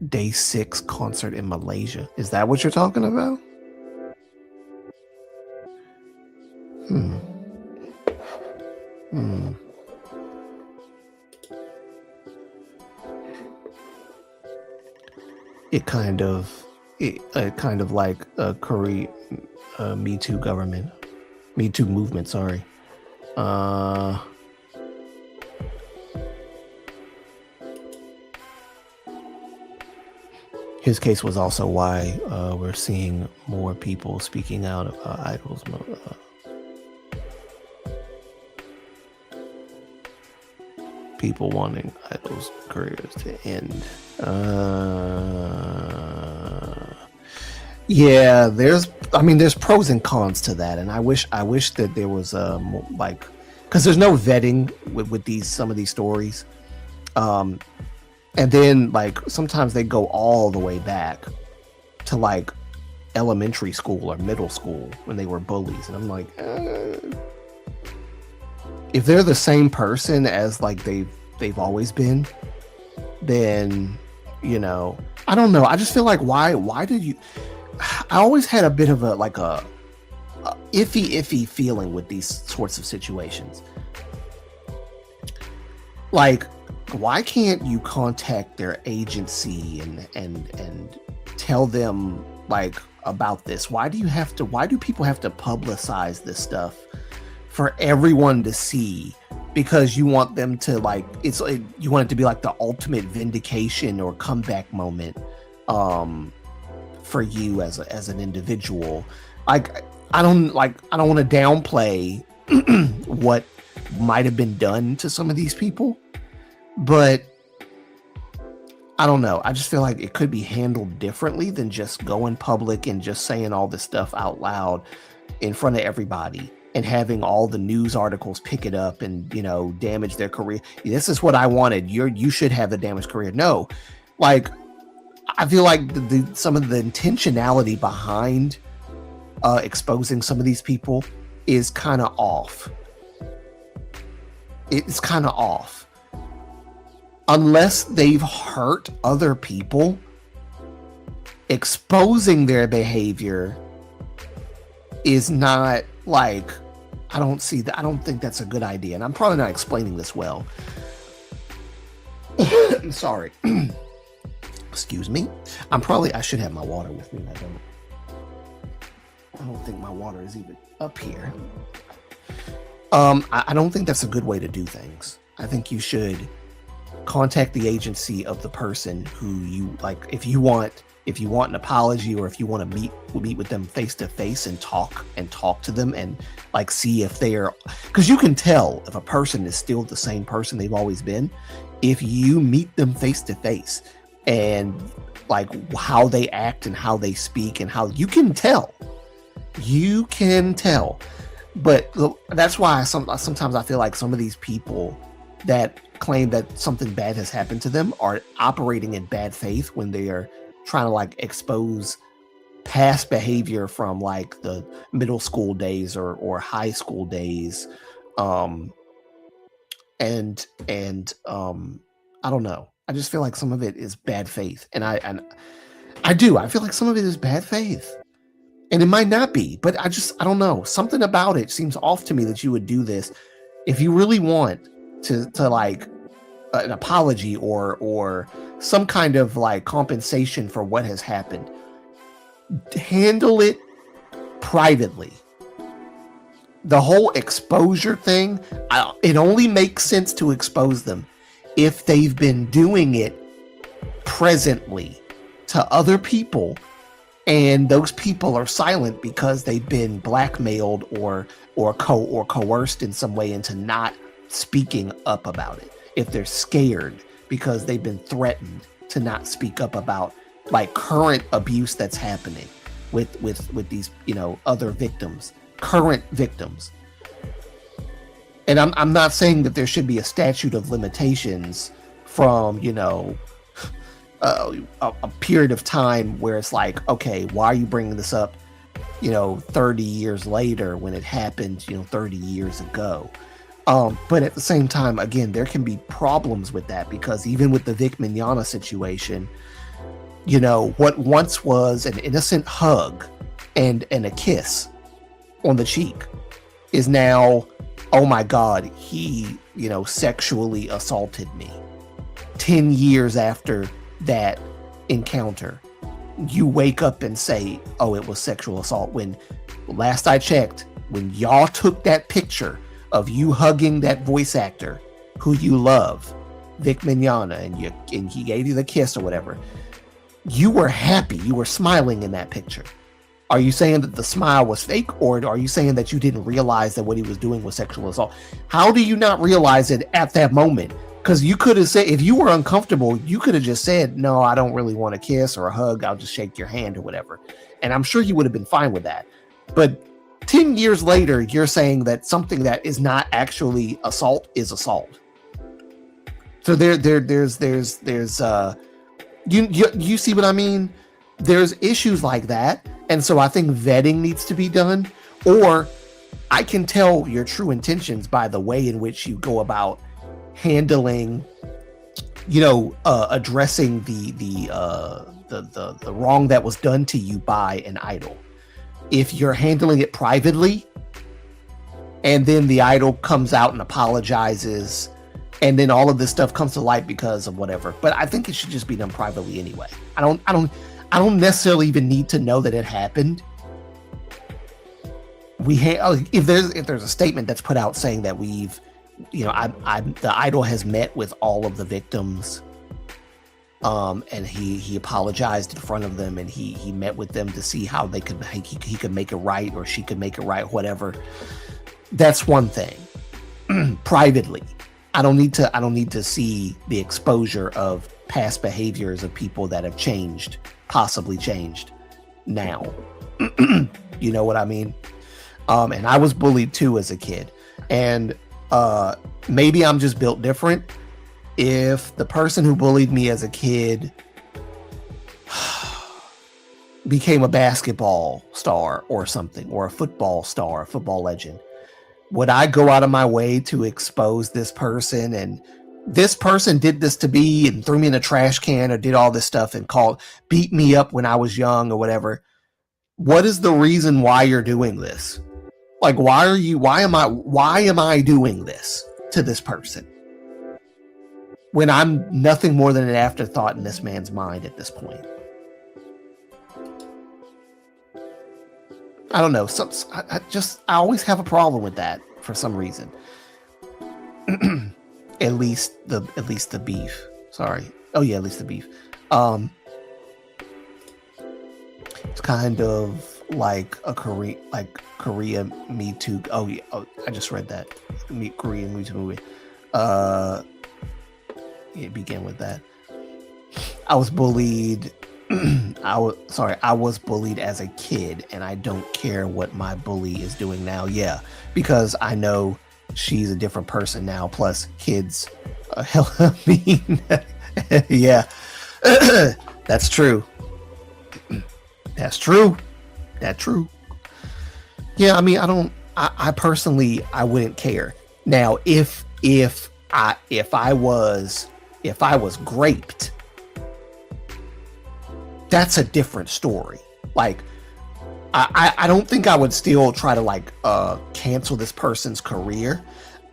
Day 6 concert in Malaysia. Is that what you're talking about? It kind of like a Korea Me Too movement, sorry. His case was also why we're seeing more people speaking out of idols. People wanting idols' careers to end. Yeah, there's pros and cons to that, and I wish that there was more, like, because there's no vetting with some of these stories. And then, like, sometimes they go all the way back to, like, elementary school or middle school when they were bullies. And I'm like, if they're the same person as, like, they've always been, then, you know, I don't know. I just feel like, why did you... I always had a bit of a iffy feeling with these sorts of situations. Like, why can't you contact their agency and tell them, like, about this? Why do people have to publicize this stuff for everyone to see? Because you want them to you want it to be like the ultimate vindication or comeback moment for you as an individual. I don't want to downplay what might have been done to some of these people, but I don't know. I just feel like it could be handled differently than just going public and just saying all this stuff out loud in front of everybody and having all the news articles pick it up and, damage their career. This is what I wanted. You should have a damaged career. No, like, I feel like some of the intentionality behind exposing some of these people is kind of off. It's kind of off. Unless they've hurt other people, exposing their behavior is not like, I don't think that's a good idea. And I'm probably not explaining this well. I'm sorry. Excuse me. I should have my water with me. I don't think my water is even up here. I don't think that's a good way to do things. I think you should contact the agency of the person who you like. If you want an apology, or if you want to meet with them face to face and talk to them and like see if they're, because you can tell if a person is still the same person they've always been if you meet them face to face and like how they act and how they speak and how you can tell. But that's why sometimes I feel like some of these people that claim that something bad has happened to them are operating in bad faith when they are trying to like expose past behavior from like the middle school days or high school days. And I don't know. I just feel like some of it is bad faith. And I feel like some of it is bad faith. And it might not be, but I don't know. Something about it seems off to me that you would do this. If you really want to like an apology or some kind of like compensation for what has happened, handle it privately. The whole exposure thing, it only makes sense to expose them if they've been doing it presently to other people, and those people are silent because they've been blackmailed or coerced in some way into not speaking up about it. If they're scared because they've been threatened to not speak up about like current abuse that's happening with these other victims, current victims. And I'm not saying that there should be a statute of limitations from a period of time where it's like, okay, why are you bringing this up 30 years later when it happened 30 years ago? But at the same time, again, there can be problems with that, because even with the Vic Mignogna situation, what once was an innocent hug and a kiss on the cheek is now, oh my God, he sexually assaulted me. 10 years after that encounter, you wake up and say, oh, it was sexual assault, when last I checked, when y'all took that picture of you hugging that voice actor who you love, Vic Mignogna, and he gave you the kiss or whatever, you were happy, you were smiling in that picture. Are you saying that the smile was fake, or are you saying that you didn't realize that what he was doing was sexual assault? How do you not realize it at that moment? Because you could have said, if you were uncomfortable, you could have just said, no, I don't really want a kiss or a hug, I'll just shake your hand or whatever. And I'm sure you would have been fine with that. But 10 years later, you're saying that something that is not actually assault is assault. So there's you see what I mean? There's issues like that. And so I think vetting needs to be done, or I can tell your true intentions by the way in which you go about handling, addressing the wrong that was done to you by an idol. If you're handling it privately, and then the idol comes out and apologizes, and then all of this stuff comes to light because of whatever. But I think it should just be done privately anyway. I don't necessarily even need to know that it happened. If there's a statement that's put out saying that we've, the idol has met with all of the victims, and he apologized in front of them, and he met with them to see how he could make it right, or she could make it right, whatever. That's one thing. Privately, I don't need to see the exposure of past behaviors of people that have possibly changed now. You know what I mean? And I was bullied too as a kid, and maybe I'm just built different. If the person who bullied me as a kid became a basketball star or something, or a football star, a football legend, would I go out of my way to expose this person, and this person did this to me and threw me in a trash can or did all this stuff and beat me up when I was young or whatever? What is the reason why you're doing this? Like, why am I doing this to this person when I'm nothing more than an afterthought in this man's mind at this point? I don't know. I always have a problem with that for some reason. At least the beef. Sorry. Oh yeah, at least the beef. It's kind of like a Korea Me Too. Oh yeah. Oh, I just read that. Korean Me Too movie. It began with that. I was bullied. I was bullied as a kid, and I don't care what my bully is doing now. Yeah, because I know she's a different person now. Plus, kids are hella mean. Yeah, that's true. That's true. That's true. Yeah, I mean, I personally, I wouldn't care. Now, if I was graped, that's a different story. Like, I don't think I would still try to cancel this person's career.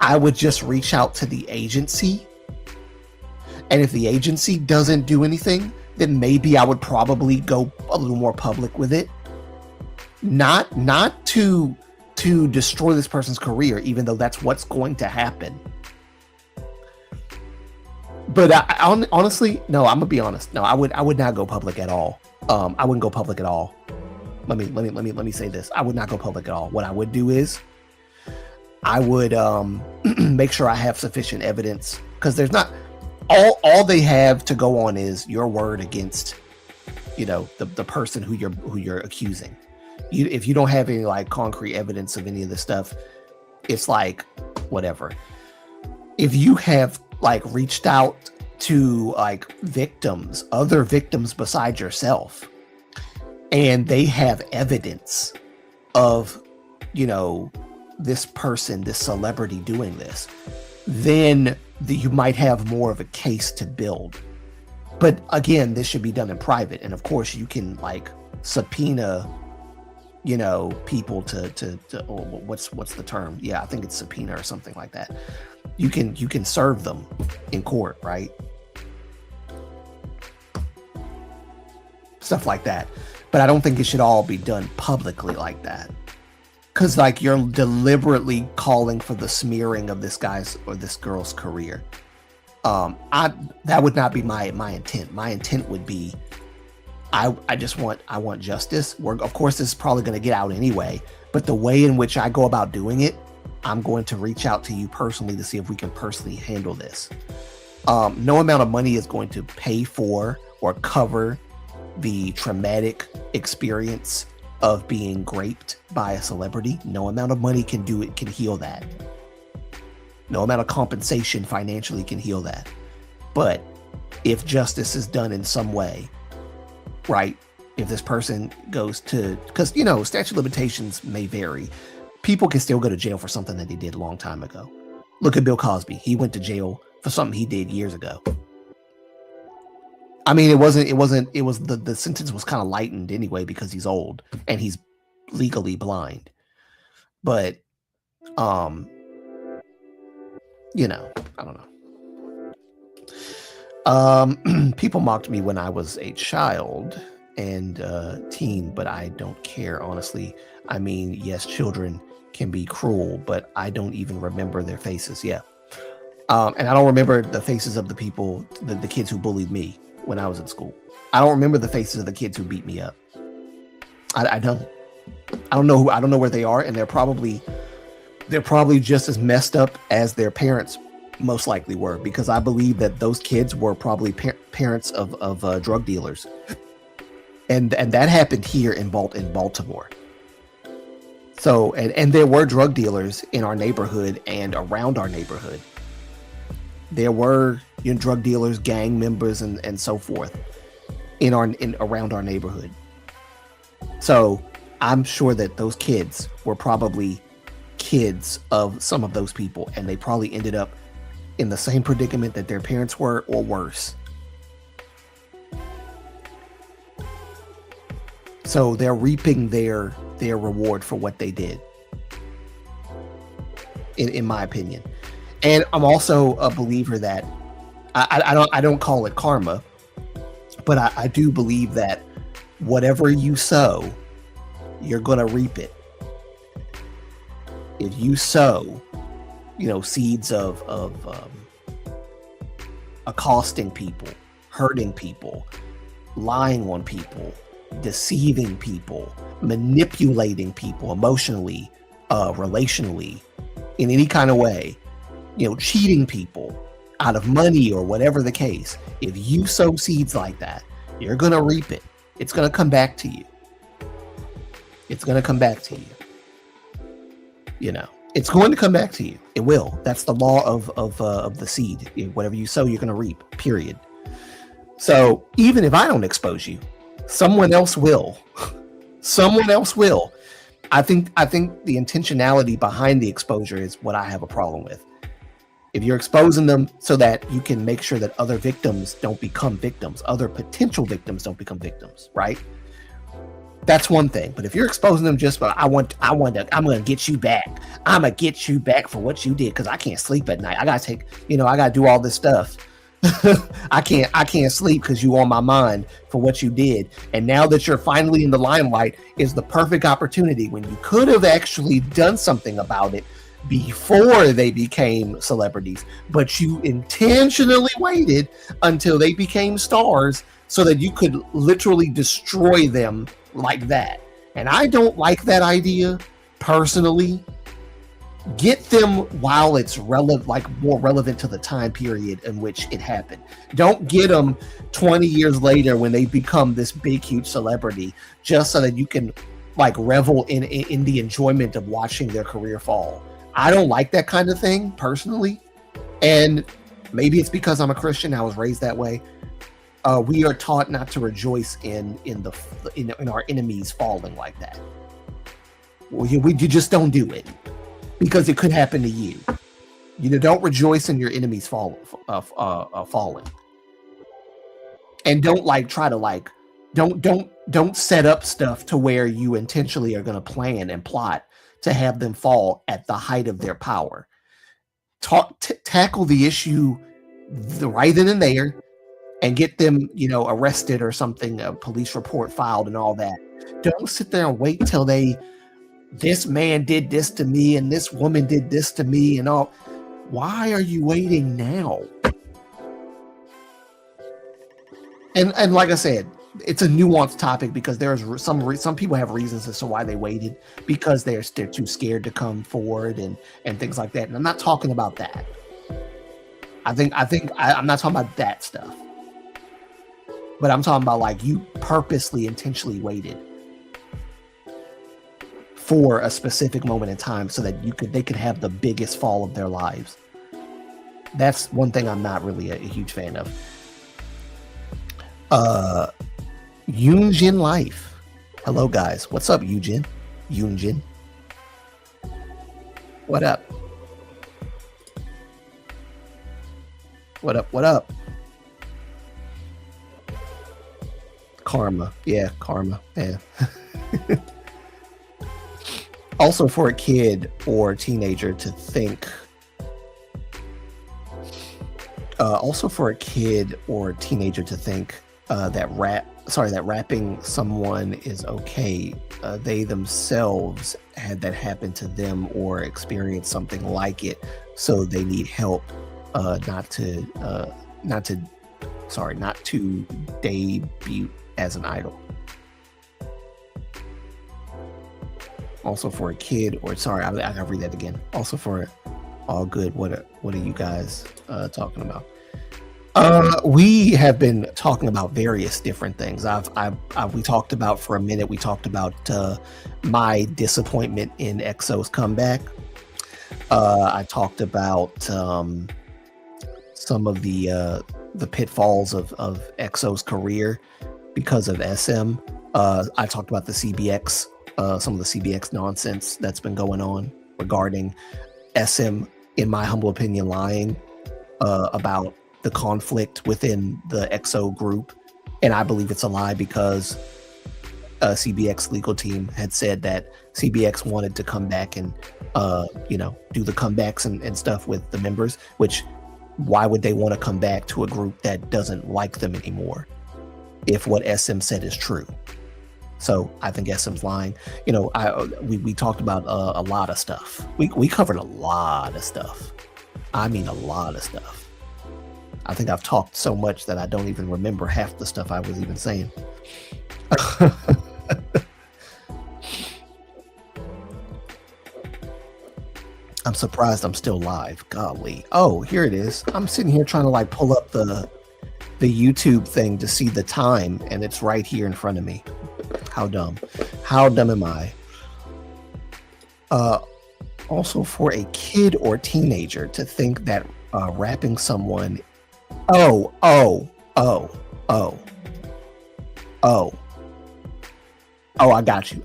I would just reach out to the agency, and if the agency doesn't do anything, then maybe I would probably go a little more public with it. Not to destroy this person's career, even though that's what's going to happen. But I honestly, no, I'm gonna be honest. No, I would not go public at all. I wouldn't go public at all. Let me say this. I would not go public at all. What I would do is, I would make sure I have sufficient evidence, because there's not all they have to go on is your word against, the person who you're accusing. If you don't have any concrete evidence of any of this stuff, it's like whatever. If you have reached out to other victims besides yourself, and they have evidence of, this person, this celebrity doing this, then you might have more of a case to build. But again, this should be done in private, and of course you can subpoena, people to what's the term? Yeah, I think it's subpoena or something like that. You can serve them in court, right? Stuff like that. But I don't think it should all be done publicly like that, because you're deliberately calling for the smearing of this guy's or this girl's career. That would not be my intent. My intent would be, I want justice. Of course, this is probably going to get out anyway, but the way in which I go about doing it, I'm going to reach out to you personally to see if we can personally handle this. No amount of money is going to pay for or cover the traumatic experience of being graped by a celebrity. No amount of money can heal that. No amount of compensation financially can heal that. But if justice is done in some way, right? If this person goes to, because statute of limitations may vary. People can still go to jail for something that they did a long time ago. Look at Bill Cosby. He went to jail for something he did years ago. I mean, the sentence was kind of lightened anyway because he's old and he's legally blind. But, I don't know. People mocked me when I was a child. and teen, but I don't care, honestly. I mean, yes, children can be cruel, but I don't even remember their faces. Yeah. And I don't remember the faces of the people, the kids who bullied me when I was in school. I don't remember the faces of the kids who beat me up. I don't. I don't know where they are, and they're probably just as messed up as their parents most likely were, because I believe that those kids were probably parents of drug dealers, and that happened here in Baltimore. So and there were drug dealers in our neighborhood and around our neighborhood. There were drug dealers, gang members, and so forth around our neighborhood. So I'm sure that those kids were probably kids of some of those people, and they probably ended up in the same predicament that their parents were, or worse. So they're reaping their reward for what they did, in my opinion. And I'm also a believer that I don't call it karma, but I do believe that whatever you sow, you're gonna reap it. If you sow, seeds of accosting people, hurting people, lying on people, deceiving people, manipulating people emotionally, relationally, in any kind of way, cheating people out of money or whatever the case, if you sow seeds like that, you're going to reap it. It's going to come back to you. It's going to come back to you. It's going to come back to you. It will. That's the law of the seed. Whatever you sow, you're going to reap, period. So even if I don't expose you, someone else will. Someone else will. I think the intentionality behind the exposure is what I have a problem with. If you're exposing them so that you can make sure that other victims don't become victims, other potential victims don't become victims, right? That's one thing. But if you're exposing them just for I'm gonna get you back. I'm gonna get you back for what you did because I can't sleep at night. I gotta do all this stuff. I can't sleep because you on my mind for what you did. And now that you're finally in the limelight is the perfect opportunity when you could have actually done something about it before they became celebrities, but you intentionally waited until they became stars so that you could literally destroy them like that. And I don't like that idea personally. Get them while it's relevant, like more relevant to the time period in which it happened. Don't get them 20 years later when they become this big, huge celebrity, just so that you can like revel in the enjoyment of watching their career fall. I don't like that kind of thing personally, and maybe it's because I'm a Christian. I was raised that way. We are taught not to rejoice in our enemies falling like that. You just don't do it because it could happen to you. Don't rejoice in your enemies falling, and don't set up stuff to where you intentionally are going to plan and plot to have them fall at the height of their power. Tackle the issue right then and there and get them, arrested or something, a police report filed and all that. Don't sit there and wait till this man did this to me and this woman did this to me and all. Why are you waiting now? And like I said, it's a nuanced topic because there's some people have reasons as to why they waited, because they're too scared to come forward and things like that. And I'm not talking about that. I'm not talking about that stuff. But I'm talking about like you purposely, intentionally waited for a specific moment in time so that they could have the biggest fall of their lives. That's one thing I'm not really a huge fan of. Yunjin Life. Hello guys. What's up, Yunjin? What up? What up? Karma. Yeah. Also for a kid or teenager to think that rapping someone is okay. They themselves had that happen to them or experienced something like it, so they need help. Not to debut as an idol. Also for a kid, or sorry, I gotta read that again. Also for all good. What are you guys talking about? We have been talking about various different things. We talked about for a minute. We talked about my disappointment in EXO's comeback. I talked about some of the pitfalls of EXO's career because of SM. I talked about the CBX, some of the CBX nonsense that's been going on regarding SM, in my humble opinion, lying about the conflict within the EXO group. And I believe it's a lie because CBX legal team had said that CBX wanted to come back and do the comebacks and stuff with the members, which why would they want to come back to a group that doesn't like them anymore if what SM said is true? So I think SM's lying. We talked about a lot of stuff. We covered a lot of stuff. I mean, a lot of stuff. I think I've talked so much that I don't even remember half the stuff I was even saying. I'm surprised I'm still live. Golly. Oh, here it is. I'm sitting here trying to pull up the YouTube thing to see the time, and it's right here in front of me. How dumb. How dumb am I? Also for a kid or teenager to think that rapping someone Oh, I got you.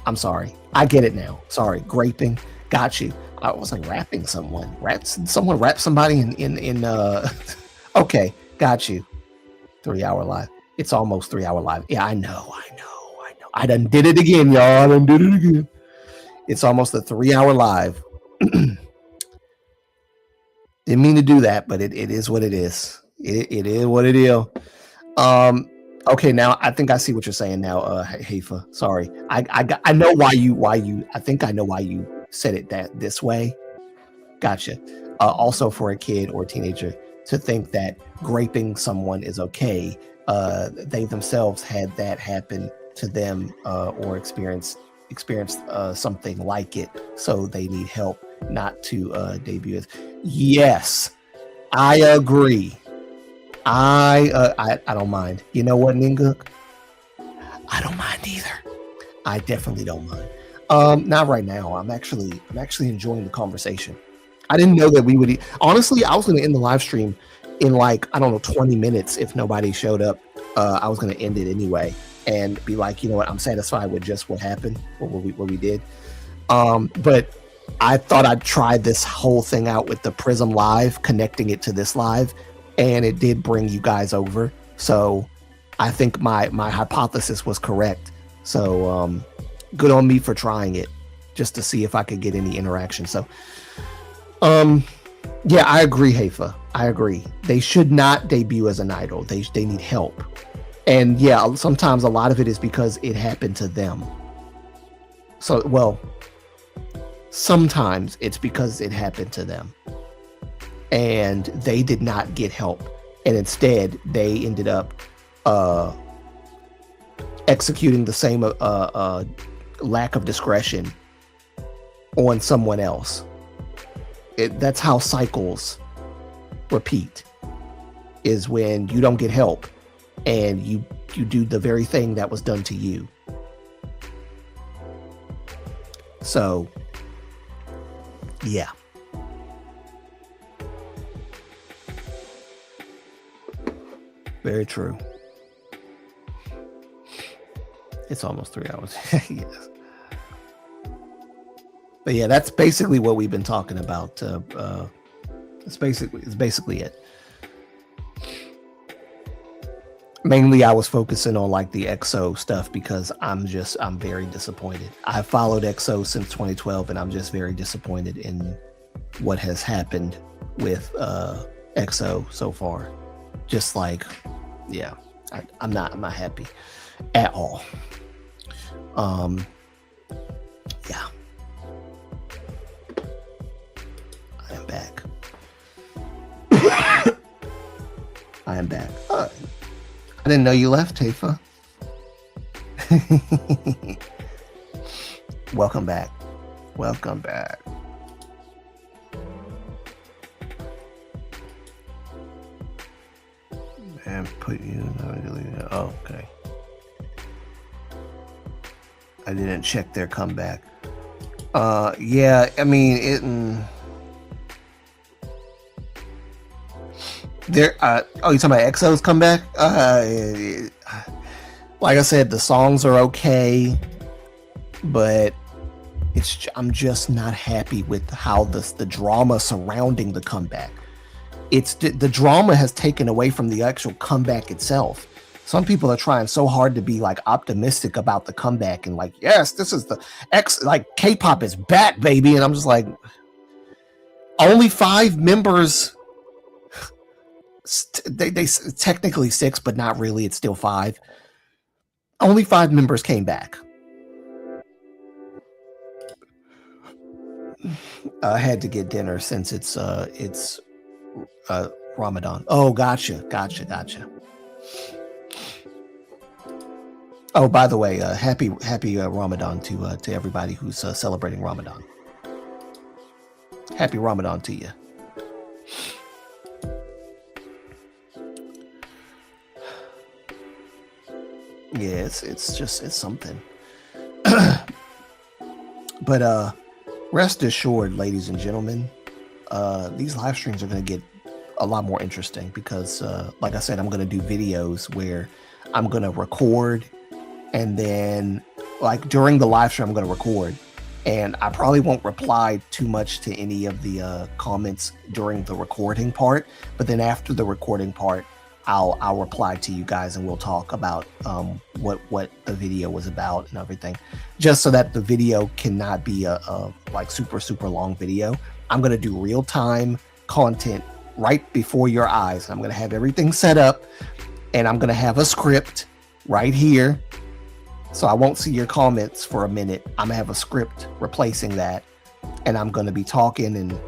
I'm sorry. I get it now. Sorry. Graping. Got you. I was like rapping someone. Someone rap somebody in okay, got you. 3 hour live. It's almost 3 hour live. Yeah, I know. I done did it again, y'all. I done did it again. It's almost a 3 hour live. Didn't mean to do that, but it is what it is. It is what it is. Okay, now I think I see what you're saying now, Haifa. Sorry. I know why you I think I know why you said it this way. Gotcha. Also for a kid or teenager to think that graping someone is okay. They themselves had that happen to them or experienced something like it, so they need help not to debut as. Yes, I agree. I don't mind. You know what, Ninguk? I don't mind either. I definitely don't mind. Not right now. I'm actually enjoying the conversation. I didn't know that we would. Honestly, I was going to end the live stream in 20 minutes if nobody showed up. I was going to end it anyway and be like, you know what? I'm satisfied with just what happened, what we did. But I thought I'd try this whole thing out with the Prism Live, connecting it to this live, and it did bring you guys over. So I think my hypothesis was correct. So good on me for trying it, just to see if I could get any interaction. So yeah, I agree, Haifa. I agree. They should not debut as an idol. They need help. And yeah, sometimes a lot of it is because it happened to them. So, well, sometimes it's because it happened to them and they did not get help, and instead they ended up executing the same lack of discretion on someone else. That's how cycles repeat, is when you don't get help and you do the very thing that was done to you. So yeah. Very true. It's almost 3 hours. Yes. But yeah, that's basically what we've been talking about. It's basically it. Mainly I was focusing on the EXO stuff because I'm very disappointed. I followed EXO since 2012 and I'm just very disappointed in what has happened with EXO so far. Yeah. I'm not happy at all. Yeah. I am back. I am back. I didn't know you left, Tifa. Welcome back. Welcome back. And put you. Oh, okay. I didn't check their comeback. Yeah, I mean it. There. Oh, you talking about EXO's comeback? Like I said, the songs are okay, but I'm just not happy with how the drama surrounding the comeback. The drama has taken away from the actual comeback itself. Some people are trying so hard to be like optimistic about the comeback and like, yes, this is like K-pop is back, baby. And I'm just like, only 5 members. They technically 6, but not really. It's still 5. Only 5 members came back. I had to get dinner since it's Ramadan. Oh, gotcha. Oh, by the way, happy Ramadan to everybody who's celebrating Ramadan. Happy Ramadan to you. Yeah, it's something. But rest assured, ladies and gentlemen, these live streams are going to get a lot more interesting because, like I said, I'm going to do videos where I'm going to record, and then, like, during the live stream, I'm going to record, and I probably won't reply too much to any of the comments during the recording part, but then after the recording part, I'll reply to you guys and we'll talk about what the video was about and everything, just so that the video cannot be a like super long video. I'm going to do real-time content right before your eyes. I'm going to have everything set up, and I'm going to have a script right here, so I won't see your comments for a minute. I'm going to have a script replacing that, and I'm going to be talking and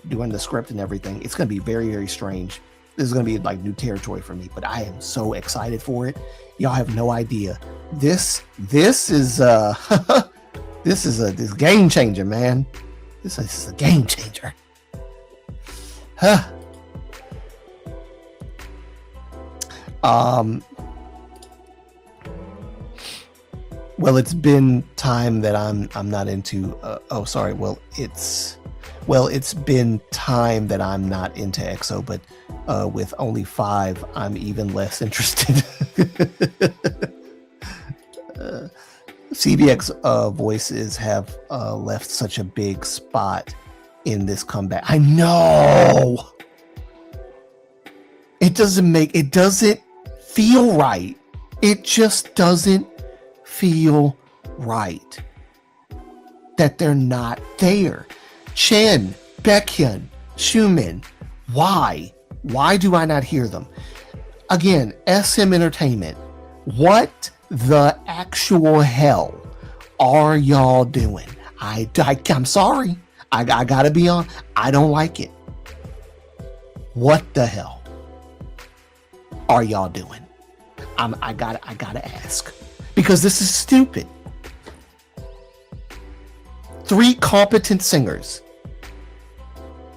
doing the script and everything. It's going to be very, very strange. This is going to be like new territory for me, but I am so excited for it. Y'all have no idea. This is this game changer, man. This is a game changer. Huh. Well, it's been time that I'm not into. It's been time that I'm not into EXO, but with only 5, I'm even less interested. CBX voices have left such a big spot in this comeback. I know it doesn't feel right. It just doesn't feel right that they're not there. Chen, Baekhyun, Xiumin, why do I not hear them? Again, SM Entertainment, what the actual hell are y'all doing? I'm sorry. I gotta be on. I don't like it. What the hell are y'all doing? I gotta ask, because this is stupid. 3 competent singers.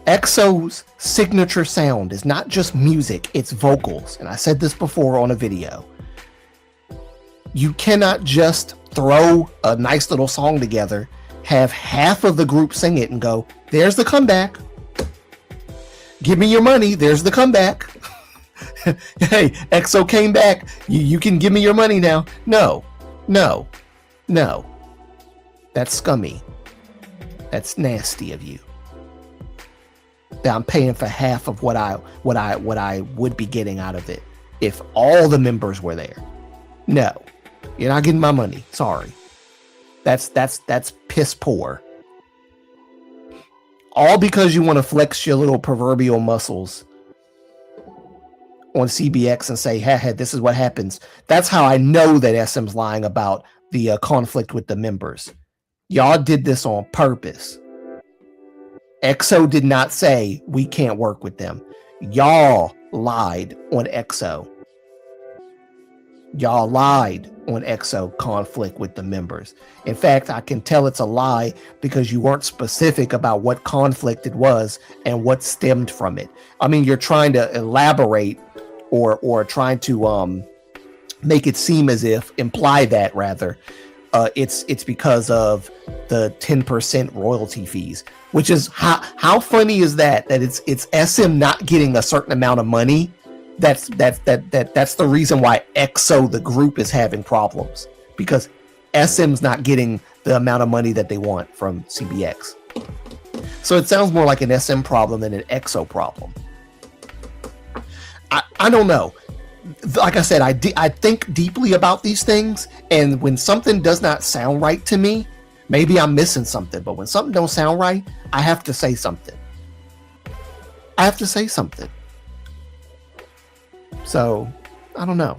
EXO's signature sound is not just music, it's vocals. And I said this before on a video. You cannot just throw a nice little song together, have half of the group sing it and go, there's the comeback. Give me your money, there's the comeback. Hey, EXO came back. You can give me your money now. No. That's scummy. That's nasty of you. That I'm paying for half of what I would be getting out of it if all the members were there. No, you're not getting my money. Sorry. That's piss poor. All because you want to flex your little proverbial muscles on CBX and say, hey, this is what happens. That's how I know that SM's lying about the conflict with the members. Y'all did this on purpose. EXO did not say we can't work with them. Y'all lied on EXO. Y'all lied on EXO conflict with the members. In fact, I can tell it's a lie because you weren't specific about what conflict it was and what stemmed from it. I mean, you're trying to elaborate or trying to make it seem as if, imply that rather, it's because of the 10% royalty fees, which is how funny is that it's SM not getting a certain amount of money. That's the reason why EXO the group is having problems, because SM's not getting the amount of money that they want from CBX. So it sounds more like an SM problem than an EXO problem. I don't know. Like I said, I think deeply about these things, and when something does not sound right to me, maybe I'm missing something. But when something don't sound right, I have to say something. So I don't know.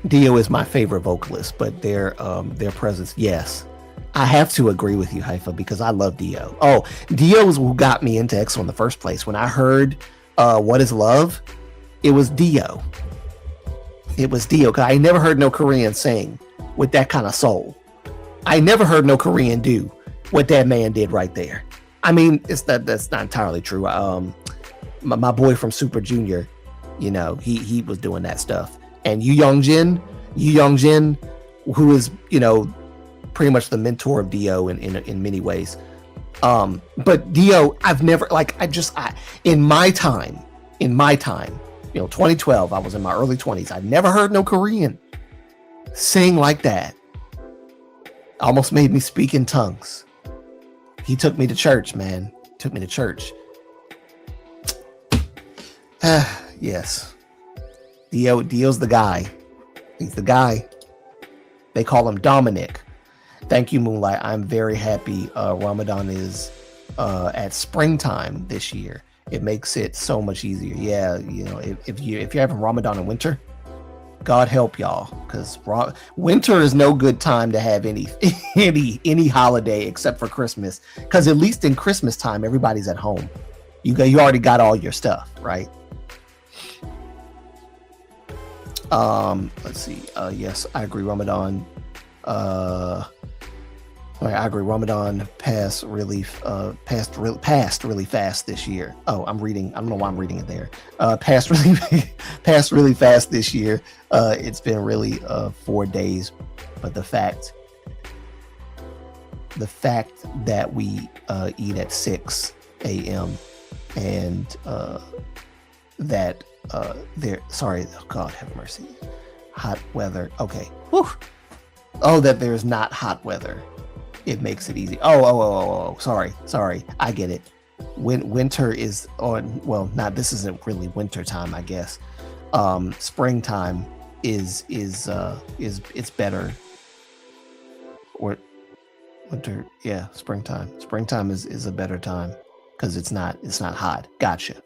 Dio is my favorite vocalist, but their presence, yes. I have to agree with you, Haifa, because I love Dio. Oh, Dio was who got me into EXO in the first place. When I heard What Is Love, it was Dio. Because I never heard no Korean sing with that kind of soul. I never heard no Korean do what that man did right there. I mean, that's not entirely true. My boy from Super Junior, you know, he was doing that stuff. And Yu Youngjin, who is, you know, pretty much the mentor of Dio in many ways. But Dio, I've never, like, in my time, you know, 2012, I was in my early 20s. I never heard no Korean sing like that. Almost made me speak in tongues. He took me to church, man. Yes. Dio's the guy. He's the guy. They call him Dominic. Thank you, Moonlight. I'm very happy Ramadan is at springtime this year. It makes it so much easier. Yeah, you know, if you're having Ramadan in winter, God help y'all, because winter is no good time to have any holiday except for Christmas. Because at least in Christmas time, everybody's at home. You already got all your stuff, right? Let's see. Yes, I agree. Ramadan. I agree. Ramadan passed really fast this year. Oh, I'm reading. I don't know why I'm reading it there. Passed really fast this year. It's been really 4 days, but the fact that we eat at 6 a.m. and that sorry, oh God have mercy, hot weather. Okay, whew. Oh, that there's not hot weather. It makes it easy. Oh, sorry. I get it. Winter is on, well, not, this isn't really winter time, I guess. Springtime is it's better. Or winter, yeah, springtime. Springtime is a better time because it's not hot. Gotcha.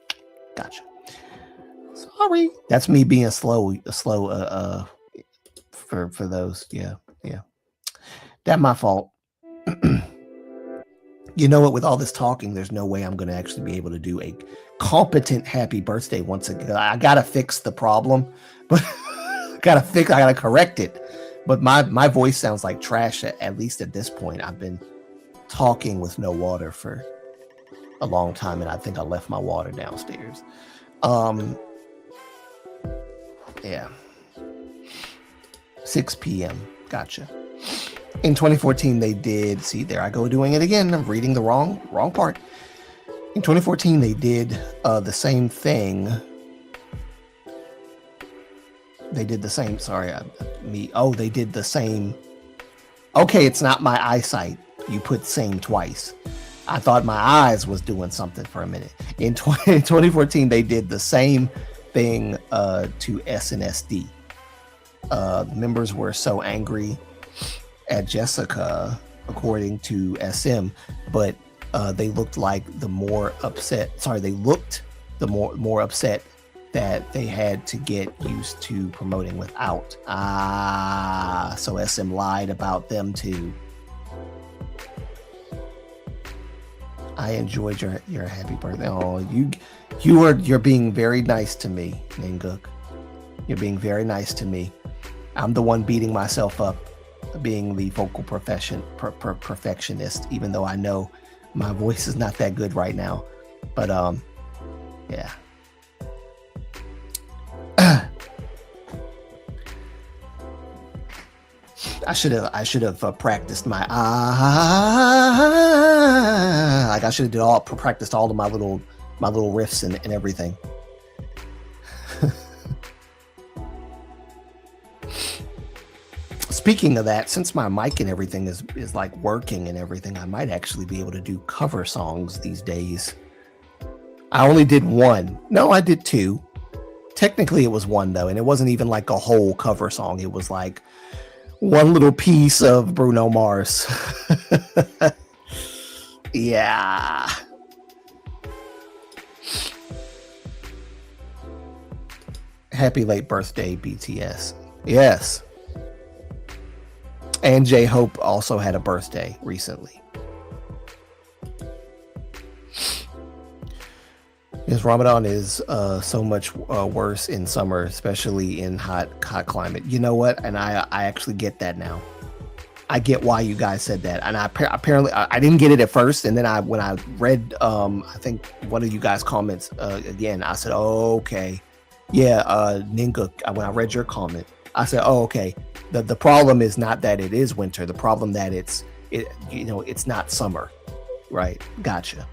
Sorry. That's me being slow for those. Yeah. That my fault. You know what? With all this talking, there's no way I'm going to actually be able to do a competent happy birthday once again. I got to fix the problem, but I got to correct it. But my voice sounds like trash, at least at this point. I've been talking with no water for a long time, and I think I left my water downstairs. Yeah. 6 p.m. Gotcha. In 2014, they did, see, there I go doing it again. I'm reading the wrong part. In 2014, they did the same thing. They did the same, they did the same. Okay, it's not my eyesight. You put same twice. I thought my eyes was doing something for a minute. In 2014, they did the same thing to SNSD. The members were so angry at Jessica, according to SM, but they looked like the more upset. Sorry, they looked the more upset that they had to get used to promoting without. So SM lied about them too. I enjoyed your happy birthday. Oh, you're being very nice to me, Ninguk. You're being very nice to me. I'm the one beating myself up, being the vocal perfectionist, even though I know my voice is not that good right now. But yeah. I should have practiced my like I should have practiced all of my little riffs and everything. Speaking of that, since my mic and everything is like working and everything, I might actually be able to do cover songs these days. I only did one. No, I did two. Technically it was one though, and it wasn't even like a whole cover song. It was like one little piece of Bruno Mars. Yeah. Happy late birthday, BTS. Yes. And J-Hope also had a birthday recently. Yes, Ramadan is so much worse in summer, especially in hot climate. You know what? And I actually get that now. I get why you guys said that. And apparently I didn't get it at first. And then when I read, I think one of you guys' comments again, I said, oh, okay. Yeah, Ninga, when I read your comment, I said, oh, okay. The problem is not that it is winter. The problem that it's not summer. Right. Gotcha.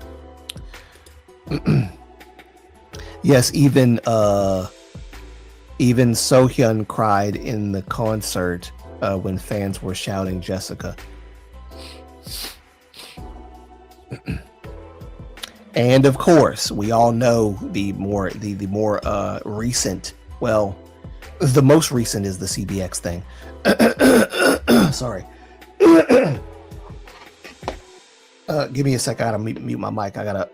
Yes, even Sohyun cried in the concert when fans were shouting Jessica. And of course, we all know the more recent. Well, the most recent is the CBX thing. Sorry. Give me a sec. I gotta mute my mic. I gotta.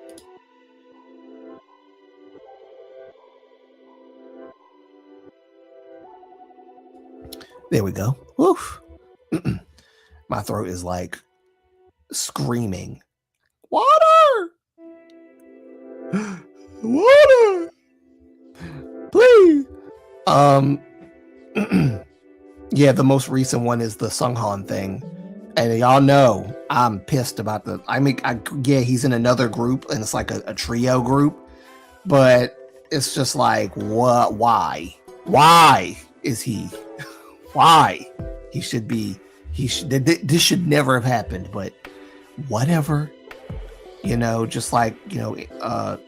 There we go. Woof. My throat is like screaming. Water! Water! Please! Yeah, the most recent one is the Sunghan thing. And y'all know I'm pissed about yeah, he's in another group and it's like a trio group. But it's just like, what? Why? Why is he? Why? This should never have happened, but whatever. Just like,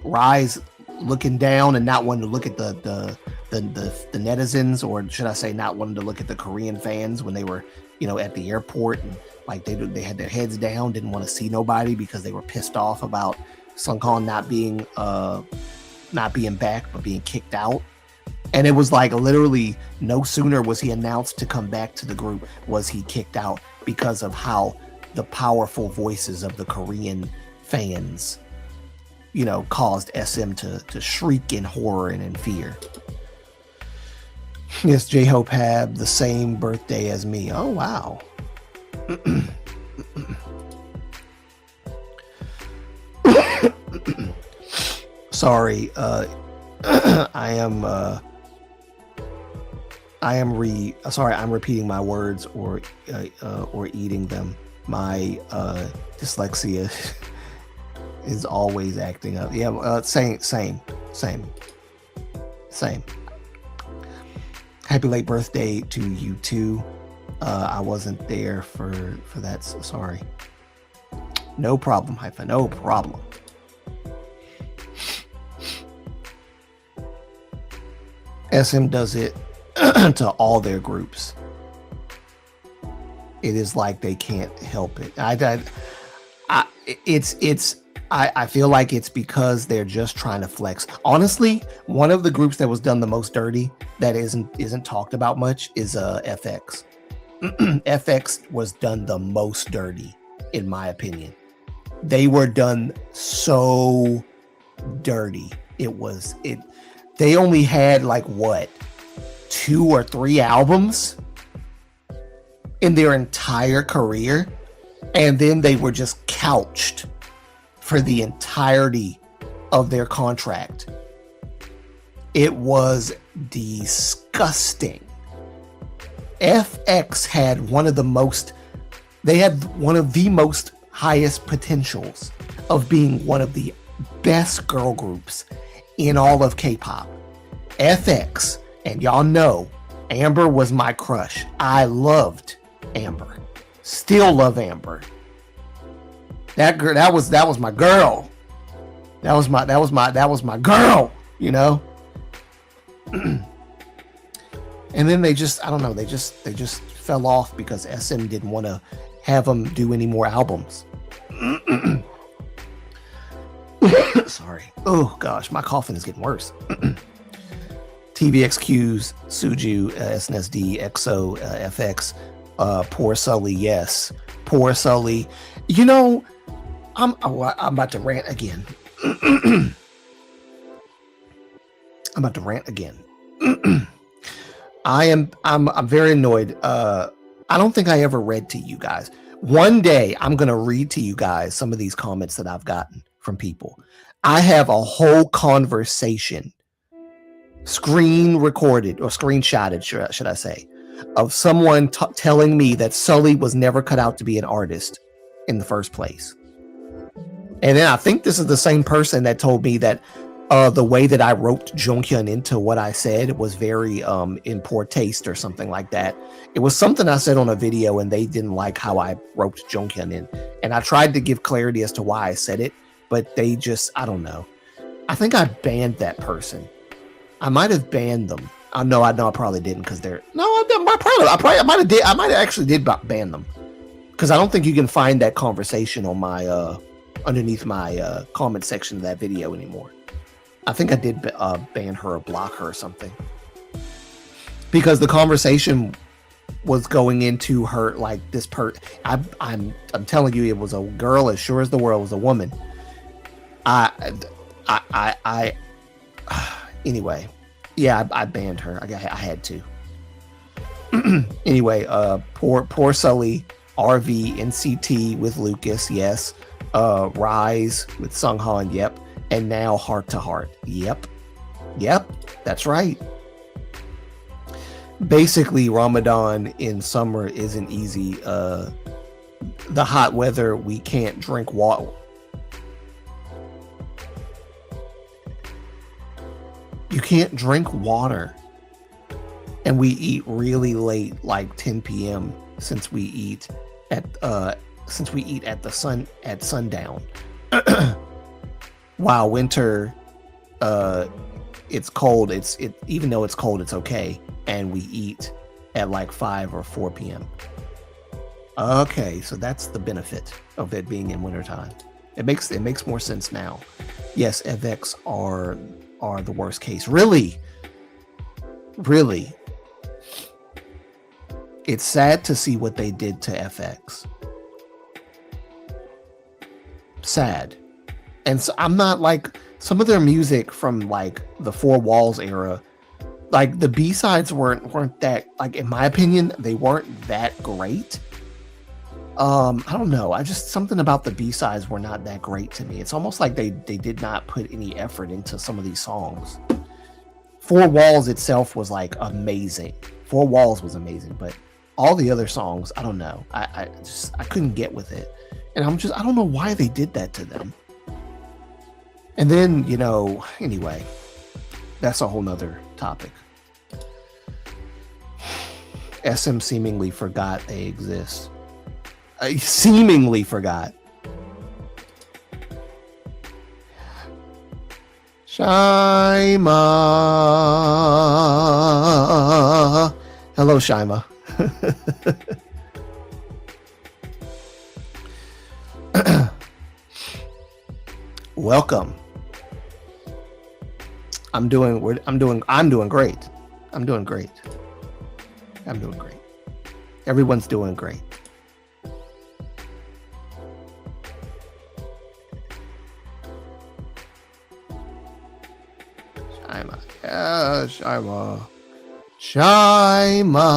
Rise looking down and not wanting to look at the netizens, or should I say not wanting to look at the Korean fans when they were, at the airport, and like they had their heads down, didn't want to see nobody because they were pissed off about Sunghan not being back, but being kicked out. And it was like literally no sooner was he announced to come back to the group was he kicked out because of how the powerful voices of the Korean fans, caused SM to shriek in horror and in fear. Yes, J-Hope had the same birthday as me. Oh, wow. Sorry, I'm repeating my words or eating them. My dyslexia is always acting up. Yeah, same. Happy late birthday to you too. I wasn't there for that, so sorry. No problem, Haifa, no problem. SM does it to all their groups. It is like they can't help it. I feel like it's because they're just trying to flex. Honestly, one of the groups that was done the most dirty that isn't talked about much is FX. FX was done the most dirty, in my opinion. They were done so dirty. They only had like what, 2 or 3 albums in their entire career, and then they were just couched for the entirety of their contract. It was disgusting. FX had one of the most highest potentials of being one of the best girl groups in all of K-pop. FX, and y'all know, Amber was my crush. I loved Amber. Still love Amber. That girl, that was my girl. That was my girl, you know? And then they just, I don't know, they just fell off because SM didn't want to have them do any more albums. Sorry. Oh gosh, my coughing is getting worse. TVXQs, Suju, SNSD, EXO, FX, Poor Sully, yes. Poor Sully. You know, I'm about to rant again. I'm about to rant again. I'm very annoyed. I don't think I ever read to you guys. One day I'm gonna read to you guys some of these comments that I've gotten from people. I have a whole conversation screen recorded or screenshotted, should I say, of someone telling me that Sully was never cut out to be an artist in the first place. And then I think this is the same person that told me that the way that I wrote Jonghyun into what I said was very in poor taste or something like that. It was something I said on a video and they didn't like how I wrote Jonghyun in. And I tried to give clarity as to why I said it, but they just, I don't know. I think I banned that person. I might have banned them. I probably didn't because they're I might have actually did ban them because I don't think you can find that conversation on my underneath my comment section of that video anymore. I think I did ban her or block her or something because the conversation was going into her like this I'm telling you, it was a girl as sure as the world was a woman. Anyway, yeah, I banned her. I had to. Anyway, poor Sully, RV, NCT with Lucas, yes. Rise with Sunghan, yep. And now Heart to Heart, yep, that's right. Basically, Ramadan in summer isn't easy. The hot weather, we can't drink water. You can't drink water. And we eat really late, like 10 p.m. since we eat at sundown. While winter, it's cold. Even though it's cold, it's okay, and we eat at like 5 or 4 p.m. Okay, so that's the benefit of it being in wintertime. It makes more sense now. Yes, FX are the worst case. Really. It's sad to see what they did to FX. Sad. And so I'm not like some of their music from like the Four Walls era, like the B-sides weren't that, like, in my opinion, they weren't that great. I don't know. Something about the B-sides were not that great to me. It's almost like they did not put any effort into some of these songs. Four Walls itself was like amazing. Four Walls was amazing, but all the other songs, I don't know. I couldn't get with it. And I don't know why they did that to them. And then, anyway, that's a whole nother topic. SM seemingly forgot they exist. I seemingly forgot. Shaima. Hello, Shaima. Welcome. I'm doing great. Everyone's doing great. Shima. Yeah, Shima. Shima.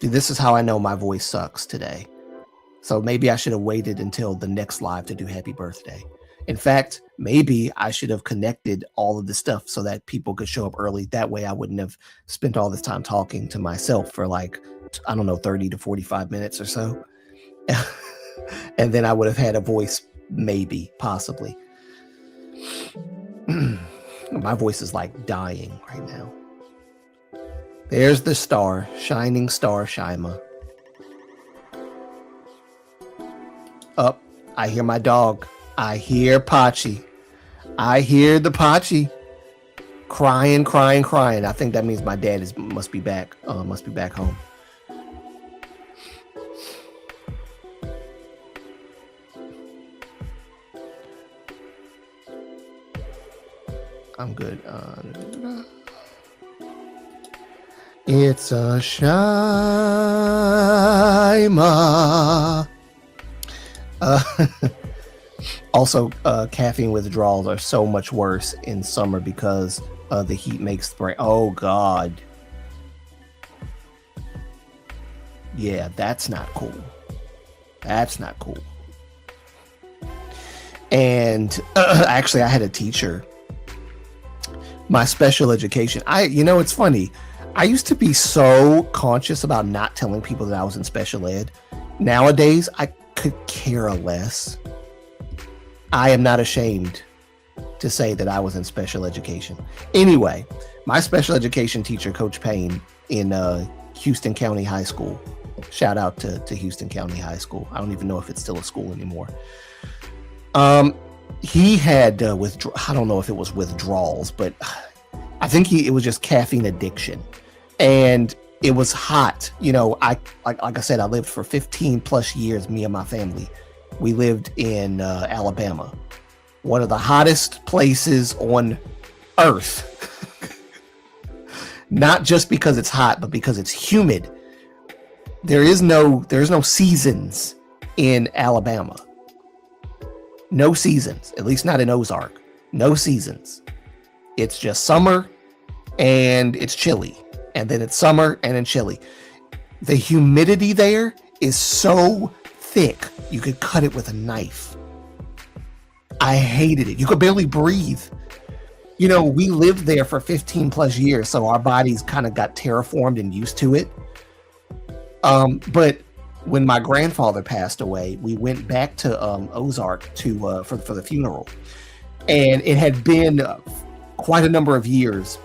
Dude, this is how I know my voice sucks today. So maybe I should have waited until the next live to do happy birthday. In fact, maybe I should have connected all of the stuff so that people could show up early. That way I wouldn't have spent all this time talking to myself for like, I don't know, 30 to 45 minutes or so. And then I would have had a voice, maybe, possibly. My voice is like dying right now. There's the star, shining star, Shima. Up, I hear my dog. I hear Pachi. I hear the Pachi crying, crying, crying. I think that means my dad must be back. Must be back home. I'm good. It's a Shima. Also, caffeine withdrawals are so much worse in summer because the heat makes the brain. Oh God. Yeah, that's not cool. That's not cool. And actually, I had a teacher. My special education. It's funny. I used to be so conscious about not telling people that I was in special ed. Nowadays, I could care less. I am not ashamed to say that I was in special education. Anyway, my special education teacher, Coach Payne, in Houston County High School. Shout out to Houston County High School. I don't even know if it's still a school anymore. He had I don't know if it was withdrawals, but I think it was just caffeine addiction. And it was hot. Like I said, I lived for 15 plus years, me and my family. We lived in Alabama, one of the hottest places on earth. Not just because it's hot, but because it's humid. There's no seasons in Alabama. No seasons, at least not in Ozark. No seasons. It's just summer and it's chilly. And then it's summer and then chilly. The humidity there is so thick, you could cut it with a knife. I hated it. You could barely breathe. We lived there for 15 plus years, so our bodies kind of got terraformed and used to it. But when my grandfather passed away, we went back to Ozark for the funeral, and it had been quite a number of years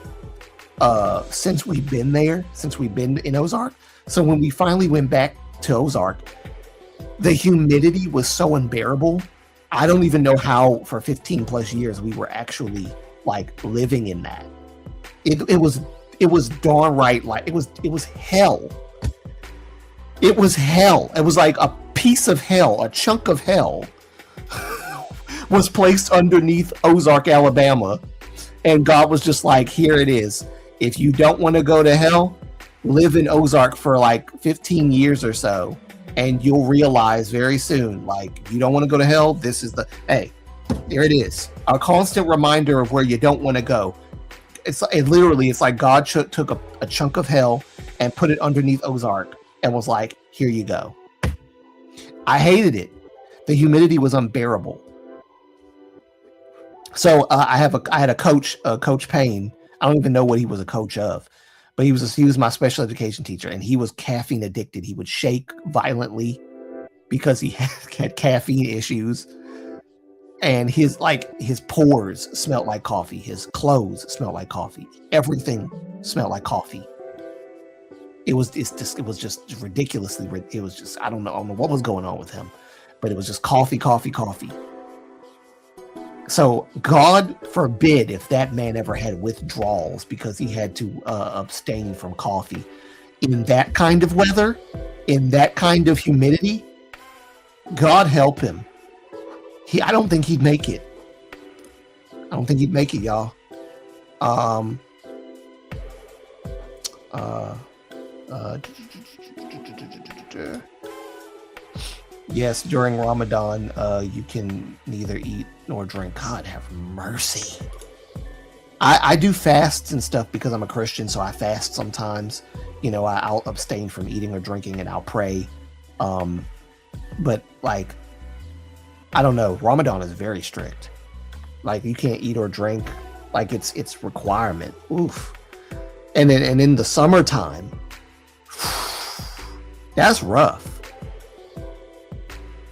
since we've been there, since we've been in Ozark. So when we finally went back to Ozark, the humidity was so unbearable. I don't even know how for 15 plus years we were actually like living in that. It was darn right, like it was hell. It was hell. It was like a piece of hell, a chunk of hell was placed underneath Ozark, Alabama. And God was just like, here it is. If you don't want to go to hell, live in Ozark for like 15 years or so. And you'll realize very soon, like, you don't want to go to hell. This is hey, there it is. A constant reminder of where you don't want to go. It's like God took a chunk of hell and put it underneath Ozark and was like, here you go. I hated it. The humidity was unbearable. So I had a coach, Coach Payne. I don't even know what he was a coach of, but he was my special education teacher, and he was caffeine addicted. He would shake violently because he had caffeine issues, and his pores smelled like coffee. His clothes smelled like coffee. Everything smelled like coffee. It was just ridiculously. It was just I don't know what was going on with him, but it was just coffee, coffee, coffee. So God forbid if that man ever had withdrawals because he had to abstain from coffee in that kind of weather, in that kind of humidity. God help him. I don't think he'd make it. I don't think he'd make it, y'all. Yes, during Ramadan, you can neither eat nor drink. God have mercy. I do fasts and stuff because I'm a Christian, so I fast sometimes. I'll abstain from eating or drinking, and I'll pray. But like, I don't know. Ramadan is very strict. Like, you can't eat or drink. Like, it's requirement. Oof. And then in the summertime, that's rough.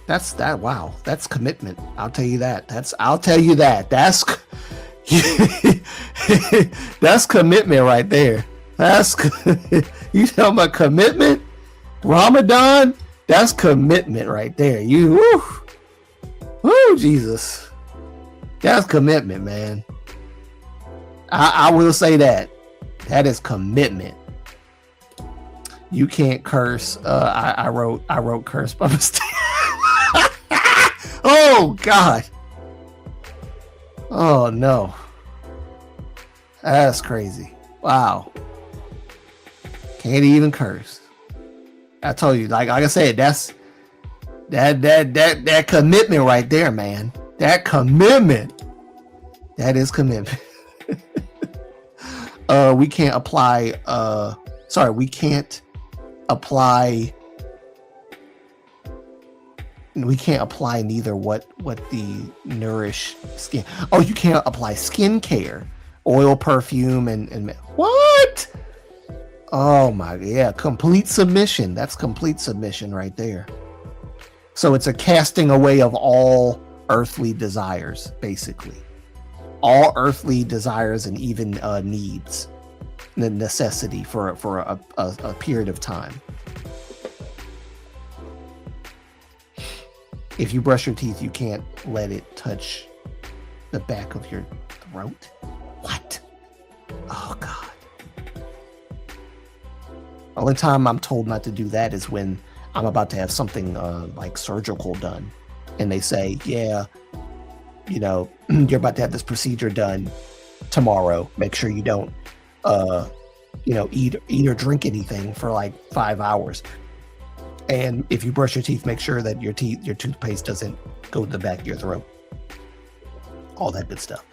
Wow. That's commitment. I'll tell you that. That's that's commitment right there. You talking about commitment? Ramadan? That's commitment right there. Woo, Jesus. That's commitment, man. I will say that. That is commitment. You can't curse. I wrote curse by mistake. Oh God. Oh no. That's crazy. Wow. Can't even curse. I told you, like I said, that's that commitment right there, man. That commitment. That is commitment. We can't apply neither what the nourish skin. Oh, you can't apply skincare, oil, perfume, and what? Oh my, yeah, complete submission. That's complete submission right there. So it's a casting away of all earthly desires, basically. All earthly desires and even needs, the necessity for a period of time. If you brush your teeth, you can't let it touch the back of your throat. What? Oh God. Only time I'm told not to do that is when I'm about to have something like surgical done, and they say, yeah, you're about to have this procedure done tomorrow. Make sure you don't eat or drink anything for like 5 hours. And if you brush your teeth, make sure that your toothpaste doesn't go to the back of your throat. All that good stuff.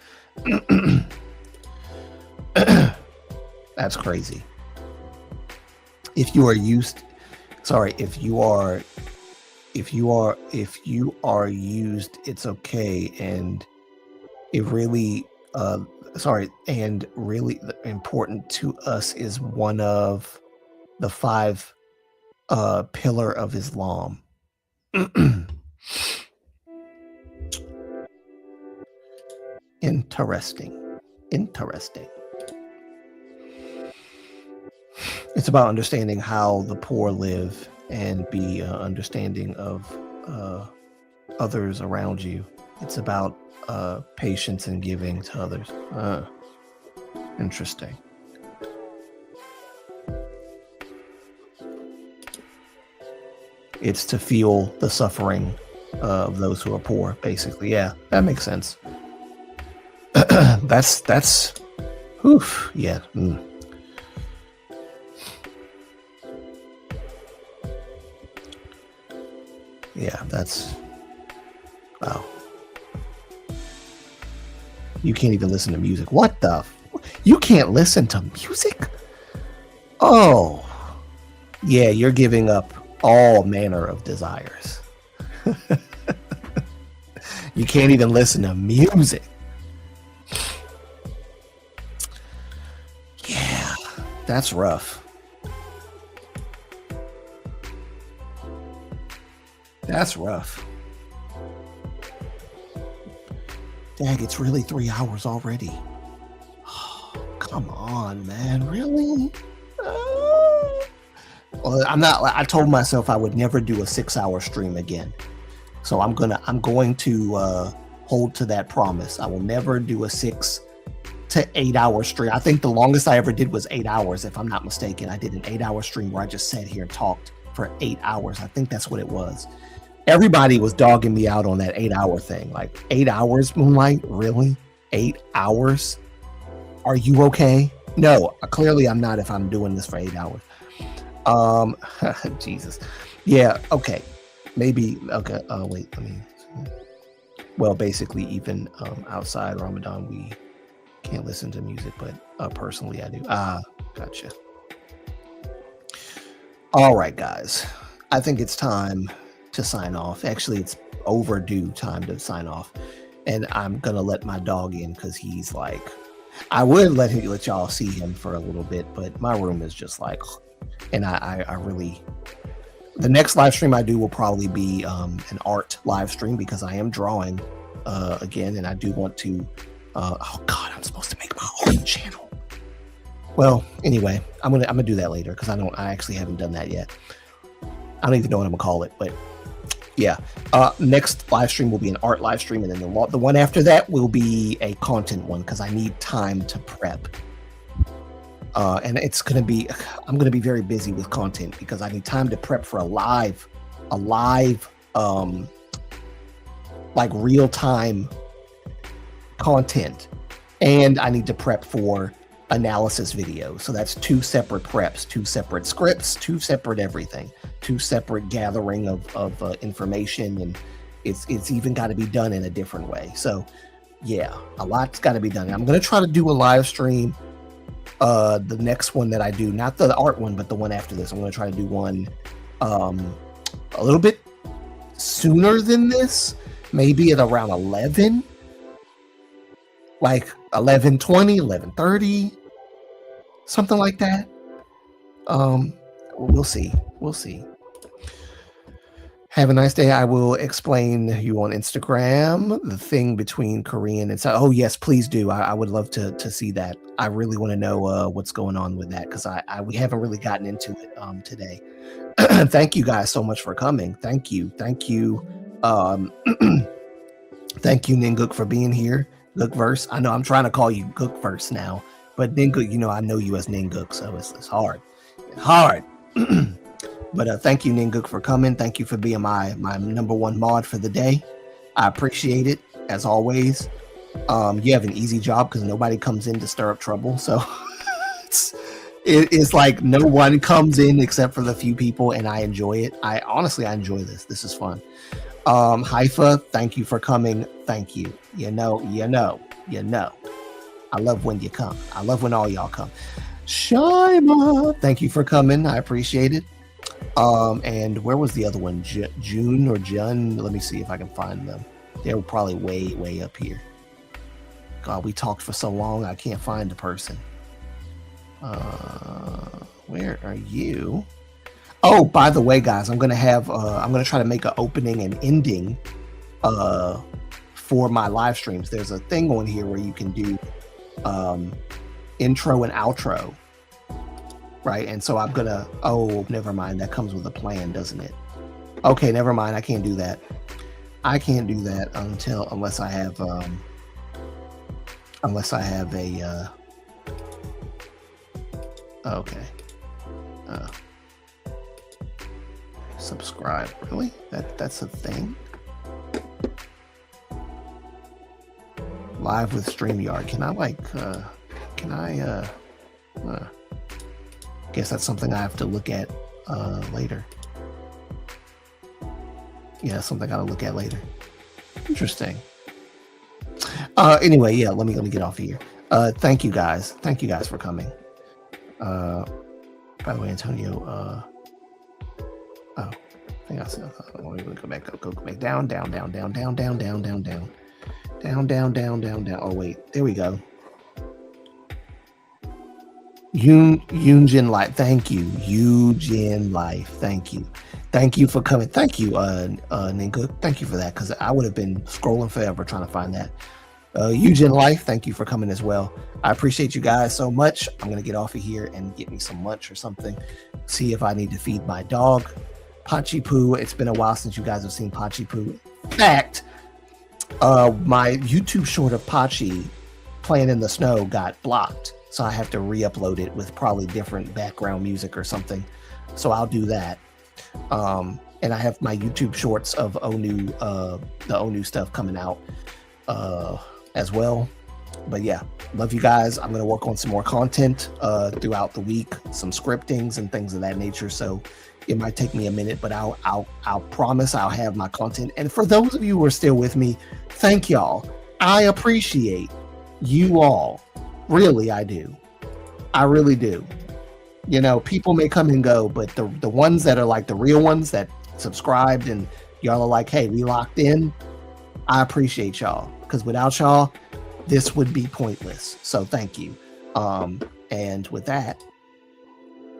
That's crazy. If you are used, it's okay. And it really, and really important to us is one of the 5 pillar of Islam. Interesting. It's about understanding how the poor live and be understanding of others around you. It's about patience and giving to others. Interesting. It's to feel the suffering of those who are poor, basically. Yeah, that makes sense. that's oof, yeah. Yeah, that's wow. You can't even listen to music. What the? You can't listen to music? Oh, yeah, you're giving up all manner of desires. You can't even listen to music. Yeah, that's rough. That's rough. Dag, it's really 3 hours already. Oh, come on, man. Really? Well, I told myself I would never do a 6-hour stream again. So I'm going to hold to that promise. I will never do a 6 to 8 hour stream. I think the longest I ever did was 8 hours, if I'm not mistaken. I did an 8-hour stream where I just sat here and talked for 8 hours. I think that's what it was. Everybody was dogging me out on that 8-hour thing. Like, 8 hours, Moonlight? Really? 8 hours? Are you okay? No, clearly I'm not if I'm doing this for 8 hours. Jesus. Yeah, okay. Maybe, okay, wait, well, basically, even outside Ramadan, we Can't listen to music, but personally I do. Gotcha. All right, guys. I think it's time to sign off. Actually, it's overdue time to sign off. And I'm going to let my dog in because he's like, I would let y'all see him for a little bit, but my room is just like, and I really, the next live stream I do will probably be an art live stream because I am drawing again, and I do want to, oh God, I'm supposed to make my art channel. Well, anyway, I'm gonna do that later because I actually haven't done that yet. I don't even know what I'm gonna call it, but yeah. Next live stream will be an art live stream, and then the one after that will be a content one because I need time to prep. And it's gonna be, I'm gonna be very busy with content because I need time to prep for a live, like real time content, and I need to prep for analysis videos. So that's 2 separate preps, 2 separate scripts, 2 separate everything, 2 separate gathering of information, and it's even got to be done in a different way. So yeah, a lot's got to be done. I'm going to try to do a live stream, the next one that I do, not the art one, but the one after this. I'm going to try to do one a little bit sooner than this, maybe at around 11, like 11:20, 11:30, something like that. We'll see. Have a nice day. I will explain you on Instagram the thing between Korean and oh yes, please do. I would love to see that. I really want to know what's going on with that because we haven't really gotten into it today. Thank you guys so much for coming. Thank you. Thank you, Ninguk, for being here. Gookverse. I know I'm trying to call you Gookverse now, but Ninguk, I know you as Ninguk, so it's hard. It's hard. But thank you, Ninguk, for coming. Thank you for being my number 1 mod for the day. I appreciate it, as always. You have an easy job because nobody comes in to stir up trouble. So it's like no one comes in except for the few people, and I enjoy it. I enjoy this. This is fun. Haifa, thank you for coming. Thank you. You know. I love when you come. I love when all y'all come. Shima, thank you for coming. I appreciate it. And where was the other one? June or Jun? Let me see if I can find them. They were probably way up here. God, we talked for so long, I can't find the person. Where are you? Oh, by the way, guys, I'm gonna try to make an opening and ending for my live streams. There's a thing on here where you can do intro and outro, right? And so I'm gonna, oh, never mind, that comes with a plan, doesn't it? Okay, never mind, I can't do that. I can't do that unless I have a okay. Subscribe, really? That's a thing? Live with StreamYard. Can I guess that's something I have to look at later. Yeah, something I gotta look at later. Interesting. Anyway, yeah, let me get off of here. Thank you guys for coming. By the way, Antonio, I think I said, go back down. Oh wait, there we go. Yunjin Life, thank you. Yunjin Life, thank you for coming. Thank you, Ninguk. Thank you for that, because I would have been scrolling forever trying to find that. Yunjin Life, thank you for coming as well. I appreciate you guys so much. I'm gonna get off of here and get me some lunch or something. See if I need to feed my dog. Pachi Poo, it's been a while since you guys have seen Pachi Poo. In fact, my YouTube short of Pachi playing in the snow got blocked, so I have to re-upload it with probably different background music or something. So I'll do that. And I have my YouTube shorts of the ONU stuff coming out as well. But yeah, love you guys. I'm gonna work on some more content throughout the week, some scriptings and things of that nature. So it might take me a minute, but I'll promise I'll have my content. And for those of you who are still with me, thank y'all. I appreciate you all. Really, I do. I really do. You know, people may come and go, but the ones that are like the real ones that subscribed and y'all are like, hey, we locked in. I appreciate y'all, because without y'all, this would be pointless. So thank you. And with that,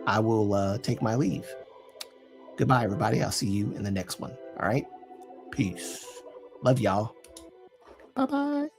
I will take my leave. Goodbye, everybody. I'll see you in the next one. All right. Peace. Love y'all. Bye-bye.